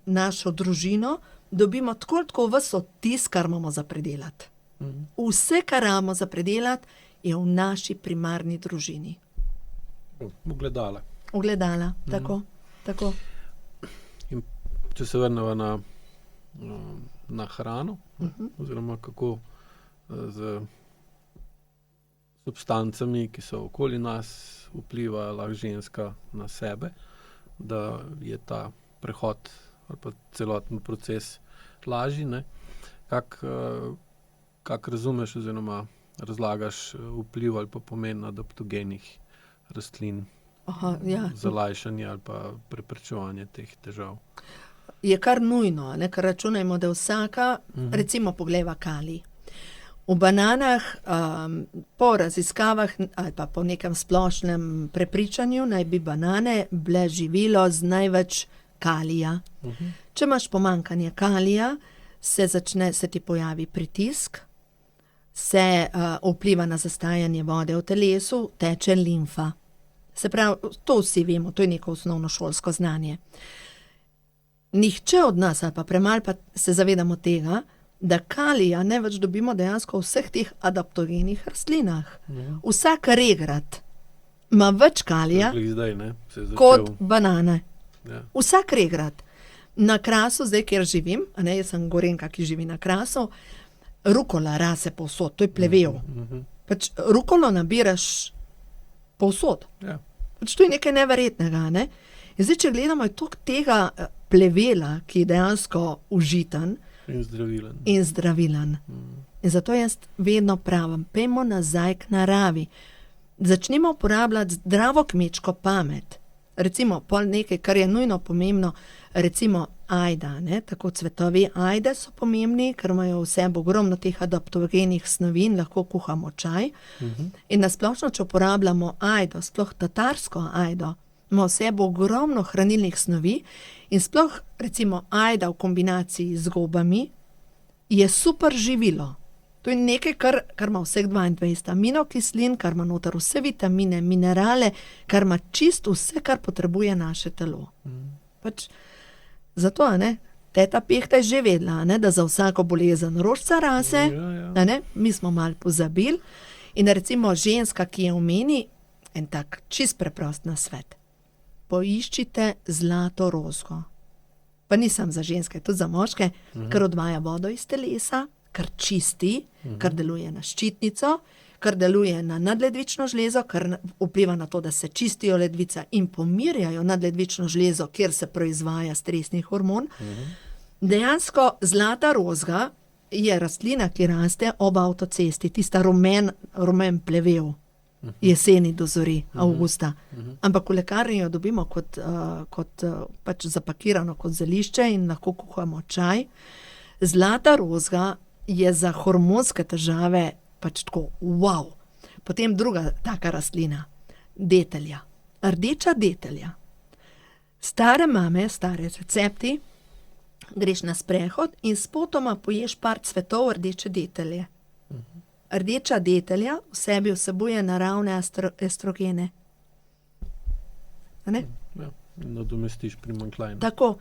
našo družino, dobimo tako ali tako ves odtis, kar imamo za predelati. Vse, kar imamo za predelati, je v naši primarni družini. Ogledala. Ogledala, tako. In če se vrnemo na hrano, oziroma kako z substancami, ki so okoli nas, vpliva lahko ženska na sebe, da je ta prehod ali pa celoten proces lažji. Kako razumeš oziroma razlagaš vpliv ali pa pomen adaptogenih rastlin za lajšanje ali pa preprečevanje teh težav? Je kar nujno, ker računajmo, da vsaka, recimo poglejva kalij. V bananah po raziskavah ali pa po nekem splošnem prepričanju naj bi banane bile živilo z največ kalija. Če imaš pomanjkanje kalija, se ti pojavi pritisk, se vpliva na zastajanje vode v telesu, teče limfa. Se pravi, to vsi vemo, to je neko osnovno šolsko znanje. Nihče od nas, ali pa premalo pa se zavedamo tega, da kalija ne več dobimo dejansko v vseh teh adaptogenih rastlinah. Vsak regrat ima več kalija kot banane. Vsak regrat. Na Krasu, zdaj, kjer živim, jaz sem Gorenjka, ki živi na Krasu, rukola rase povsod, to je plevel. Pač rukolo nabiraš povsod. Pač to je nekaj neverjetnega. In zdaj, če gledamo, je toliko tega plevela, ki je dejansko užitan in zdravilen. In zato jaz vedno pravim, pejmo nazaj k naravi. Začnimo uporabljati zdravo kmečko pamet. Recimo, pol nekaj, kar je nujno pomembno, recimo ajda, tako cvetovi ajde so pomembni, ker imajo v sebi ogromno teh adaptogenih snovi in lahko kuhamo čaj. In nasplošno, če uporabljamo ajdo, sploh tatarsko ajdo, ima v sebi ogromno hranilnih snovi in sploh recimo ajda v kombinaciji z gobami je super živilo. To je nekaj, kar ima vseh 22 aminokislin, kar ima noter vse vitamine, minerale, kar ima čisto vse, kar potrebuje naše telo. Pač zato, teta Pehta je že vedela, da za vsako bolezen rožca rase, mi smo malo pozabili. In recimo ženska, ki je v meni, en tak čist preprost nasvet. Poiščite zlato rozgo. Pa nisem za ženske, tudi za moške, ker odvaja vodo iz telesa, kar čisti, kar deluje na ščitnico, kar deluje na nadledvično žlezo, kar vpliva na to, da se čistijo ledvica in pomirjajo nadledvično žlezo, kjer se proizvaja stresni hormon. Dejansko zlata rozga je rastlina, ki raste ob avtocesti, tista rumen plevel. Jeseni do zori, avgusta. Ampak v lekarni jo dobimo kot pač zapakirano kot zelišče in lahko kuhamo čaj. Zlata rozga je za hormonske težave pač tako wow. Potem druga taka rastlina, detelja. Rdeča detelja. Stare mame, stare recepti, greš na sprehod in spotoma poješ par cvetov rdeče detelje. Rdeča detelja v sebi vsebuje naravne estrogene. Nadomestiš primanjkljaj. Tako,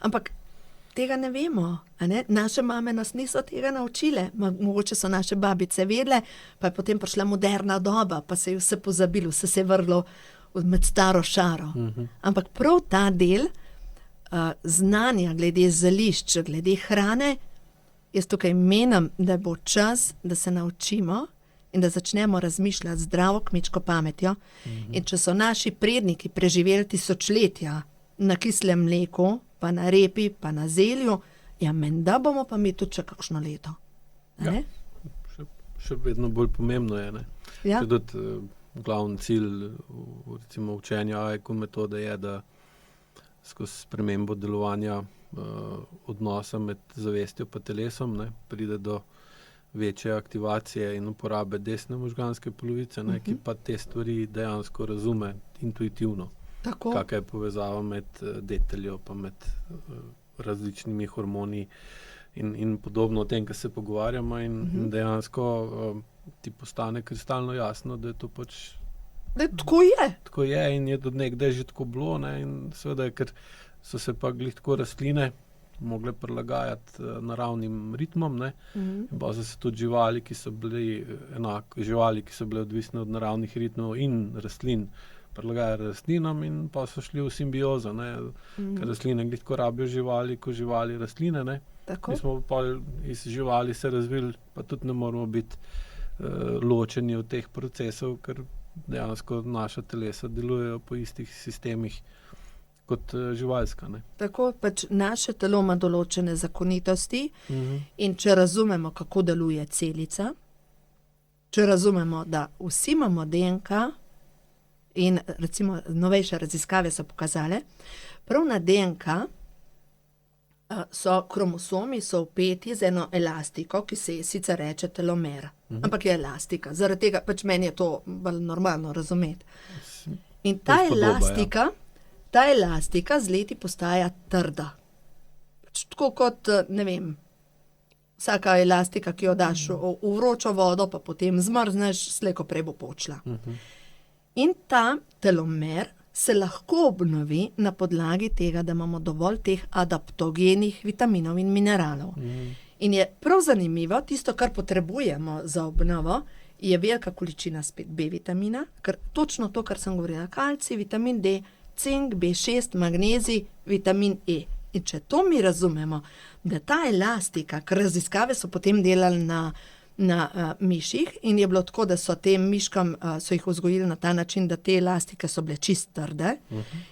ampak tega ne vemo. Naše mame nas niso tega naučile. Mogoče so naše babice vedle, pa je potem prišla moderna doba, pa se je vse pozabilo, vse se je vrlo med staro šaro. Ampak prav ta del znanja glede zelišč, glede hrane, jaz tukaj menim, da bo čas, da se naučimo in da začnemo razmišljati zdravo kmečko pametjo. In če so naši predniki preživeli tisočletja na kislem mleku, pa na repi, pa na zelju, ja, menda bomo pa mi tudi še kakšno leto. Ja. Še vedno bolj pomembno je, ne. Ja. Tudi glavni cilj recimo učenja AIQ metode je, da skozi spremembo delovanja odnosa med zavestjo pa telesom, ne, pride do večje aktivacije in uporabe desne možganske polovice, ne, ki pa te stvari dejansko razume intuitivno. Tako. Kakšna je povezava med deteljo pa med različnimi hormoni in podobno o tem, kar se pogovarjamo in dejansko ti postane kristalno jasno, da je to pač Da tako je. tako je in je tudi nekdaj že tako bilo, ne, in seveda, ker so se pa glih tako rastline mogle prilagajati naravnim ritmom, ne, in pa so se tudi živali, ki so bile odvisne od naravnih ritmov in rastlin, prilagajali rastlinam in pa so šli v simbiozo, ne, ker rastline glih tako rabijo živali, ko živali rastline, ne. Tako. Mi smo pa iz živali se razvili, pa tudi ne moramo biti ločeni od teh procesov, ker dejansko naša telesa delujejo po istih sistemih kot živalska, ne. Tako, pač naše telo ima določene zakonitosti in če razumemo, kako deluje celica, če razumemo, da vsi imamo DNK in recimo novejše raziskave so pokazale, prav na DNK so kromosomi so vpeti z eno elastiko, ki se ji sicer reče telomer. Ampak je elastika. Zaradi tega pač meni je to bolj normalno razumeti. In ta Podoba, elastika z leti postaja trda. Pač tako kot, ne vem, vsaka elastika, ki jo daš v vročo vodo, pa potem zmrzneš, slej ko prej bo počla. In ta telomer se lahko obnovi na podlagi tega, da imamo dovolj teh adaptogenih vitaminov in mineralov. In je prav zanimivo, tisto, kar potrebujemo za obnovo, je velika količina spet B vitamina, ker točno to, kar sem govorila, kalcij, vitamin D, cink, B6, magnezij, vitamin E. In če to mi razumemo, da ta elastika, ker raziskave so potem delali na miših in je bilo tako, da so tem miškam, so jih vzgojili na ta način, da te elastike so bile čist trde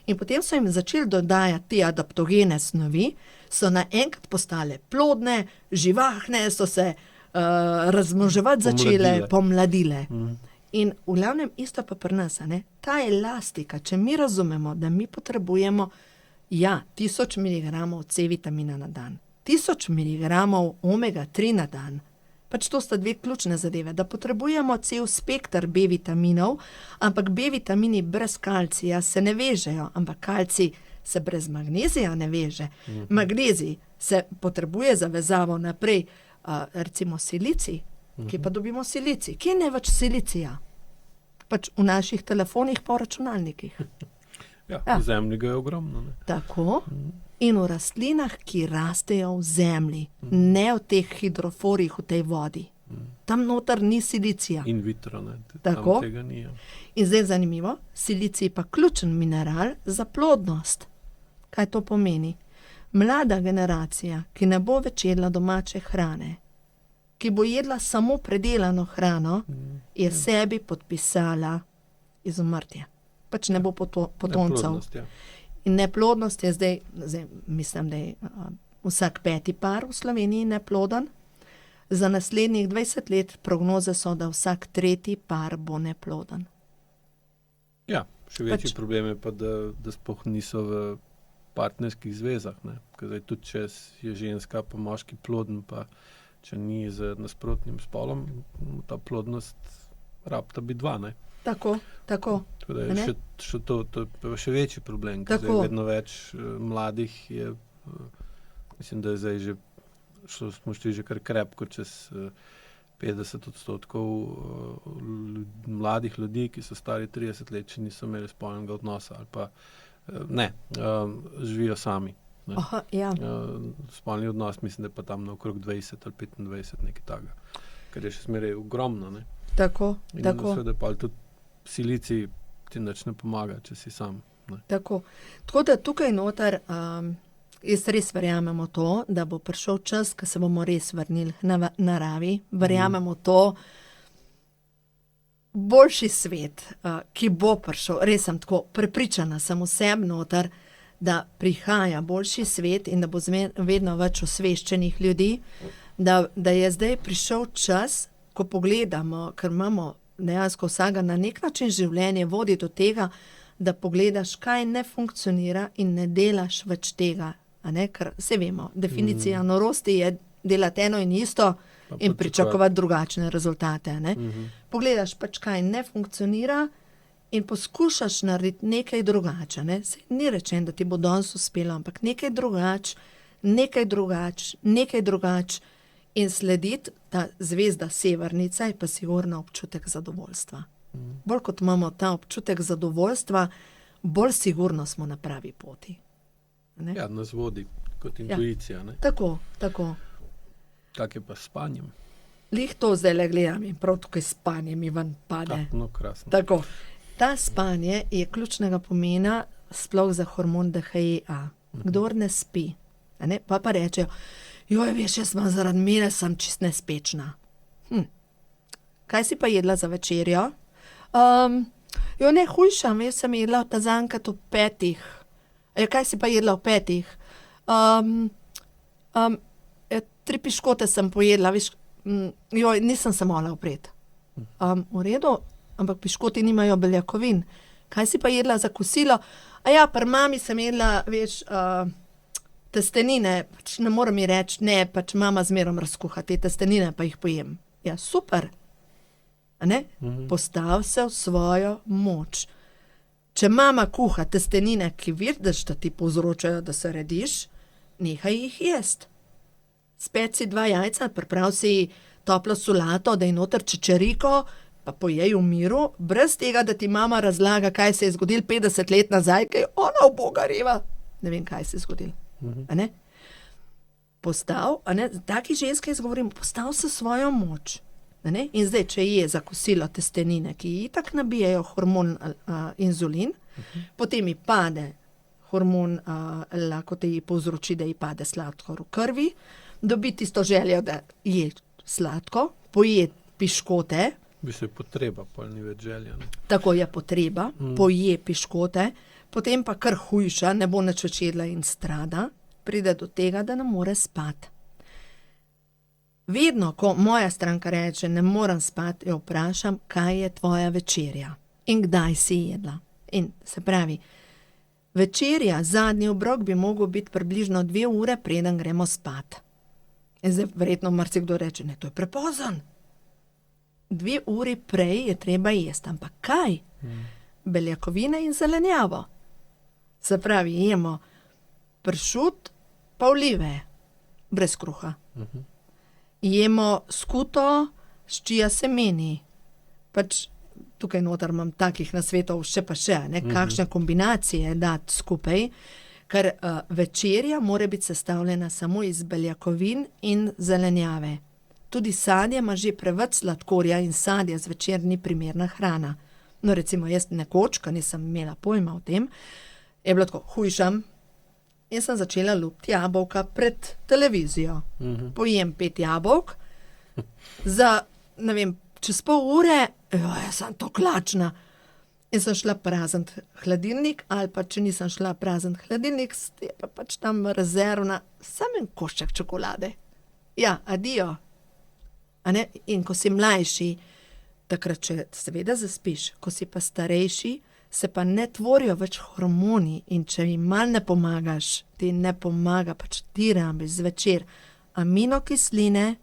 in potem so jim začeli dodajati te adaptogene snovi, so naenkrat postale plodne, živahne, so se razmnoževati začele, pomladile. In v glavnem isto pa pri nas, ne? Ta elastika, če mi razumemo, da mi potrebujemo 1000 mg C vitamina na dan, 1000 mg omega 3 na dan, pač to sta dve ključne zadeve, da potrebujemo cel spekter B vitaminov, ampak B vitamini brez kalcija se ne vežejo, ampak kalcij se brez magnezija ne veže. Magnezij se potrebuje za vezavo naprej, recimo silicij, kje pa dobimo silicij? Kje ne več silicija? Pač v naših telefonih pa v računalnikih. Ja, v zemlji ga je ogromno, ne. Tako. In v rastlinah, ki rastejo v zemlji, ne v teh hidroforih v tej vodi. Tam noter ni silicija. In vitro, ne. Tako. Tam tega ni. In zdaj zanimivo, silicij je pa ključen mineral za plodnost. Kaj to pomeni? Mlada generacija, ki ne bo več jedla domače hrane, ki bo jedla samo predelano hrano, je sebi podpisala izumrtje. Pač ne bo potomcev. Neplodnost, ja. In neplodnost je zdaj mislim, da je vsak 5. par v Sloveniji neploden. Za naslednjih 20 let prognoze so, da vsak 3. par bo neploden. Ja, še večji problem je pa, da sploh niso v partnerskih zvezah, ne. Ker zdaj tudi, če je ženska pa moški ploden, pa če ni z nasprotnim spolom, ta plodnost rabita biti 2, ne. Tako. Tako da je to je še večji problem, ker zdaj vedno več mladih je, mislim, da je zdaj že, smo šli že kar krepko čez 50% mladih ljudi, ki so stari 30 let, če niso imeli spolnega odnosa ali pa živijo sami. Ne. Aha, ja. Spolni odnos mislim, da je pa tam na okrog 20 ali 25, nekaj takega, kar je še zmeraj ogromno, ne. Tako. In seveda pa tudi silicij ti nič ne pomaga, če si sam. Ne. Tako da tukaj noter, jaz res verjamemo to, da bo prišel čas, ko se bomo res vrnili na naravi. Verjamemo to, boljši svet, ki bo prišel, res sem tako prepričana, sem vsem noter, da prihaja boljši svet in da bo vedno več osveščenih ljudi, da je zdaj prišel čas, ko pogledamo, ker imamo dejansko vsega na nek način življenje vodi do tega, da pogledaš, kaj ne funkcionira in ne delaš več tega. A ne? Ker vse vemo, definicija norosti je delati eno in isto in pričakovati drugačne rezultate. Ne? Pogledaš pač, kaj ne funkcionira in poskušaš narediti nekaj drugače. Ne? Ni rečeno, da ti bo danes uspelo, ampak nekaj drugače in slediti ta zvezda severnica je pa sigurno občutek zadovoljstva. Bolj kot imamo ta občutek zadovoljstva, bolj sigurno smo na pravi poti. Ne? Ja, nas vodi kot intuicija. Ne? Tako. Kak je pa s spanjem? Lih to zdaj le gledam in prav tukaj spanje mi ven pade. No, krasno. Tako. Ta spanje je ključnega pomena sploh za hormon DHEA. Kdor ne spi, a ne, pa rečejo, joj, veš, jaz sem zaradi mene sem čist nespečna. Kaj si pa jedla za večerjo? Jo, ne hujšam, jaz sem jedla tazankrat ob 5. Kaj si pa jedla ob 5? 3 piškote sem pojedla, veš, joj, nisem se mogla opret. V redu, ampak piškoti nimajo beljakovin. Kaj si pa jedla za kosilo? Pri mami sem jedla, veš, testenine, pač ne morem mi reči, ne, pač mama zmerom razkuha te testenine, pa jih pojem. Ja, super. A ne? Postav se v svojo moč. Če mama kuha testenine, ki vidiš, da ti povzročajo, da se rediš, nehaj jih jest. Speci 2 jajca, priprav si toplo solato, daj noter čičeriko, pa pojej v miru, brez tega, da ti mama razlaga, kaj se je zgodilo 50 let nazaj, kaj je ona ubogareva. Ne vem, kaj se je zgodilo. A ne? Postav, a ne, taki ženske jaz govorim, postav se svojo moč. A ne? In zdaj, če je za kosilo testenine, ki itak nabijajo hormon inzulin, potem ji pade hormon, lahko te ji povzroči, da ji pade sladkor v krvi, dobi tisto željo, da je sladko, poje piškote. Bi se potreba, pa ni več želja. Ne? Tako je potreba, poje piškote, potem pa kar hujša, ne bo nič več jedla in strada, pride do tega, da ne more spati. Vedno, ko moja stranka reče, ne morem spati, jo vprašam, kaj je tvoja večerja in kdaj si jedla. In se pravi, večerja, zadnji obrok bi mogel biti približno 2 ure, preden gremo spat. In zdaj verjetno marsikdo reče, ne, to je prepozno. 2 uri prej je treba jesti, ampak kaj? Beljakovine in zelenjavo. Se pravi, jemo pršut pa olive, brez kruha. Jemo skuto s čija semeni. Pač tukaj noter imam takih nasvetov še pa še, ne, kakšne kombinacije dati skupaj, ker večerja mora biti sestavljena samo iz beljakovin in zelenjave. Tudi sadje ima že preveč sladkorja in sadje zvečer ni primerna hrana. No, recimo jaz nekoč, ko nisem imela pojma o tem, je bilo tako, hujšam, in sem začela lupiti jabolka pred televizijo. Pojem 5 jabolk, za, ne vem, čez pol ure, jaz sem to klačna. In sem šla praznit hladilnik, ali pa če nisem šla praznit hladilnik, je pa pač tam rezervna, samo en košček čokolade. Ja, adijo. A ne? In ko si mlajši, takrat, če seveda zaspiš, ko si pa starejši, se pa ne tvorijo več hormoni in če jim malo ne pomagaš, ti ne pomaga, pač ti rabiš zvečer aminokisline,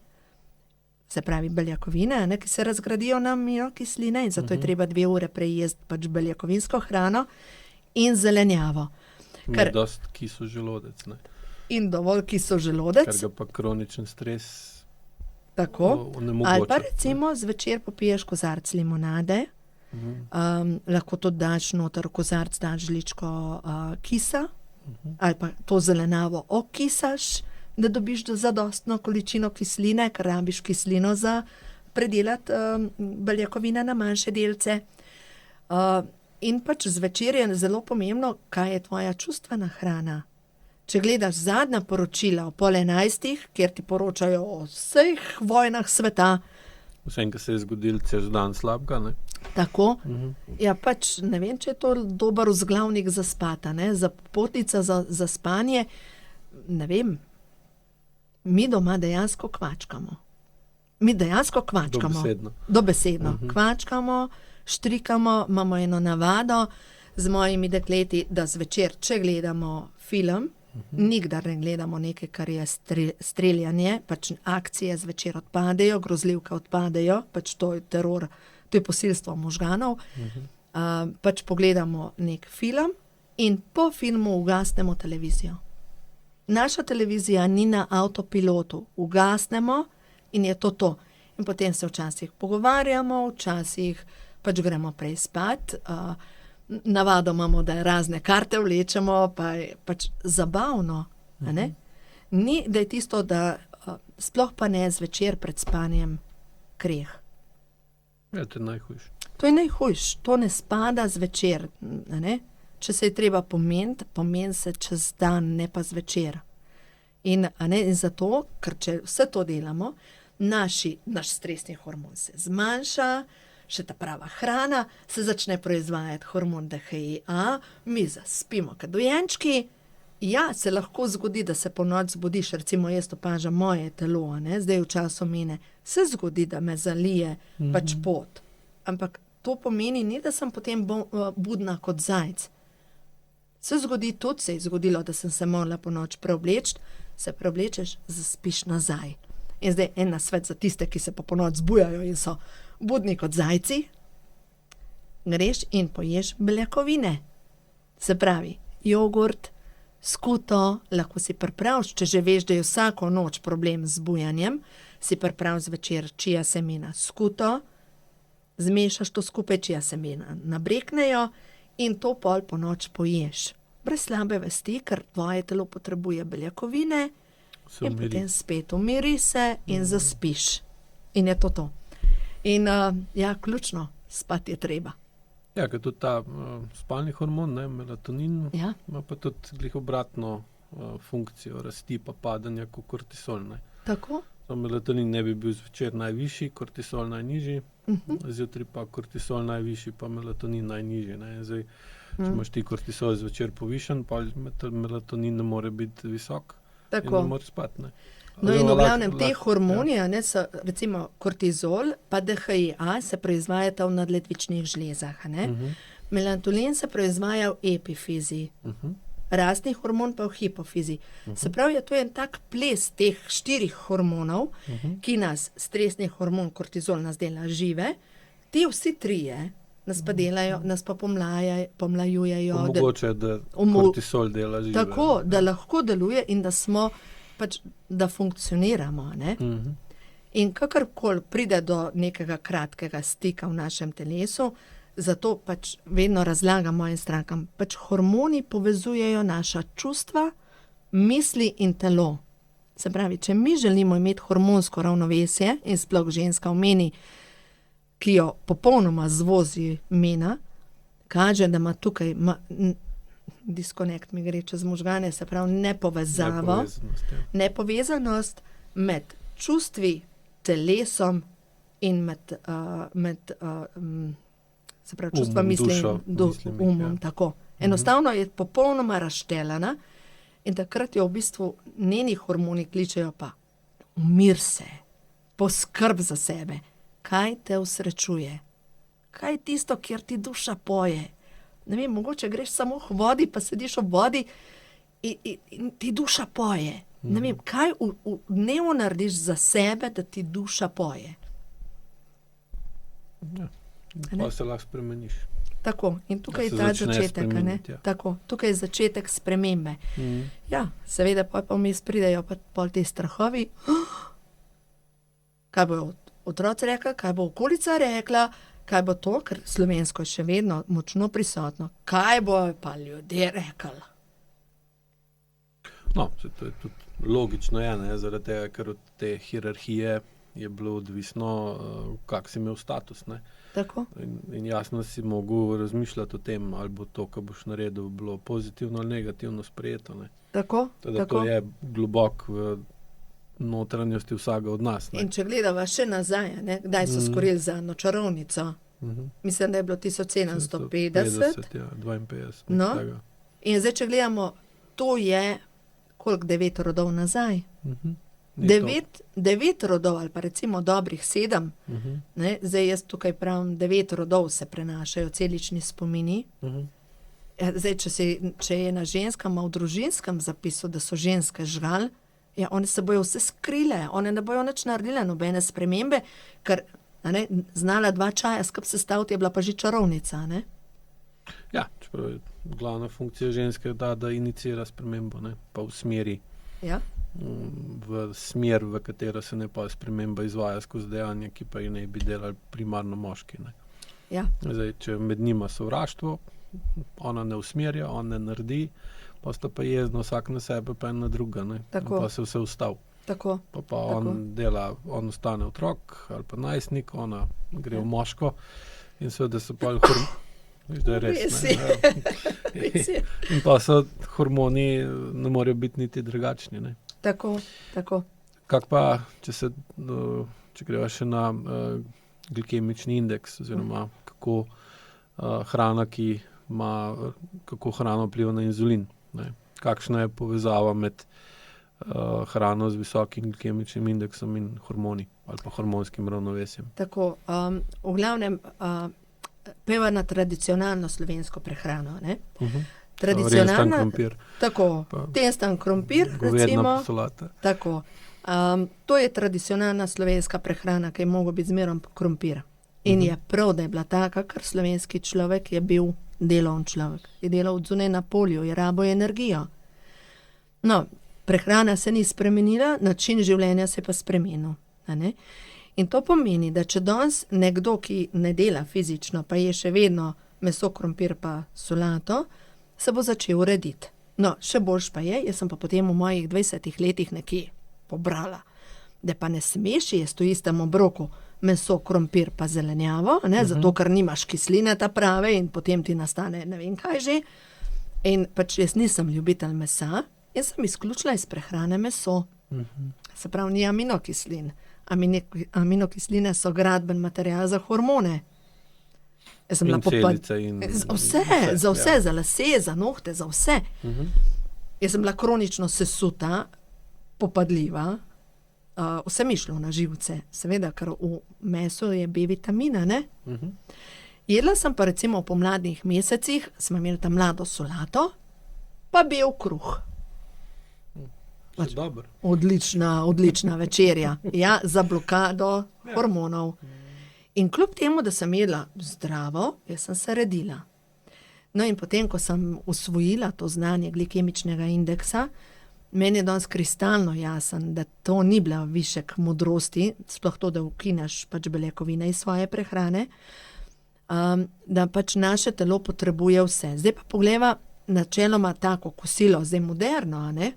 se pravi beljakovine, ne, ki se razgradijo na aminokisline in zato je treba 2 ure prej jesti pač beljakovinsko hrano in zelenjavo. Ker dosti kisel želodec, ne? In dovolj kisel želodec. Ker ga pa kroničen stres tako, onemogoča. Ali pa recimo zvečer popiješ kozarc limonade, lahko to daš noter v kozarc, daš žličko kisa, ali pa to zelenjavo okisaš, da dobiš zadostno količino kisline, ker rabiš kislino za predelati beljakovine na manjše delce. In pač zvečer je zelo pomembno, kaj je tvoja čustvena hrana. Če gledaš zadnja poročila o 10:30, kjer ti poročajo o vseh vojnah sveta, Vsem, ki se je zgodil čez dan slabega, ne? tako, ja pač ne vem, če je to dober vzglavnik za spata, ne, za popotnica za spanje, ne vem, mi doma dejansko kvačkamo. Mi dejansko kvačkamo. Dobesedno. Kvačkamo, štrikamo, imamo eno navado z mojimi dekleti, da zvečer, če gledamo film, nikdar ne gledamo nekaj, kar je streljanje, pač akcije zvečer odpadejo, grozljivke odpadejo, pač to je teror, to je posilstvo možganov. Pač pogledamo nek film in po filmu ugasnemo televizijo. Naša televizija ni na avtopilotu, ugasnemo in je to. In potem se včasih pogovarjamo, včasih pač gremo prej spat, navado imamo, da razne karte vlečemo, pa je pač zabavno, a ne? Ni, da je tisto, da sploh pa ne zvečer pred spanjem kreh. Ja, to je najhujše. To je najhujš, to ne spada zvečer, a ne? Če se je treba pomeniti, pomeni se čez dan, ne pa zvečer. In zato, ker če vse to delamo, naš stresni hormon se zmanjša, še ta prava hrana, se začne proizvajati hormon DHEA, mi zaspimo kot dojenčki. Ja, se lahko zgodi, da se ponoči zbudiš, recimo jaz opažam moje telo, ne, zdaj v času mine, se zgodi, da me zalije pač pot. Ampak to pomeni ni, da sem potem budna kot zajec. Se zgodi tudi, se je zgodilo, da sem se morala ponoči preobleči, se preoblečeš, zaspiš nazaj. In zdaj en nasvet za tiste, ki se ponoči zbujajo in so budni kot zajci, greš in poješ beljakovine. Se pravi, jogurt, skuto, lahko si pripraviš, če že veš, da je vsako noč problem z bujanjem, si pripraviš zvečer čija semena skuto, zmešaš to skupaj, čija semena nabreknejo in to pol ponoči poješ. Brez slabe vesti, ker tvoje telo potrebuje beljakovine in potem spet umiri se in zaspiš. In je to. In ja, ključno, spati je treba. Ja, ker tudi ta spalni hormon, ne, melatonin, ima pa tudi glih obratno funkcijo rasti pa padanja kot kortisol. Ne. Tako? Melatonin ne bi bil zvečer najvišji, kortisol najnižji, zjutraj pa kortisol najvišji, pa melatonin najnižji. Ne. Zdaj, če imaš ti kortisol zvečer povišen, pa melatonin ne more biti visok in ne more spati. Ne. No in v glavnem te hormoni, ne, so, recimo kortizol pa DHEA se proizvajata v nadledvičnih žlezah. Melatonin se proizvaja v epifizi, rastni hormon pa v hipofizi. Se pravi, to je en tak ples teh 4 hormonov, ki nas, stresni hormon, kortizol nas dela žive, ti vsi trije nas pa delajo, nas pa pomlajujejo. Omogoče, da kortisol dela žive. Tako, da lahko deluje in da smo pač, da funkcioniramo, ne? In kakorkoli pride do nekega kratkega stika v našem telesu, zato pač vedno razlagam mojim strankam, pač hormoni povezujejo naša čustva, misli in telo. Se pravi, če mi želimo imeti hormonsko ravnovesje in sploh ženska v meni, ki jo popolnoma zvozi mena, kaže, da ima tukaj disconnect mi gre čez možgane, se pravi nepovezavo, nepovezanost med čustvi, telesom in med se pravi čustva, umom, tako. Enostavno je popolnoma razštelana in takrat jo v bistvu njeni hormoni kličejo pa umir se, poskrb za sebe. Kaj te usrečuje? Kaj je tisto, kjer ti duša poje? Ne vem, mogoče greš samo v vodi, pa sediš v vodi in ti duša poje. Ne vem, kaj v dnevu narediš za sebe, da ti duša poje? Ja, pa se lahko spremeniš. Tako, in tukaj je ta začetek, ne? Tako, tukaj je začetek spremembe. Ja, seveda pa vmes pridejo pa pol te strahovi. Kaj bojo otroci rekli, kaj bo okolica rekla, kaj bo to, ker slovensko je še vedno močno prisotno. Kaj bojo pa ljudje rekli? No, to je tudi logično, ja, ne, zaradi tega, ker od te hierarhije je bilo odvisno, kak si imel status. Ne? Tako. In jasno si mogel razmišljati o tem, ali bo to, kar boš naredil, bilo pozitivno ali negativno sprejeto. Ne? Tako. To je globok v notranjosti vsakega od nas. Ne? In če gledava še nazaj, ne, kdaj so skorili za eno čarovnico, mislim, da je bilo 1750. Ja, 52. No. In zdaj, če gledamo, to je koliko 9 rodov nazaj. 9 rodov ali pa recimo dobrih 7. Ne, zdaj jaz tukaj pravim, 9 rodov se prenašajo celični spomini. Zdaj, če je ena ženska, ima v družinskem zapisu, da so ženske žgal, ja, one se bojo vse skrile, one ne bojo nič naredile, nobene spremembe, ker ne, znala 2 čaja skup sestaviti, je bila pa že čarovnica, ne? Ja, čeprav je glavna funkcija ženske, da inicira spremembo, ne, pa v smeri. Ja. V smer, v katero se ne pa sprememba izvaja skozi dejanja, ki pa ji ne bi delali primarno moški. Ne. Ja. Zdaj, če med njima sovraštvo, ona ne usmerja, on ne naredi, pa sta pa jezno vsak na sebe, pa en na druga, ne. Tako. Pa se vse ustav. Tako. Pa on dela, on ostane otrok ali pa najstnik, ona gre v moško in seveda so pa Viš, da je res. In pa so hormoni ne morejo biti niti drugačni. Ne. Tako. Kak pa, če greva še na glikemični indeks, oziroma kako hrana, kako hrana vpliva na inzulin. Ne. Kakšna je povezava med hrano z visokim glikemičnim indeksom in hormoni ali pa hormonskim ravnovesjem? Tako, v glavnem peva na tradicionalno slovensko prehrano, ne? Tradicionalna, krompir. Tako, testan krompir, recimo. Solata. Tako. To je tradicionalna slovenska prehrana, ki je mogel biti zmerom krompir. In je prav, da je bila taka, ker slovenski človek je bil delovni človek. Je delal zunaj na polju, je rabo energijo. No, prehrana se ni spremenila, način življenja se pa spremenil. Ne? In to pomeni, da če danes nekdo, ki ne dela fizično, pa je še vedno meso, krompir pa solato, se bo začel urediti. No, še boljš pa je, jaz sem pa potem v mojih 20 letih nekje pobrala, da pa ne smeš jesti v istem obroku meso, krompir pa zelenjavo, ne, zato ker nimaš kisline ta prave in potem ti nastane ne vem kaj že. In pač jaz nisem ljubitelj mesa in sem izključila iz prehrane meso. Se pravi, ni aminokislin. Aminokisline so gradben material za hormone. In celice in za vse, za lase, za nohte, za vse. Jaz sem bila kronično sesuta, popadljiva, vse mi šlo na živce, seveda, ker v mesu je B vitamina, ne? Jedla sem pa recimo v pomladnih mesecih, smo imeli tam mlado solato, pa bel kruh. Odlična večerja. Ja, za blokado hormonov. In kljub temu, da sem jedla zdravo, jaz sem se redila. No in potem, ko sem usvojila to znanje glikemičnega indeksa, meni je danes kristalno jasen, da to ni bila višek modrosti, sploh to, da ukineš pač beljakovine iz svoje prehrane, da pač naše telo potrebuje vse. Zdaj pa pogleva načeloma tako kosilo, zdaj moderno, a ne?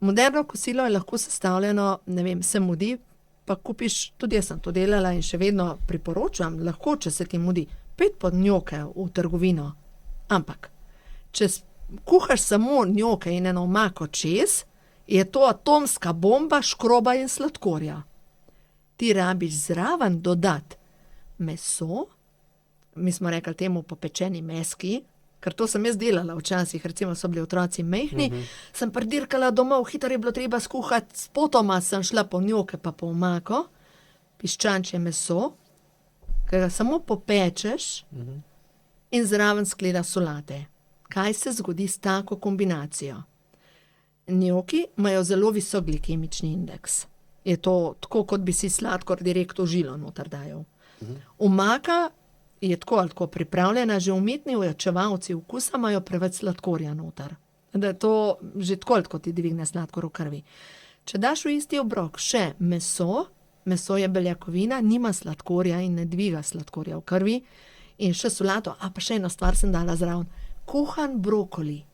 Moderno kosilo je lahko sestavljeno, ne vem, se mudi, pa kupiš, tudi jaz sem to delala in še vedno priporočam, lahko, če se ti mudi, 5 pod njoke v trgovino. Ampak, če kuhaš samo njoke in eno omako čez, je to atomska bomba škroba in sladkorja. Ti rabiš zraven dodati meso, mi smo rekli temu popečeni meski, ker to sem jaz delala včasih, recimo so bili otroci mehni, sem pridirkala domov, hitro je bilo treba skuhati, spotoma sem šla po njoke pa po omako, piščančje meso, ki ga samo popečeš in zraven skleda solate. Kaj se zgodi s tako kombinacijo? Njoki imajo zelo visok glikemični indeks. Je to tako, kot bi si sladkor direkt v žilo noter dajal. Omaka je tako ali tako pripravljena, že umetni ojačevalci okusa imajo preveč sladkorja noter. Da je to že tako ali tako ti dvigne sladkor v krvi. Če daš v isti obrok še meso, meso je beljakovina, nima sladkorja in ne dviga sladkorja v krvi, in še solato, a pa še eno stvar sem dala zraven, kuhan brokoli.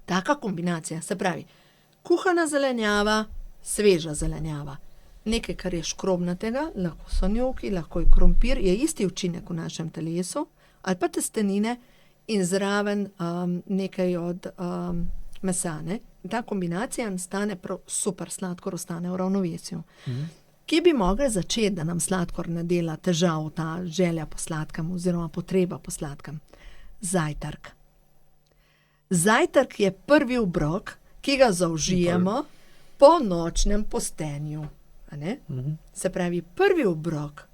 Taka kombinacija, se pravi, kuhana zelenjava, sveža zelenjava. nekaj, kar je škrobnatega, lahko so njoki, lahko je krompir, je isti učinek v našem telesu, ali pa testenine in zraven nekaj od mesa. Ne? Ta kombinacija stane prav super, sladkor ostane v ravnovesju. Kje bi mogli začeti, da nam sladkor ne dela težav, ta želja po sladkem oziroma potreba po sladkem? Zajtrk. Zajtrk je prvi obrok, ki ga zaužijemo po nočnem postenju. A ne? Se pravi, prvi obrok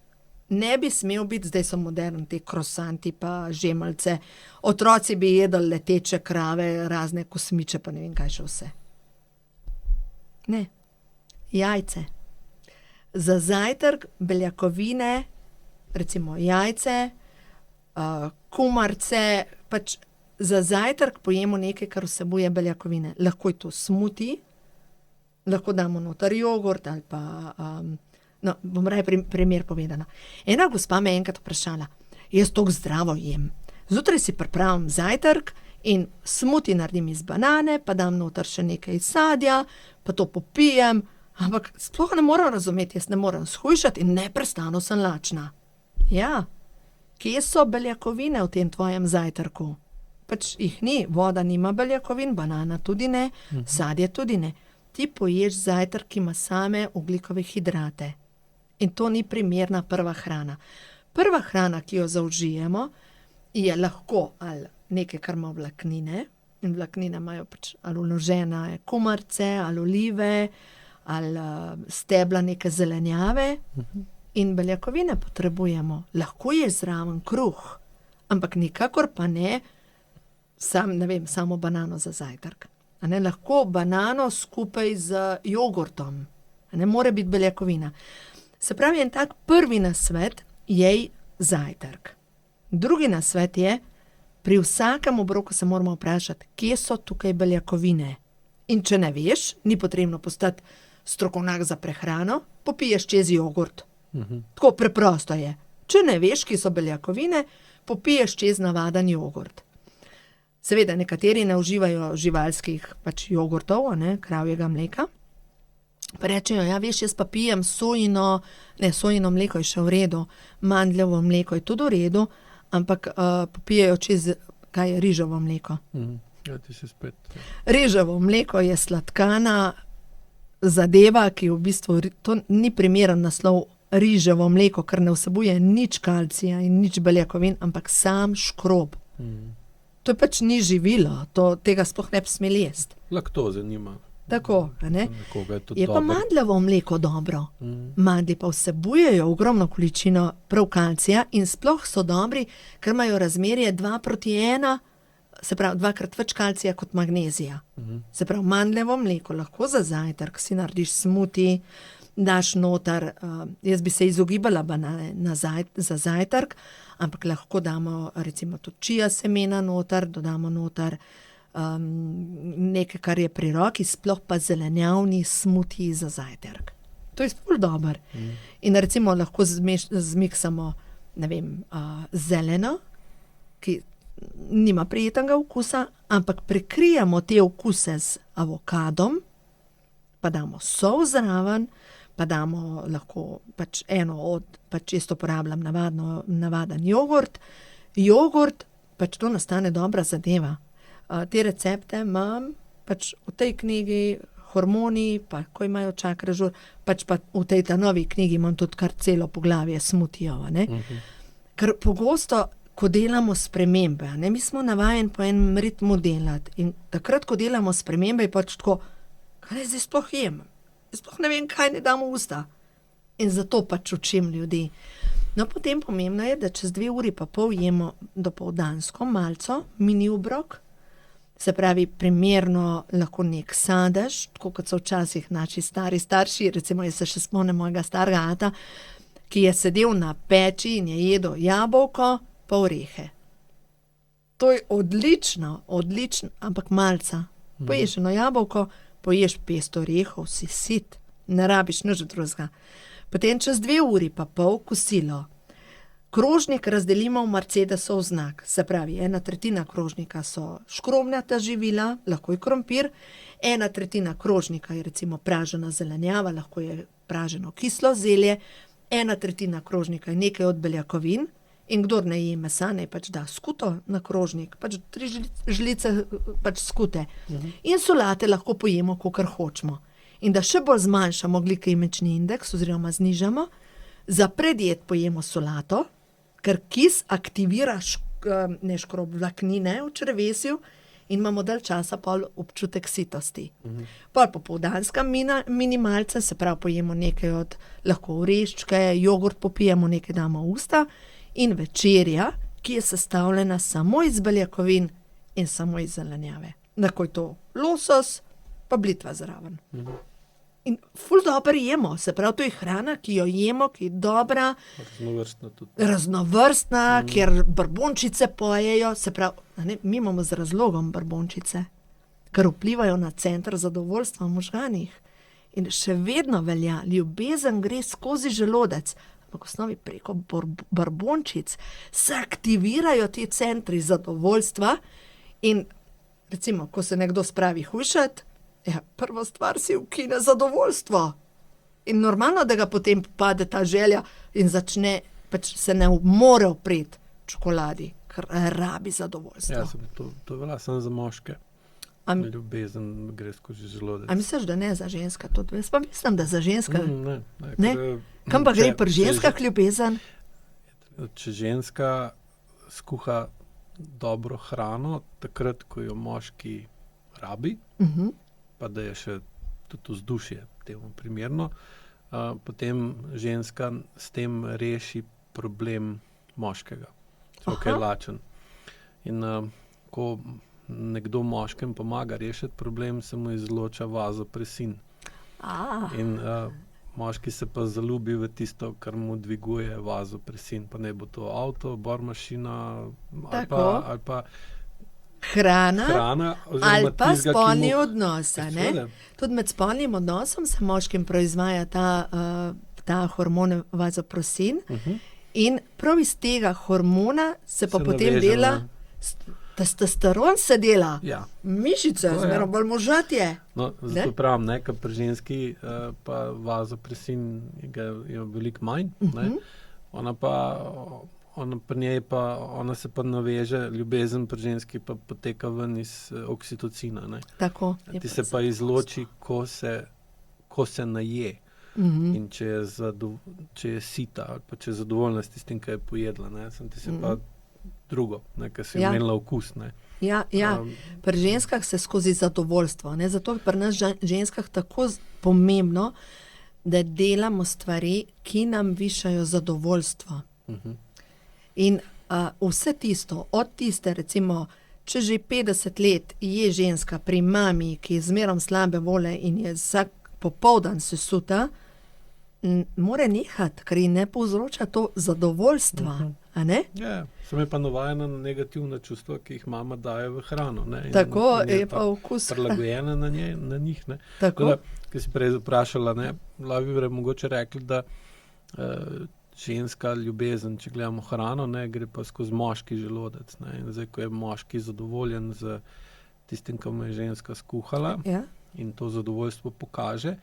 ne bi smel biti, zdaj so moderni te krosanti pa žemalce, otroci bi jedli leteče krave, razne kosmiče, pa ne vem kaj še vse. Ne. Jajce. Za zajtrk beljakovine, recimo jajce, kumarce, pač za zajtrk pojemo nekaj, kar vsebuje beljakovine. Lahko je to smuti, lahko damo noter jogurt ali pa, bom raje primer povedala. Ena gospa me enkrat vprašala, jaz toliko zdravo jem. Zjutraj si pripravim zajtrk in smuti naredim iz banane, pa dam noter še nekaj sadja, pa to popijem, ampak sploh ne moram razumeti, jaz ne moram shujšati in neprestano sem lačna. Ja, kje so beljakovine v tem tvojem zajtrku? Pač jih ni, voda nima beljakovin, banana tudi ne, sadje tudi ne. Ti poješ zajtrk, ki ima same ogljikove hidrate. In to ni primerna prva hrana. Prva hrana, ki jo zaužijemo, je lahko ali nekaj, kar ima vlaknine, in vlaknine imajo pač ali vložene kumarce, ali olive, ali stebla neke zelenjave. In beljakovine potrebujemo. Lahko je zraven kruh, ampak nikakor pa ne, samo banano za zajtrk. A ne, lahko banano skupaj z jogurtom. A ne more biti beljakovina. Se pravi, en tak prvi nasvet je zajtrk. Drugi nasvet je, pri vsakem obroku se moramo vprašati, kje so tukaj beljakovine. In če ne veš, ni potrebno postati strokovnjak za prehrano, popiješ čez jogurt. Tako preprosto je. Če ne veš, kje so beljakovine, popiješ čez navaden jogurt. Seveda, nekateri ne uživajo živalskih pač jogurtov, kravjega mleka. Pa rečejo, ja, veš, jaz pa pijem sojino mleko je še v redu, mandljevo mleko je tudi v redu, ampak popijejo čez, kaj je riževo mleko. Ja, ti si spet. Riževo mleko je sladkana zadeva, ki v bistvu, to ni primeren naslov riževo mleko, ker ne vsebuje nič kalcija in nič beljakovin, ampak sam škrob. To pač ni živilo, tega sploh ne bi smeli jesti. Laktoze nima. Tako, a ne? Je pa dobro. mandljevo mleko dobro. Mandlji pa vsebujejo ogromno količino prav kalcija in sploh so dobri, ker imajo razmerje 2:1, se pravi 2-krat več kalcija kot magnezija. Se pravi, mandljevo mleko lahko za zajtrk, si narediš smuti, daš noter, jaz bi se izogibala banane za zajtrk, ampak lahko damo recimo tudi čija semena noter, dodamo noter nekaj, kar je pri roki, sploh pa zelenjavni smuti za zajtrk. To je ful dober. In recimo lahko zmiksamo, ne vem, zeleno, ki nima prijetnega okusa, ampak prekrijemo te okuse z avokadom, pa damo sol zraven, pa damo lahko pač pač čisto uporabljam navaden jogurt. Jogurt, pač to nastane dobra zadeva. Te recepte imam pač v tej knjigi, hormoni, pa ko imajo čakre žur, pač pa v tej novi knjigi imam tudi kar celo poglavje smutijev, ne. Ker pogosto, ko delamo spremembe, mi smo navajeni po enem ritmu delati in takrat, ko delamo spremembe, je pač tako, kaj zdaj sploh jem? Sploh ne vem, kaj ne dam v usta. In zato pač učim ljudi. No, potem pomembno je, da čez 2 uri pa pol jemo dopoldansko malco, mini obrok, se pravi, primerno lahko nek sadež, tako kot so včasih naši starši, recimo jaz se še spomnim mojega starega ata, ki je sedel na peči in je jedel jabolko pa orehe. To je odlično, ampak malca. Poješ eno jabolko, poješ 500 orehov, si sit, ne rabiš nič drugega. Potem čez 2 uri pa pol kosilo. Krožnik razdelimo v Mercedesov znak, se pravi, 1/3 krožnika so škrobnata živila, lahko je krompir, 1/3 krožnika je recimo pražena zelenjava, lahko je praženo kislo zelje, 1/3 krožnika je nekaj od beljakovin in kdor ne je mesa, naj pač da skuto na krožnik, pač 3 žlice pač skute. In solate lahko pojemo, kakor hočemo. In da še bolj zmanjšamo glikemični indeks oziroma znižamo, za predjed pojemo solato, ker kis aktivira vlaknine v črevesju in imamo dalj časa pol občutek sitosti. Pol popoldanska minimalca, se pravi pojemo nekaj od lahko oreščke, jogurt popijemo, nekaj damo v usta, in večerja, ki je sestavljena samo iz beljakovin in samo iz zelenjave. Lahko je to losos, pa blitva zraven. In ful dobro jemo, se pravi, to je hrana, ki jo jemo, ki je dobra, raznovrstna, kjer brbončice pojejo, se pravi, mi imamo z razlogom brbončice, ker vplivajo na center zadovoljstva v možganih. In še vedno velja, ljubezen gre skozi želodec, ampak v osnovi preko brbončic se aktivirajo ti centri zadovoljstva in recimo, ko se nekdo spravi hujšati, prva stvar si ukine zadovoljstvo. In normalno, da ga potem pade ta želja in začne, pač se ne more upreti čokoladi, ker rabi zadovoljstvo. Ja, to velja samo za moške. Ljubezen gre skozi želodec. A misliš, da ne za ženska tudi? Jaz pa mislim, da za ženska. Ne? Kam pa gre pri ženskah ljubezen? Če ženska skuha dobro hrano, takrat, ko jo moški rabi, pa da je še tudi vzdušje temu primerno, potem ženska s tem reši problem moškega. Kaj je lačen. In ko nekdo moškem pomaga rešiti problem, se mu izloča vazopresin. In moški se pa zaljubi v tisto, kar mu dviguje vazopresin. Pa ne bo to avto, bormašina ali pa hrana ali pa spolni odnos. Tudi med spolnim odnosom se moškim proizvaja ta hormon vazopresin in prav iz tega hormona se pa potem dela testosteron se dela, mišice, zmerno bolj možatje. No, zato pravim, ker pri ženski pa vazopresin je veliko manj, ona se pa naveže, ljubezen pri ženski pa poteka ven iz oksitocina. Tako. Ti se pa izloči, ko se naje. In če je sita ali pa če je zadovoljna s tistim, kaj je pojedla, ti se pa drugo, ker si imela okus. Pri ženskah se skozi zadovoljstvo. Zato je pri nas ženskah tako pomembno, da delamo stvari, ki nam višajo zadovoljstvo. In vse tisto, od tiste, recimo, če že 50 let je ženska pri mami, ki je zmerom slabe volje in je vsak popoldan sesuta, mora nehati, ker ji ne povzroča to zadovoljstva. Sem je pa navajena na negativna čustva, ki jih mama daje v hrano. Tako je pa okus. Prilagojena na njih. Tako. Ki si prej vprašala, bi mogoče rekli, da ženska ljubezen, če gledamo hrano, gre pa skozi moški želodec. In zdaj, ko je moški zadovoljen z tistim, kar mu je ženska skuhala, in to zadovoljstvo pokaže,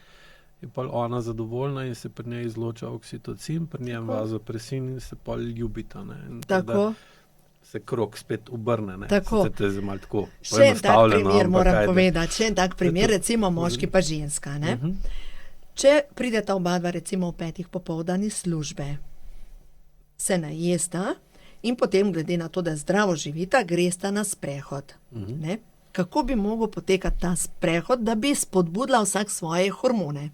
je pa ona zadovoljna in se pri njej izloča oksitocin, pri njem vazopresin in se pa ljubita. Tako. Se krog spet obrne. Tako. Še en tak primer moram povedati. Še en tak primer, recimo moški pa ženska. Če prideta oba dva recimo v 5 popoldan iz službe, se najesta in potem, glede na to, da zdravo živita, gresta na sprehod. Kako bi mogel potekati ta sprehod, da bi spodbudila vsak svoje hormone?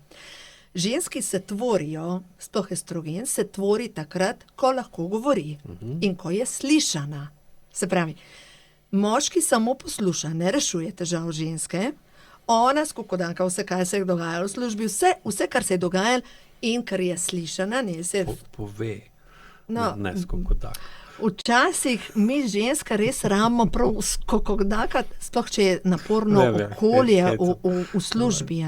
Ženski se tvorijo, sploh estrogen, se tvori takrat, ko lahko govori in ko je slišana. Se pravi, moški samo posluša, ne rešuje težav ženske, ona skokodanka vse, kaj se je dogajalo v službi, vse, kar se je dogajalo in kar je slišana, ne se... Pove, ne skokodanka. Včasih mi ženska res rabimo prav skokodakat, sploh če je naporno okolje v službi,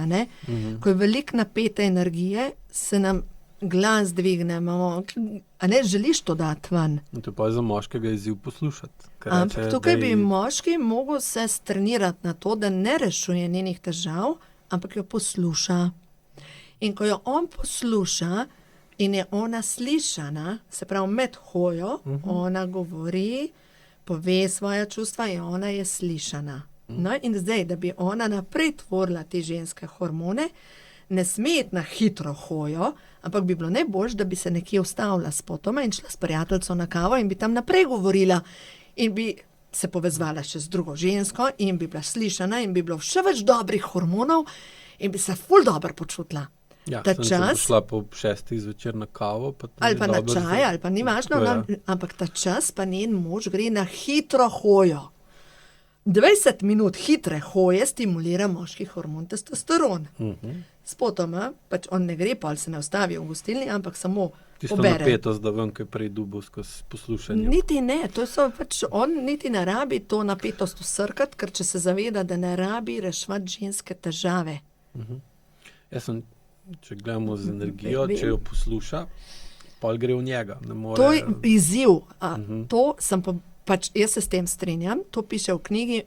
ko je veliko napete energije, se nam glas dvigne, želiš to dati ven. To pa je za moškega izziv poslušati. Ampak tukaj bi moški mogel se strenirati na to, da ne rešuje njenih težav, ampak jo posluša. In ko jo on posluša in je ona slišana, se pravi med hojo, ona govori, pove svoja čustva in ona je slišana. No, in zdaj, da bi ona naprej tvorila te ženske hormone, ne sme iti na hitro hojo, ampak bi bilo najboljše, da bi se nekje ustavila spotoma in šla s prijateljico na kavo in bi tam naprej govorila in bi se povezvala še z drugo žensko in bi bila slišana in bi bilo še več dobrih hormonov in bi se ful dobro počutila. Ja, Ta sem čas, šla po 6 zvečer na kavo. Pa to ali ni pa na dobro čaj, ali pa ni važno, Tako, ja. ampak ta čas pa njen mož gre na hitro hojo. 20 minut hitre hoje stimulira moški hormon testosteron. Spotoma, pač on ne gre, pa se ne ustavi v gostilni, ampak samo Tisto pobere. napetost, da ven, kaj prej dubo skozi poslušanje. Niti ne, to so pač, on niti ne rabi to napetost usrkati, ker če se zaveda, da ne rabi reševati ženske težave. Jaz sem, če gledamo z energijo, Vem. če jo posluša, pol gre v njega. Ne more, To je izziv. To sem pač jaz se s tem strinjam, to piše v knjigi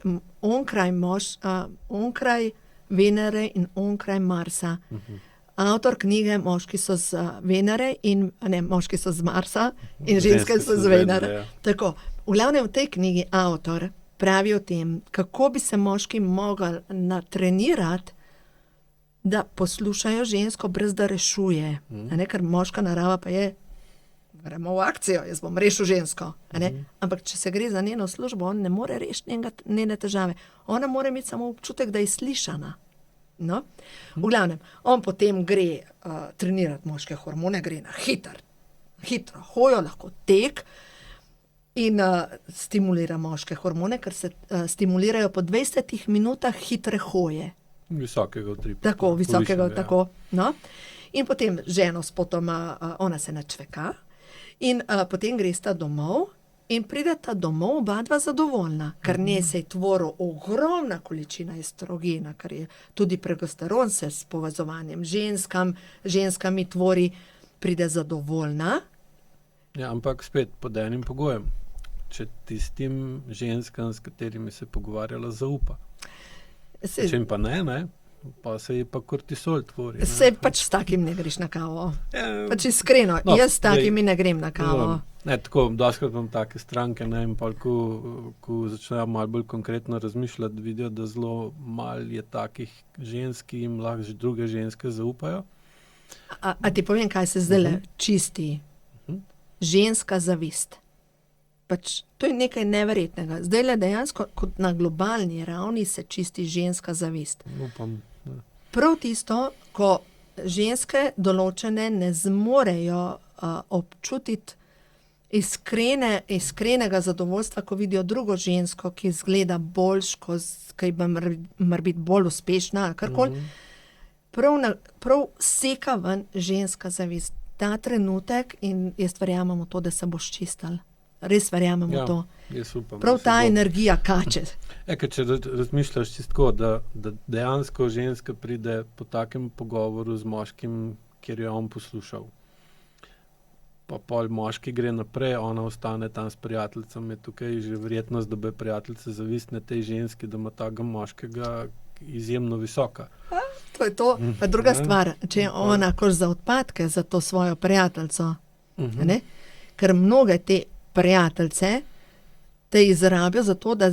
Onkraj Venere in onkraj Marsa. Avtor knjige Moški so z Venere in ne, moški so z Marsa in ženske so z Venere. ja. Tako, v glavnem v tej knjigi avtor pravi o tem, kako bi se moški mogli natrenirati, da poslušajo žensko, brez da rešuje. A ne, ker moška narava pa je, gremo v akcijo, jaz bom rešil žensko. A ne? Ampak če se gre za njeno službo, on ne more rešiti njene težave. Ona mora imeti samo občutek, da je slišana. No? V glavnem, on potem gre trenirati moške hormone, gre na hitro hojo, lahko tek in stimulira moške hormone, ker se stimulirajo po 20 minutah hitre hoje. Visokega utripa. Tako, visokega, Povišenega, tako. No? In potem ženo spotoma, ona se načveka in potem gresta domov in prideta domov oba dva zadovoljna, ker nje se je tvoril ogromna količina estrogena, ker je tudi progesteron se s povezovanjem ženskami tvori, pride zadovoljna. Ja, ampak spet pod enim pogojem. Če tistim ženskam, s katerimi se je pogovarjala, zaupa. Če jim pa ne, pa se ji pa kortisol tvori. Se pač s takim ne greš na kavo. Ja, Pač iskreno, No, jaz s takimi zdaj, ne grem na kavo. Ne, tako, doskrat imam take stranke, ne, in pol, ko začnejo malo bolj konkretno razmišljati, vidijo, da zelo malo je takih žensk, ki jim lahko že druge ženske zaupajo. A ti povem, kaj se zdaj čisti? Ženska zavist. Pač, to je nekaj neverjetnega. Zdaj le dejansko, kot na globalni ravni, se čisti ženska zavist. Upam, da. Prav tisto, ko ženske določene ne zmorejo občutiti iskrenega zadovoljstva, ko vidijo drugo žensko, ki izgleda boljš, ki mora biti bolj uspešna ali karkoli. Prav seka ven ženska zavist. Ta trenutek in jaz verjamem v to, da se boš čistil. Res verjamem v to. Jaz upam, Prav da se ta bo. energija kače. Ker če razmišljaš čisto, da dejansko ženska pride po takem pogovoru z moškim, kjer je on poslušal. Pa pol moški gre naprej, ona ostane tam s prijateljicami, tukaj je že verjetnost, da bo prijateljica zavistne tej ženski, da ima takega moškega izjemno visoka. To je to. Pa druga stvar, če je ona koš za odpadke za to svojo prijateljico, ne? Ker mnoge te prijateljice te izrabijo za to, da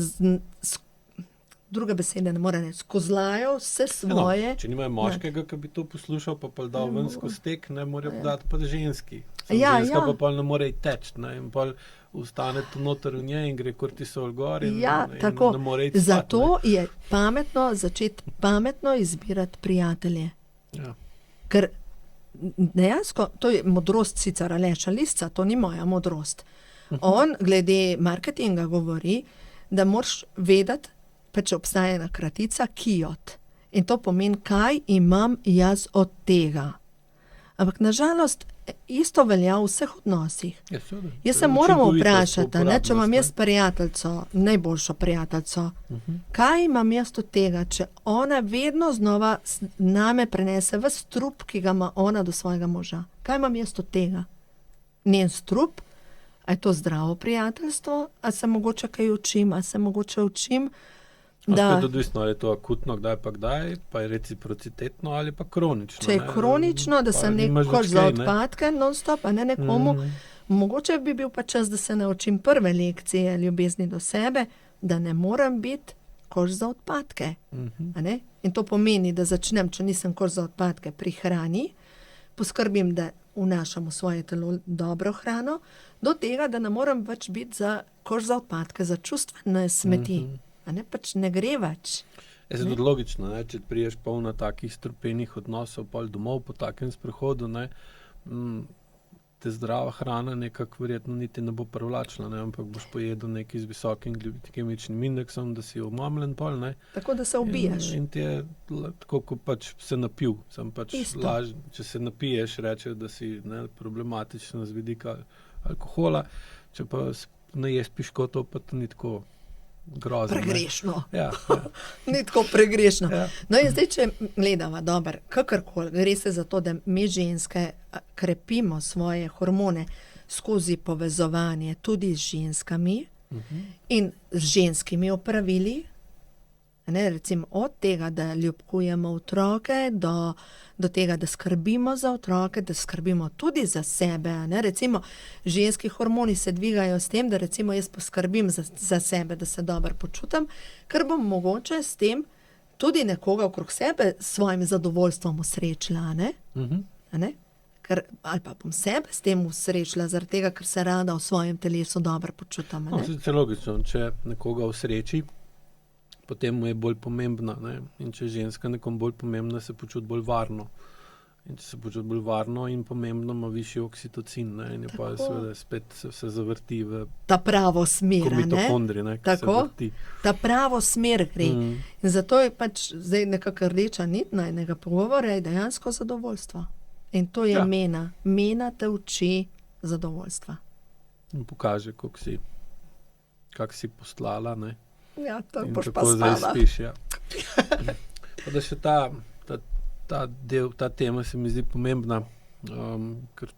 druge besede ne more reči, skozlajo vse svoje. Če nimajo moškega, ki bi to poslušal, pa dal ven skozi tek, ne morejo dati pa ženski. Ženska pa pol ne more teči, in pol ustane tu noter v njej in gre kortisol gor in tako. ne more iti spat. Zato je pametno začeti pametno izbirati prijatelje. Ja. Ker dejansko, to je modrost sicer Aleša Lisca, to ni moja modrost. On glede marketinga govori, da moraš vedeti, pa če obstaja ena kratica, kijot. In to pomeni, kaj imam jaz od tega. Ampak nažalost, isto velja v vseh odnosih. Ja, Jaz se moram vprašati, ne, če imam jaz prijateljico, najboljšo prijateljico, kaj imam jaz od tega, če ona vedno znova name prenese ves strup, ki ga ima ona do svojega moža. Kaj imam jaz od tega? Njen strup? A je to zdravo prijateljstvo? A se mogoče kaj učim? A se mogoče učim Da. Spet odvisno, ali je to akutno, kdaj, pa je reciprocitetno ali pa kronično. Če je kronično, da sem nekoč za odpadke, non-stop, a ne nekomu, mogoče bi bil pa čas, da se naučim prve lekcije ljubezni do sebe, da ne moram biti koš za odpadke. A ne? In to pomeni, da začnem, če nisem koš za odpadke, pri hrani, poskrbim, da vnašam v svoje telo dobro hrano, do tega, da ne moram več biti za koš za odpadke, za čustvene smeti. A ne, pač ne gre več. Je tudi logično, ne? Če priješ polno takih strupenih odnosov pol domov po takem sprehodu, ne? Te zdrava hrana nekako verjetno niti ne bo privlačna, ne? Ampak boš pojedel nekaj z visokim glikemičnim indeksom, da si omamljen pol, ne? Tako da se ubiješ. In ti je tako, ko pač se napil. Sem pač če se napiješ, rečejo, da si problematična z vidika alkohola, če pa naješ piškotov, pa to ni tako grozno. Pregrešno. Ja. Ni tako pregrešno. Ja. No in zdaj, če gledava, dober, kakorkoli, gre se za to, da mi ženske krepimo svoje hormone skozi povezovanje tudi z ženskami in z ženskimi opravili, ne, recimo od tega, da ljubkujemo otroke, do tega, da skrbimo za otroke, da skrbimo tudi za sebe. Ne? Recimo, ženski hormoni se dvigajo s tem, da recimo jaz poskrbim za sebe, da se dobro počutim, ker bom mogoče s tem tudi nekoga okrog sebe s svojim zadovoljstvom usrečila. Ne? Ne? Ali pa bom sebe s tem usrečila, zaradi tega, ker se rada v svojem telesu dobro počutim. No, je logično, če nekoga usreči, potem mu je bolj pomembna. Ne? In če je ženska nekom bolj pomembna, se počuti bolj varno. In če se počuti bolj varno in pomembno, ima višji oksitocin. Ne? In je pa seveda spet se vse zavrti v ta pravo smer, mitokondri, ne? Tako, ta pravo smer gre. In zato je pač zdaj nekako rdeča nit najnega pogovora je dejansko zadovoljstvo. In to je mena. Mena te uči zadovoljstva. In pokaže, kak si poslala, ne? Ja, to boš pa spala. In tako zdaj spiš, ja. Pa da še ta tema se mi zdi pomembna, ker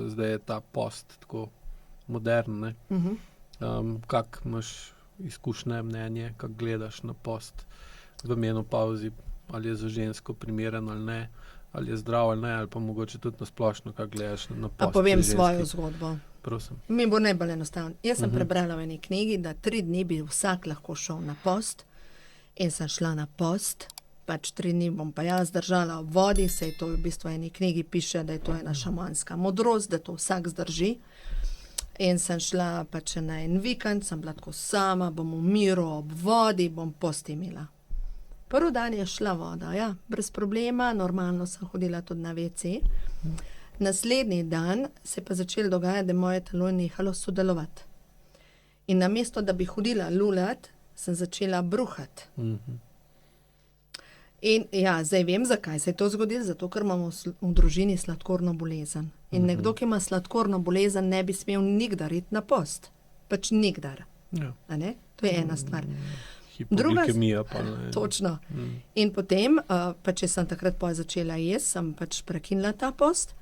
zdaj je ta post tako modern, ne. Kak imaš izkušnje, mnenje, kak gledaš na post v menopavzi, ali je za žensko primeren ali ne, ali je zdrav ali ne, ali pa mogoče tudi na splošno, kak gledaš na post. A povem svojo zgodbo. Prosim. Mi bo najbolj enostavno. Jaz sem prebrala v eni knjigi, da 3 dni bi vsak lahko šel na post in sem šla na post, pač 3 dni bom pa jaz držala ob vodi, sej to v bistvu v eni knjigi piše, da je to ena šamanska modrost, da to vsak zdrži. In sem šla pač na en vikend, sem bila tako sama, bom v miru ob vodi, bom post imela. Prvi dan je šla voda, ja, brez problema, normalno sem hodila tudi na WC. Naslednji dan se pa začelo dogajati, da je moje telo nehalo sodelovati. In namesto, da bi hodila lulat, sem začela bruhati. In ja, zdaj vem, zakaj se je to zgodilo, zato ker imamo v družini sladkorno bolezen. In nekdo, ki ima sladkorno bolezen, ne bi smel nikdar iti na post. Pač nikdar. Ja. A ne? To je ena stvar. Hipoglikemija pa ne. Točno. In potem, pač če sem takrat začela jesti, sem pač prekinila ta post.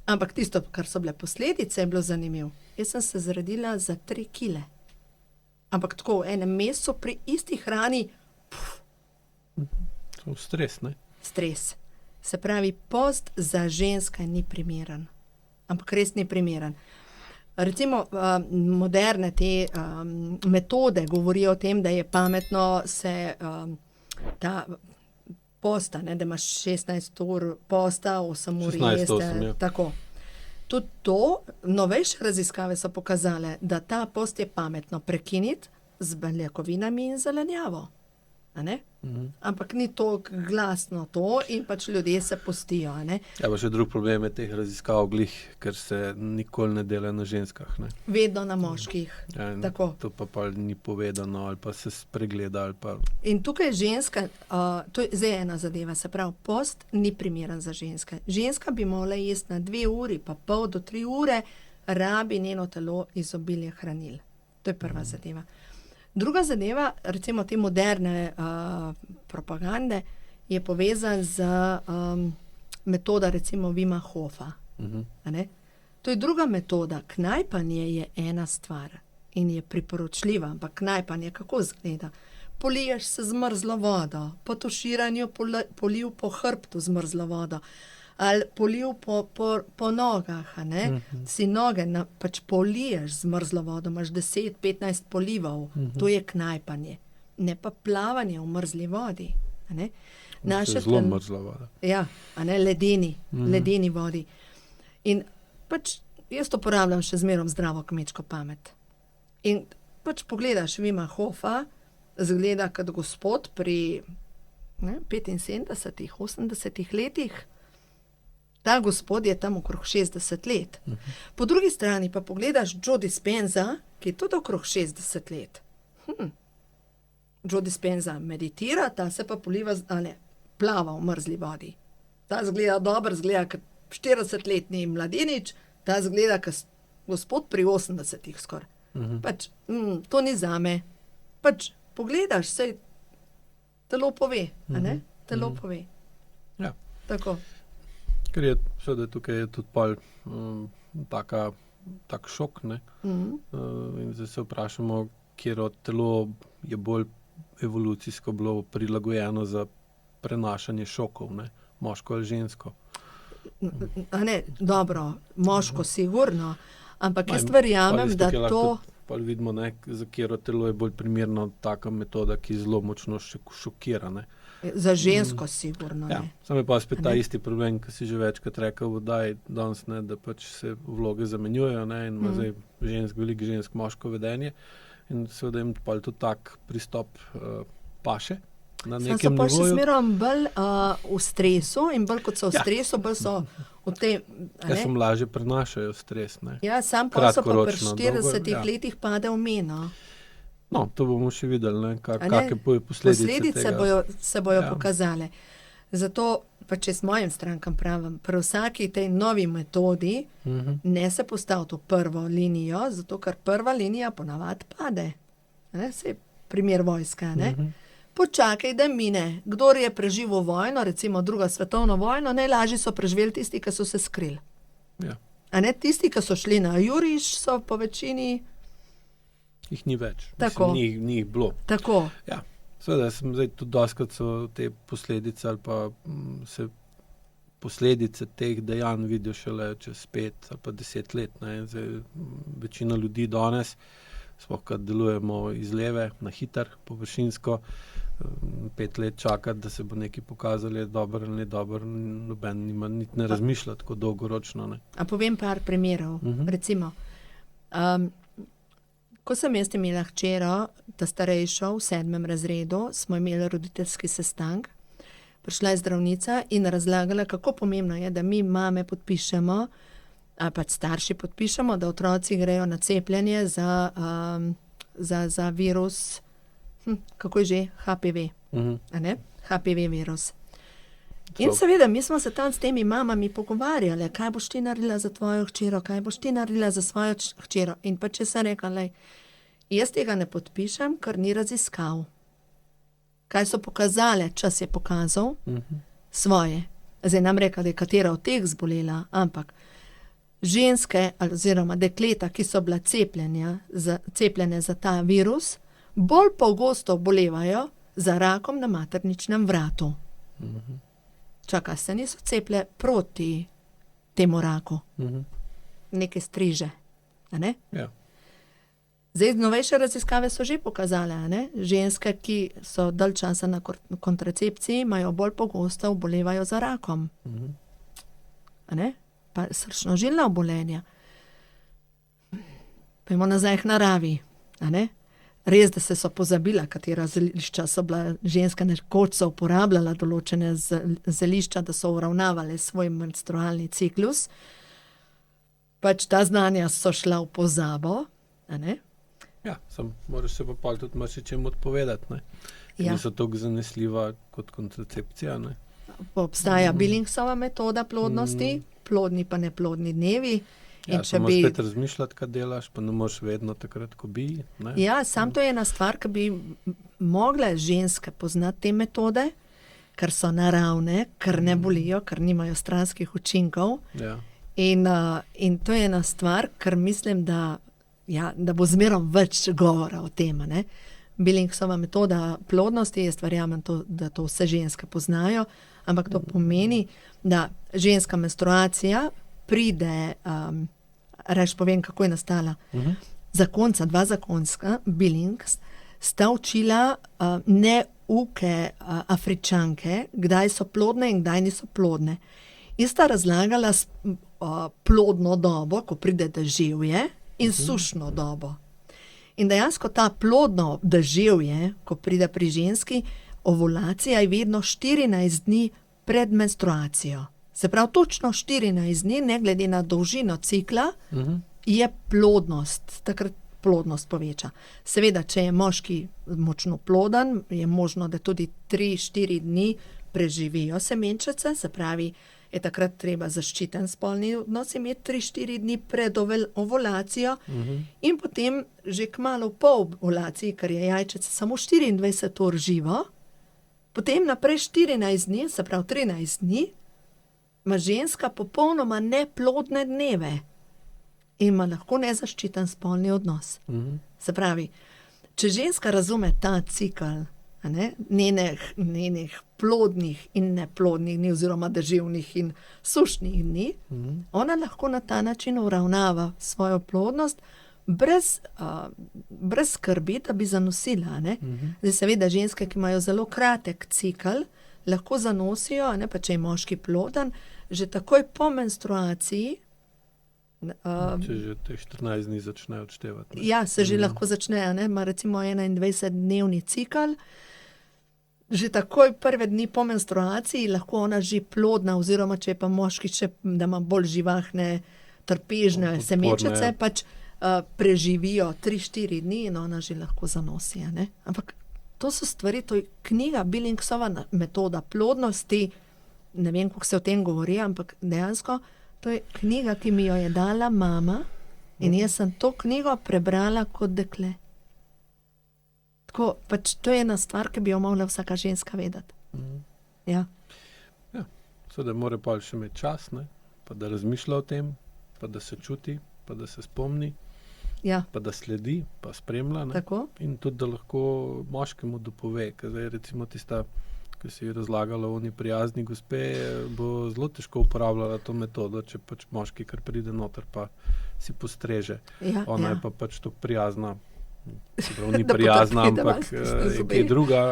Ampak tisto, kar so bile posledice, je bilo zanimivo. Jaz sem se zredila za 3 kile. Ampak tako v enem mesecu pri isti hrani. Stres, ne? Stres. Se pravi, post za ženske ni primeren. Ampak res ni primeren. Recimo, moderne te metode govorijo o tem, da je pametno se ta posta, ne, da imaš 16 ur posta, 8 ur jeste, tako. Tudi to, novejše raziskave so pokazale, da ta post je pametno prekiniti z beljakovinami in zelenjavo. A ne? Ampak ni toliko glasno to in pač ljudje se postijo. A ne? Ja, pa še drug problem je teh raziskav glih, ker se nikoli ne dela na ženskah. Ne? Vedno na moških. Ja, tako. To pa ni povedano ali pa se spregleda. Ali pa... In tukaj ženska, to je zdaj ena zadeva, se pravi, post ni primeren za ženske. Ženska bi morala jesti na 2 uri, pa pol do 3 ure, rabi njeno telo izobilje hranil. To je prva zadeva. Druga zadeva, recimo te moderne propagande, je povezan z metoda recimo Wima Hofa. To je druga metoda. Knajpanje je ena stvar in je priporočljiva, ampak knajpanje kako izgleda? poliješ se z mrzlo vodo, po tuširanju poliv po hrbtu z mrzlo vodo, ali poliv po nogah, a ne? Si noge pač poliješ z mrzlo vodo, imaš 10-15 polivov, to je knajpanje, ne pa plavanje v mrzli vodi, a ne? Zelo mrzla voda. Ja, a ne, ledeni vodi. In pač jaz uporabljam še zmerom zdravo kmečko pamet. In pač pogledaš Wima Hofa, zgleda kot gospod pri 75, 80 letih. Ta gospod je tam okrog 60 let. Po drugi strani pa pogledaš Joe Dispenza, ki je tudi okrog 60 let. Joe Dispenza meditira, ta se pa plava v mrzli vodi. Ta zgleda dobro, zgleda kot 40-letni mladenič, ta zgleda kot gospod pri 80-ih skoraj. Pač, to ni zame. Pač pogledaš, sej telo pove, a ne? Telo pove. Ja. Tako. Ker je seveda tukaj je tudi pol tak šok, ne? In zdaj se vprašamo, kjer telo je bolj evolucijsko bilo prilagojeno za prenašanje šokov, ne? Moško ali žensko. A ne, dobro, moško sigurno, ampak jaz verjamem, da to... Pa vidimo, ne, za katero telo je bolj primerna taka metoda, ki zelo močno šokira, ne. Za žensko sigurno, Ja, ne. samo je pa spet ta isti problem, ki si že večkrat rekel v oddaji danes, ne, da pač se vloge zamenjujejo, ne, in ima zdaj veliko žensk moško vedenje in seveda jim pa tudi tak pristop paše na Sam so nekem pa še nivoju. zmerom bolj v stresu in bolj kot so v stresu, bolj so v tej, a Jaz ne? sem lažje prenašajo stres, ne. Ja, sam pa so pa pri Kratkoročno, 40 ja. letih pade v meno. No, to bomo še videli, ne, A ne? kakšne posledice Posledice tega. se bojo Ja. pokazale. Zato pa če s mojim strankam pravim, pri vsaki tej novi metodi ne se postaviti v prvo linijo, zato ker prva linija ponavadi pade. Ne? Saj primer vojska, ne? Počakaj, da mine. Kdor je preživel vojno, recimo drugo svetovno vojno, najlažje so preživeli tisti, ki so se skrili. Ja. A ne, tisti, ki so šli na juriš, so po večini Jih ni več. Tako. Mislim, ni jih bilo. tako. Ja, seveda sem zdaj tudi dostikrat so te posledice ali pa se posledice teh dejanj vidijo šele čez 5 ali pa 10 let. Ne. Zdaj, večina ljudi danes, sploh kad delujemo iz leve, na hiter, površinsko, 5 let čakati, da se bo nekaj pokazalo, je dobro ali ni dobro, noben nima, niti ne razmišlja tako dolgoročno. Ne. A povem par primerov. Recimo, ko sem jaz imela hčero, ta starejšo, v 7. razredu, smo imeli roditeljski sestanek, prišla je zdravnica in razlagala, kako pomembno je, da mi mame podpišemo, ali pač starši podpišemo, da otroci grejo na cepljenje za virus, kako je že, HPV, a ne? HPV virus. In seveda, mi smo se tam s temi mamami pogovarjali, kaj boš ti naredila za tvojo hčero, kaj boš ti naredila za svojo hčero. In pa če sem rekla, lej, jaz tega ne podpišem, ker ni raziskav. Kaj so pokazale, čas je pokazal, svoje. Zdaj nam rekla, da je katera od teh zbolela, ampak ženske oziroma dekleta, ki so bila cepljene za ta virus, bolj pogosto obolevajo za rakom na materničnem vratu. Čakaj, se niso ceple proti temu raku. Neke striže, a ne? Ja. Zdaj, novejše raziskave so že pokazale, a ne? Ženske, ki so dalj časa na kontracepciji, imajo bolj pogosto obolevajo za rakom. A ne? Pa srčno-žilna obolenja. Pojmo nazaj k naravi, a ne? Res, da so pozabila, katera zelišča so bila ženska, nekoč so uporabljala določene zelišča, da so uravnavale svoj menstrualni ciklus. Pač ta znanja so šla v pozabo, a ne? Ja, moraš se pa pol tudi marsičem odpovedati, ne. Ker niso toliko zanesljiva kot kontracepcija, ne. Obstaja Billingsova metoda plodnosti, plodni pa neplodni dnevi. Ja, se moraš spet razmišljati, kaj delaš, pa ne moreš vedno takrat, ko bi, ne. Ja, sam to je ena stvar, ki bi mogle ženske poznati te metode, ker so naravne, ker ne bolijo, ker nimajo stranskih učinkov. Ja. In to je ena stvar, ker mislim, da bo zmerom več govora o tem, ne. Billingsova metoda plodnosti, jaz verjamem, da to vse ženske poznajo, ampak to pomeni, da ženska menstruacija pride, reš povem, kako je nastala. Zakonca, dva zakonska, Billings, sta učila neuke Afričanke, kdaj so plodne in kdaj niso plodne. In sta razlagala plodno dobo, ko pride deževje, in sušno dobo. In dejansko ta plodno deževje, ko pride pri ženski, ovulacija je vedno 14 dni pred menstruacijo. Se pravi, točno 14 dni, ne glede na dolžino cikla, je plodnost, takrat plodnost poveča. Seveda, če je moški močno ploden, je možno, da tudi 3-4 dni preživijo semenčice, se pravi, je takrat treba zaščiten spolni odnos imeti 3-4 dni pred ovulacijo in potem že kmalu po ovulaciji, ker je jajčice samo 24 ur živo, potem naprej 14 dni, se pravi 13 dni, ima ženska popolnoma neplodne dneve in ima lahko nezaščiten spolni odnos. Se pravi, če ženska razume ta cikl, njenih plodnih in neplodnih dni oziroma deževnih in sušnih dni, ona lahko na ta način uravnava svojo plodnost brez skrbi, da bi zanosila. Zdaj seveda ženske, ki imajo zelo kratek cikl, lahko zanosijo, pa če je moški ploden, že takoj po menstruaciji. Če že teh 14 dni začne odštevati. Ja, se že lahko začne, ima recimo 21-dnevni cikl. Že takoj prve dni po menstruaciji lahko ona že plodna, oziroma če je pa moški še, da ima bolj živahne, trpežne semenčice, pač preživijo 3-4 dni in ona že lahko zanosi. Ampak to so stvari, to je knjiga Billingsova metoda plodnosti, ne vem, kako se o tem govori, ampak dejansko to je knjiga, ki mi jo je dala mama in jaz sem to knjigo prebrala kot dekle. Tako, pač to je ena stvar, ki bi jo mogla vsaka ženska vedeti. Ja. Seveda mora pa še imeti čas, pa da razmišlja o tem, pa da se čuti, pa da se spomni, pa da sledi, pa spremlja. Tako. In tudi, da lahko moškemu dopove, ker zdaj recimo tista, ki si razlagala o oni prijazni gospe, bo zelo težko uporabljala to metodo, če pač moški kar pride noter, pa si postreže. Ona je pa pač tako prijazna, ni prijazna, ampak je kaj druga.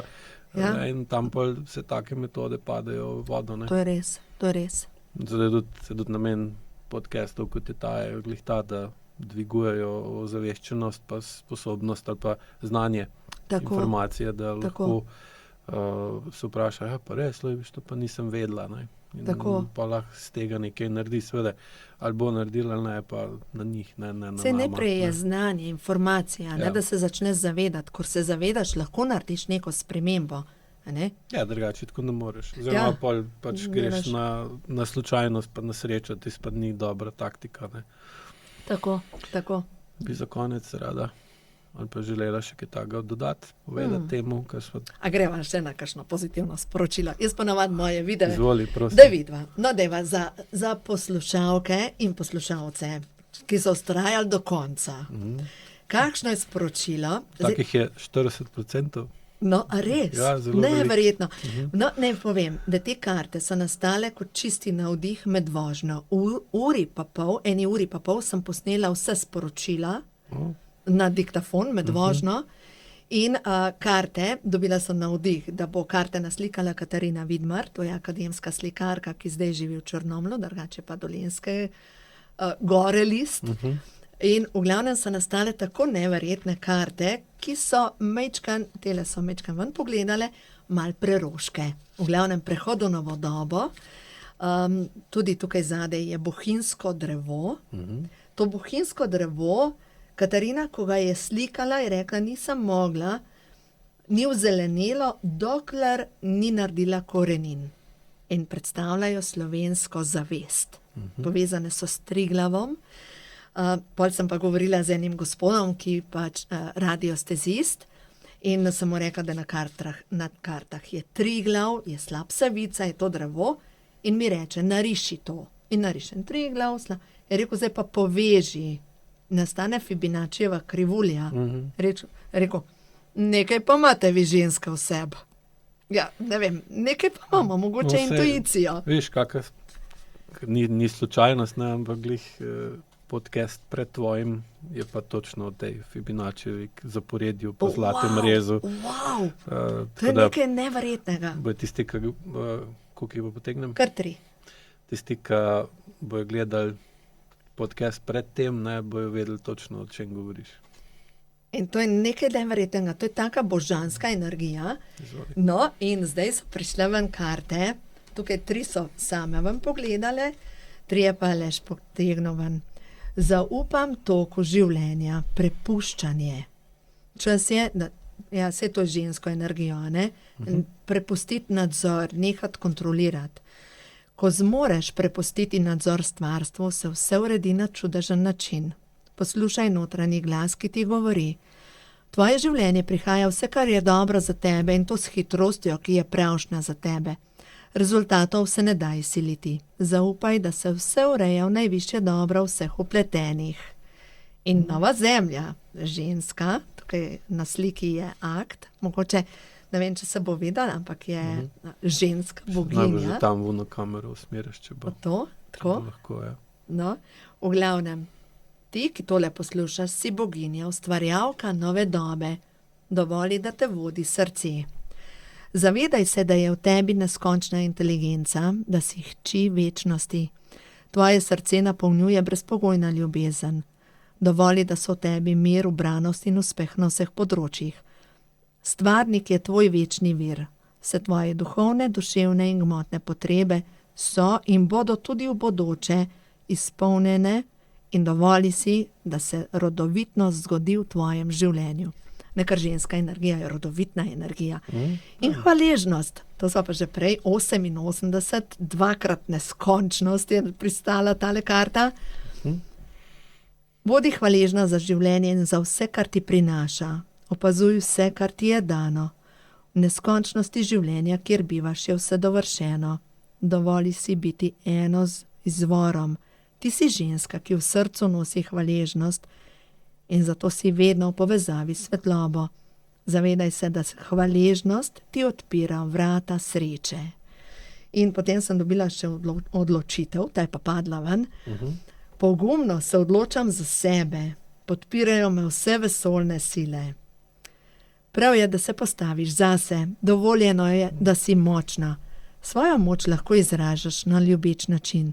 In tam pa se take metode padajo v vodo. To je res, to je res. Zdaj tudi namen podcastov, kot je ta, da dvigujejo ozaveščenost, pa sposobnost ali pa znanje, informacije, da lahko se vpraša, pa res, to pa nisem vedela. In pa lahko z tega nekaj naredi, seveda, ali bo naredila, ali ne, pa na njih, ne na nama. Saj najprej je znanje, informacija, da se začneš zavedati. Ko se zavedaš, lahko narediš neko spremembo. Ja, drugače tako ne moreš. Oziroma pač greš na slučajnost, pa na srečo, ti pa ni dobra taktika. Tako. Bi za konec rada ali pa želela še kaj takega dodati, povedati temu, kar smo... A greva še na kakšno pozitivno sporočilo. Jaz ponavadi moje videe... Izvoli, prosim. Da vidva. No, deva za poslušalke in poslušalce, ki so vztrajali do konca. Kakšno je sporočilo? Takih je 40%. No, a res? Ja, zelo neverjetno. No, ne povem, da te karte so nastale kot čisti navdih med vožnjo. Eni uri pa pol sem posnela vse sporočila, na diktafon med vožnjo in karte, dobila sem navdih, da bo karte naslikala Katarina Vidmar, to je akademska slikarka, ki zdaj živi v Črnomlju, drugače pa Dolenjske gore list. In v glavnem so nastale tako neverjetne karte, ki so mečkan ven pogledale, mal preroške. V glavnem prehod v novo dobo, tudi tukaj zadaj je bohinjsko drevo. To bohinjsko drevo Katarina, ko ga je slikala, je rekla, nisem mogla, ni vzelenelo, dokler ni naredila korenin. In predstavljajo slovensko zavest. Povezane so s Triglavom. Pol sem pa govorila z enim gospodom, ki pač radiostezist, in sem mu rekla, da na kartah je Triglav, je slab Savica, je to drevo, in mi reče, nariši to. In narišem Triglav, je rekel, zdaj pa poveži, nastane Fibonaccijeva krivulja. Rekel, Nekaj pa imate vi ženska v sebi. Ja, ne vem, nekaj pa imamo, mogoče intuicijo. Veš, ni slučajnost, ne, ampak glih podcast pred tvojim je pa točno o tej Fibonaccijevi zaporedju po zlatem rezu. Wow, to je nekaj neverjetnega. Bojo tisti, koliko jih potegnem? Kar 3. Tisti, ki bojo gledali podcast pred tem, ne, bojo vedeli točno, o čem govoriš. In to je nekaj neverjetnega, to je taka božanska energija. Izvoli. No, in zdaj so prišle ven karte, tukaj 3 so same ven pogledale, 3 pa je lež potegnil ven. Zaupam toku življenja, prepuščanje. Čas je, ja, vse to je žensko energijo, ne? Prepustiti nadzor, nehati kontrolirati. Ko zmoreš prepustiti nadzor stvarstvu, se vse uredi na čudežen način. Poslušaj notranji glas, ki ti govori. Tvoje življenje prihaja vse, kar je dobro za tebe, in to s hitrostjo, ki je pravšnja za tebe. Rezultatov se ne da izsiliti. Zaupaj, da se vse ureja v najvišje dobro vseh vpletenih. In nova zemlja, ženska, tukaj na sliki je akt, mogoče, ne vem, če se bo videla, ampak je ženska boginja. Najbolj že tam v kamero usmeriš, če bo. To, tako? Lahko, ja. No, v glavnem, ti, ki tole poslušaš, si boginja, ustvarjalka nove dobe. Dovoli, da te vodi srce. Zavedaj se, da je v tebi neskončna inteligenca, da si hči večnosti. Tvoje srce napolnjuje brezpogojna ljubezen. Dovoli, da so v tebi mir, ubranost in uspeh na vseh področjih. Stvarnik je tvoj večni vir. Vse tvoje duhovne, duševne in gmotne potrebe so in bodo tudi v bodoče izpolnjene in dovoli si, da se rodovitnost zgodi v tvojem življenju. Nekar ženska energija je rodovitna energija. In hvaležnost, to so pa že prej 88, 2-krat neskončnost je pristala tale karta. Bodi hvaležna za življenje in za vse, kar ti prinaša. Opazuj vse, kar ti je dano. V neskončnosti življenja, kjer bivaš, je vse dovršeno. Dovoli si biti eno z izvorom. Ti si ženska, ki v srcu nosi hvaležnost, in zato si vedno v povezavi s svetlobo. Zavedaj se, da hvaležnost ti odpira vrata sreče. In potem sem dobila še odločitev, ta je pa padla ven. Pogumno se odločam za sebe, podpirajo me vse vesoljne sile. Prav je, da se postaviš zase, dovoljeno je, da si močna. Svojo moč lahko izražaš na ljubeč način.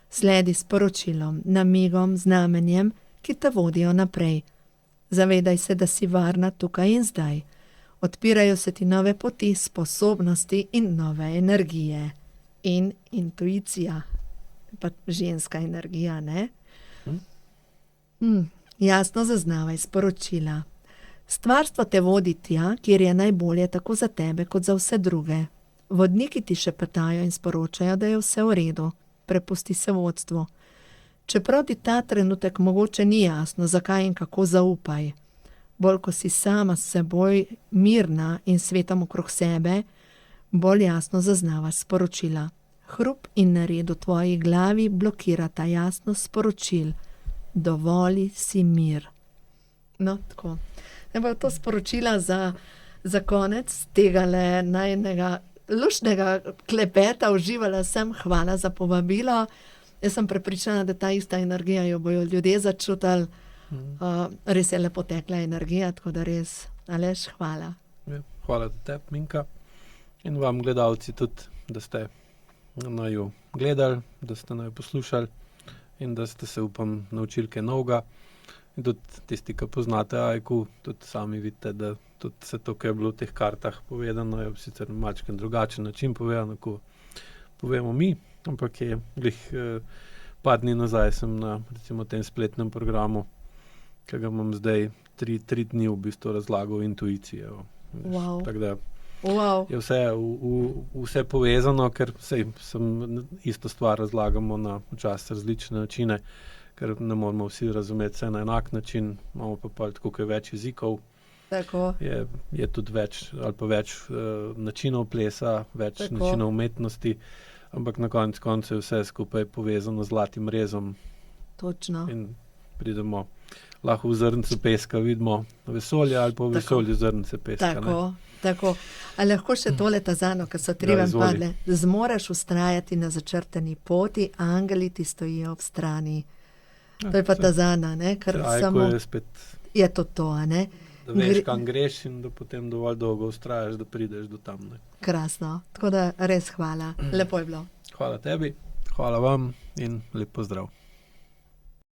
Sledi sporočilom, namigom, znamenjem, ki te vodijo naprej. Zavedaj se, da si varna tukaj in zdaj. Odpirajo se ti nove poti, sposobnosti in nove energije. In intuicija, pa ženska energija, ne? Jasno zaznavaj sporočila. Stvarstvo te vodi tja, kjer je najbolje tako za tebe, kot za vse druge. Vodniki ti šepetajo in sporočajo, da je vse v redu. Prepusti se vodstvu. Čeprav ti ta trenutek mogoče ni jasno, zakaj in kako, zaupaj. Bolj, ko si sama s seboj mirna in svetom okrog sebe, bolj jasno zaznavaš sporočila. Hrup in nered v tvoji glavi blokirata jasnost sporočil. Dovoli si mir. No, tako. Ne bo to sporočila za konec tegale najnega luštnega klepeta. Uživala sem, hvala za povabilo. Jaz sem prepričana, da ta ista energija jo bojo ljudje začutili. Res je lepo tekla energija, tako da res, Aleš, hvala. Ja, hvala tebi, Minka. In vam, gledalci, tudi, da ste naju gledali, da ste naju poslušali in da ste se, upam, naučili kaj novega. In tudi tisti, ki poznate Ajku, tudi sami vidite, da tudi vse to, kar je bilo v teh kartah povedano, je sicer na malčken drugačen način povedano, kot povemo mi, ampak je par dni nazaj sem na recimo tem spletnem programu, ki ga imam zdaj 3 dni v bistvu razlagal intuicije. Wow. Tako da Wow. je vse povezano, ker sem isto stvar razlagamo na včasih različne načine, ker ne moramo vsi razumeti vse na enak način, imamo pa tako kaj več jezikov. Tako. Je tudi več ali pa več načinov plesa, več načinov umetnosti, ampak na koncu je vse skupaj povezano z zlatim rezom. Točno. In pridemo lahko v zrncu peska vidimo vesolje ali pa v vesolju zrnce peska. Tako. A lahko še tole Tazano, ker so tri vam padle. Zmoreš ustrajati na začrtani poti, angeli ti stojijo ob strani. To je pa Tazana, ne? Ker samo je to, a ne? Da veš, kam greš in da potem dovolj dolgo ustrajaš, da prideš do tam. Ne? Krasno. Tako da res hvala. Lepo je bilo. Hvala tebi, hvala vam in lep pozdrav.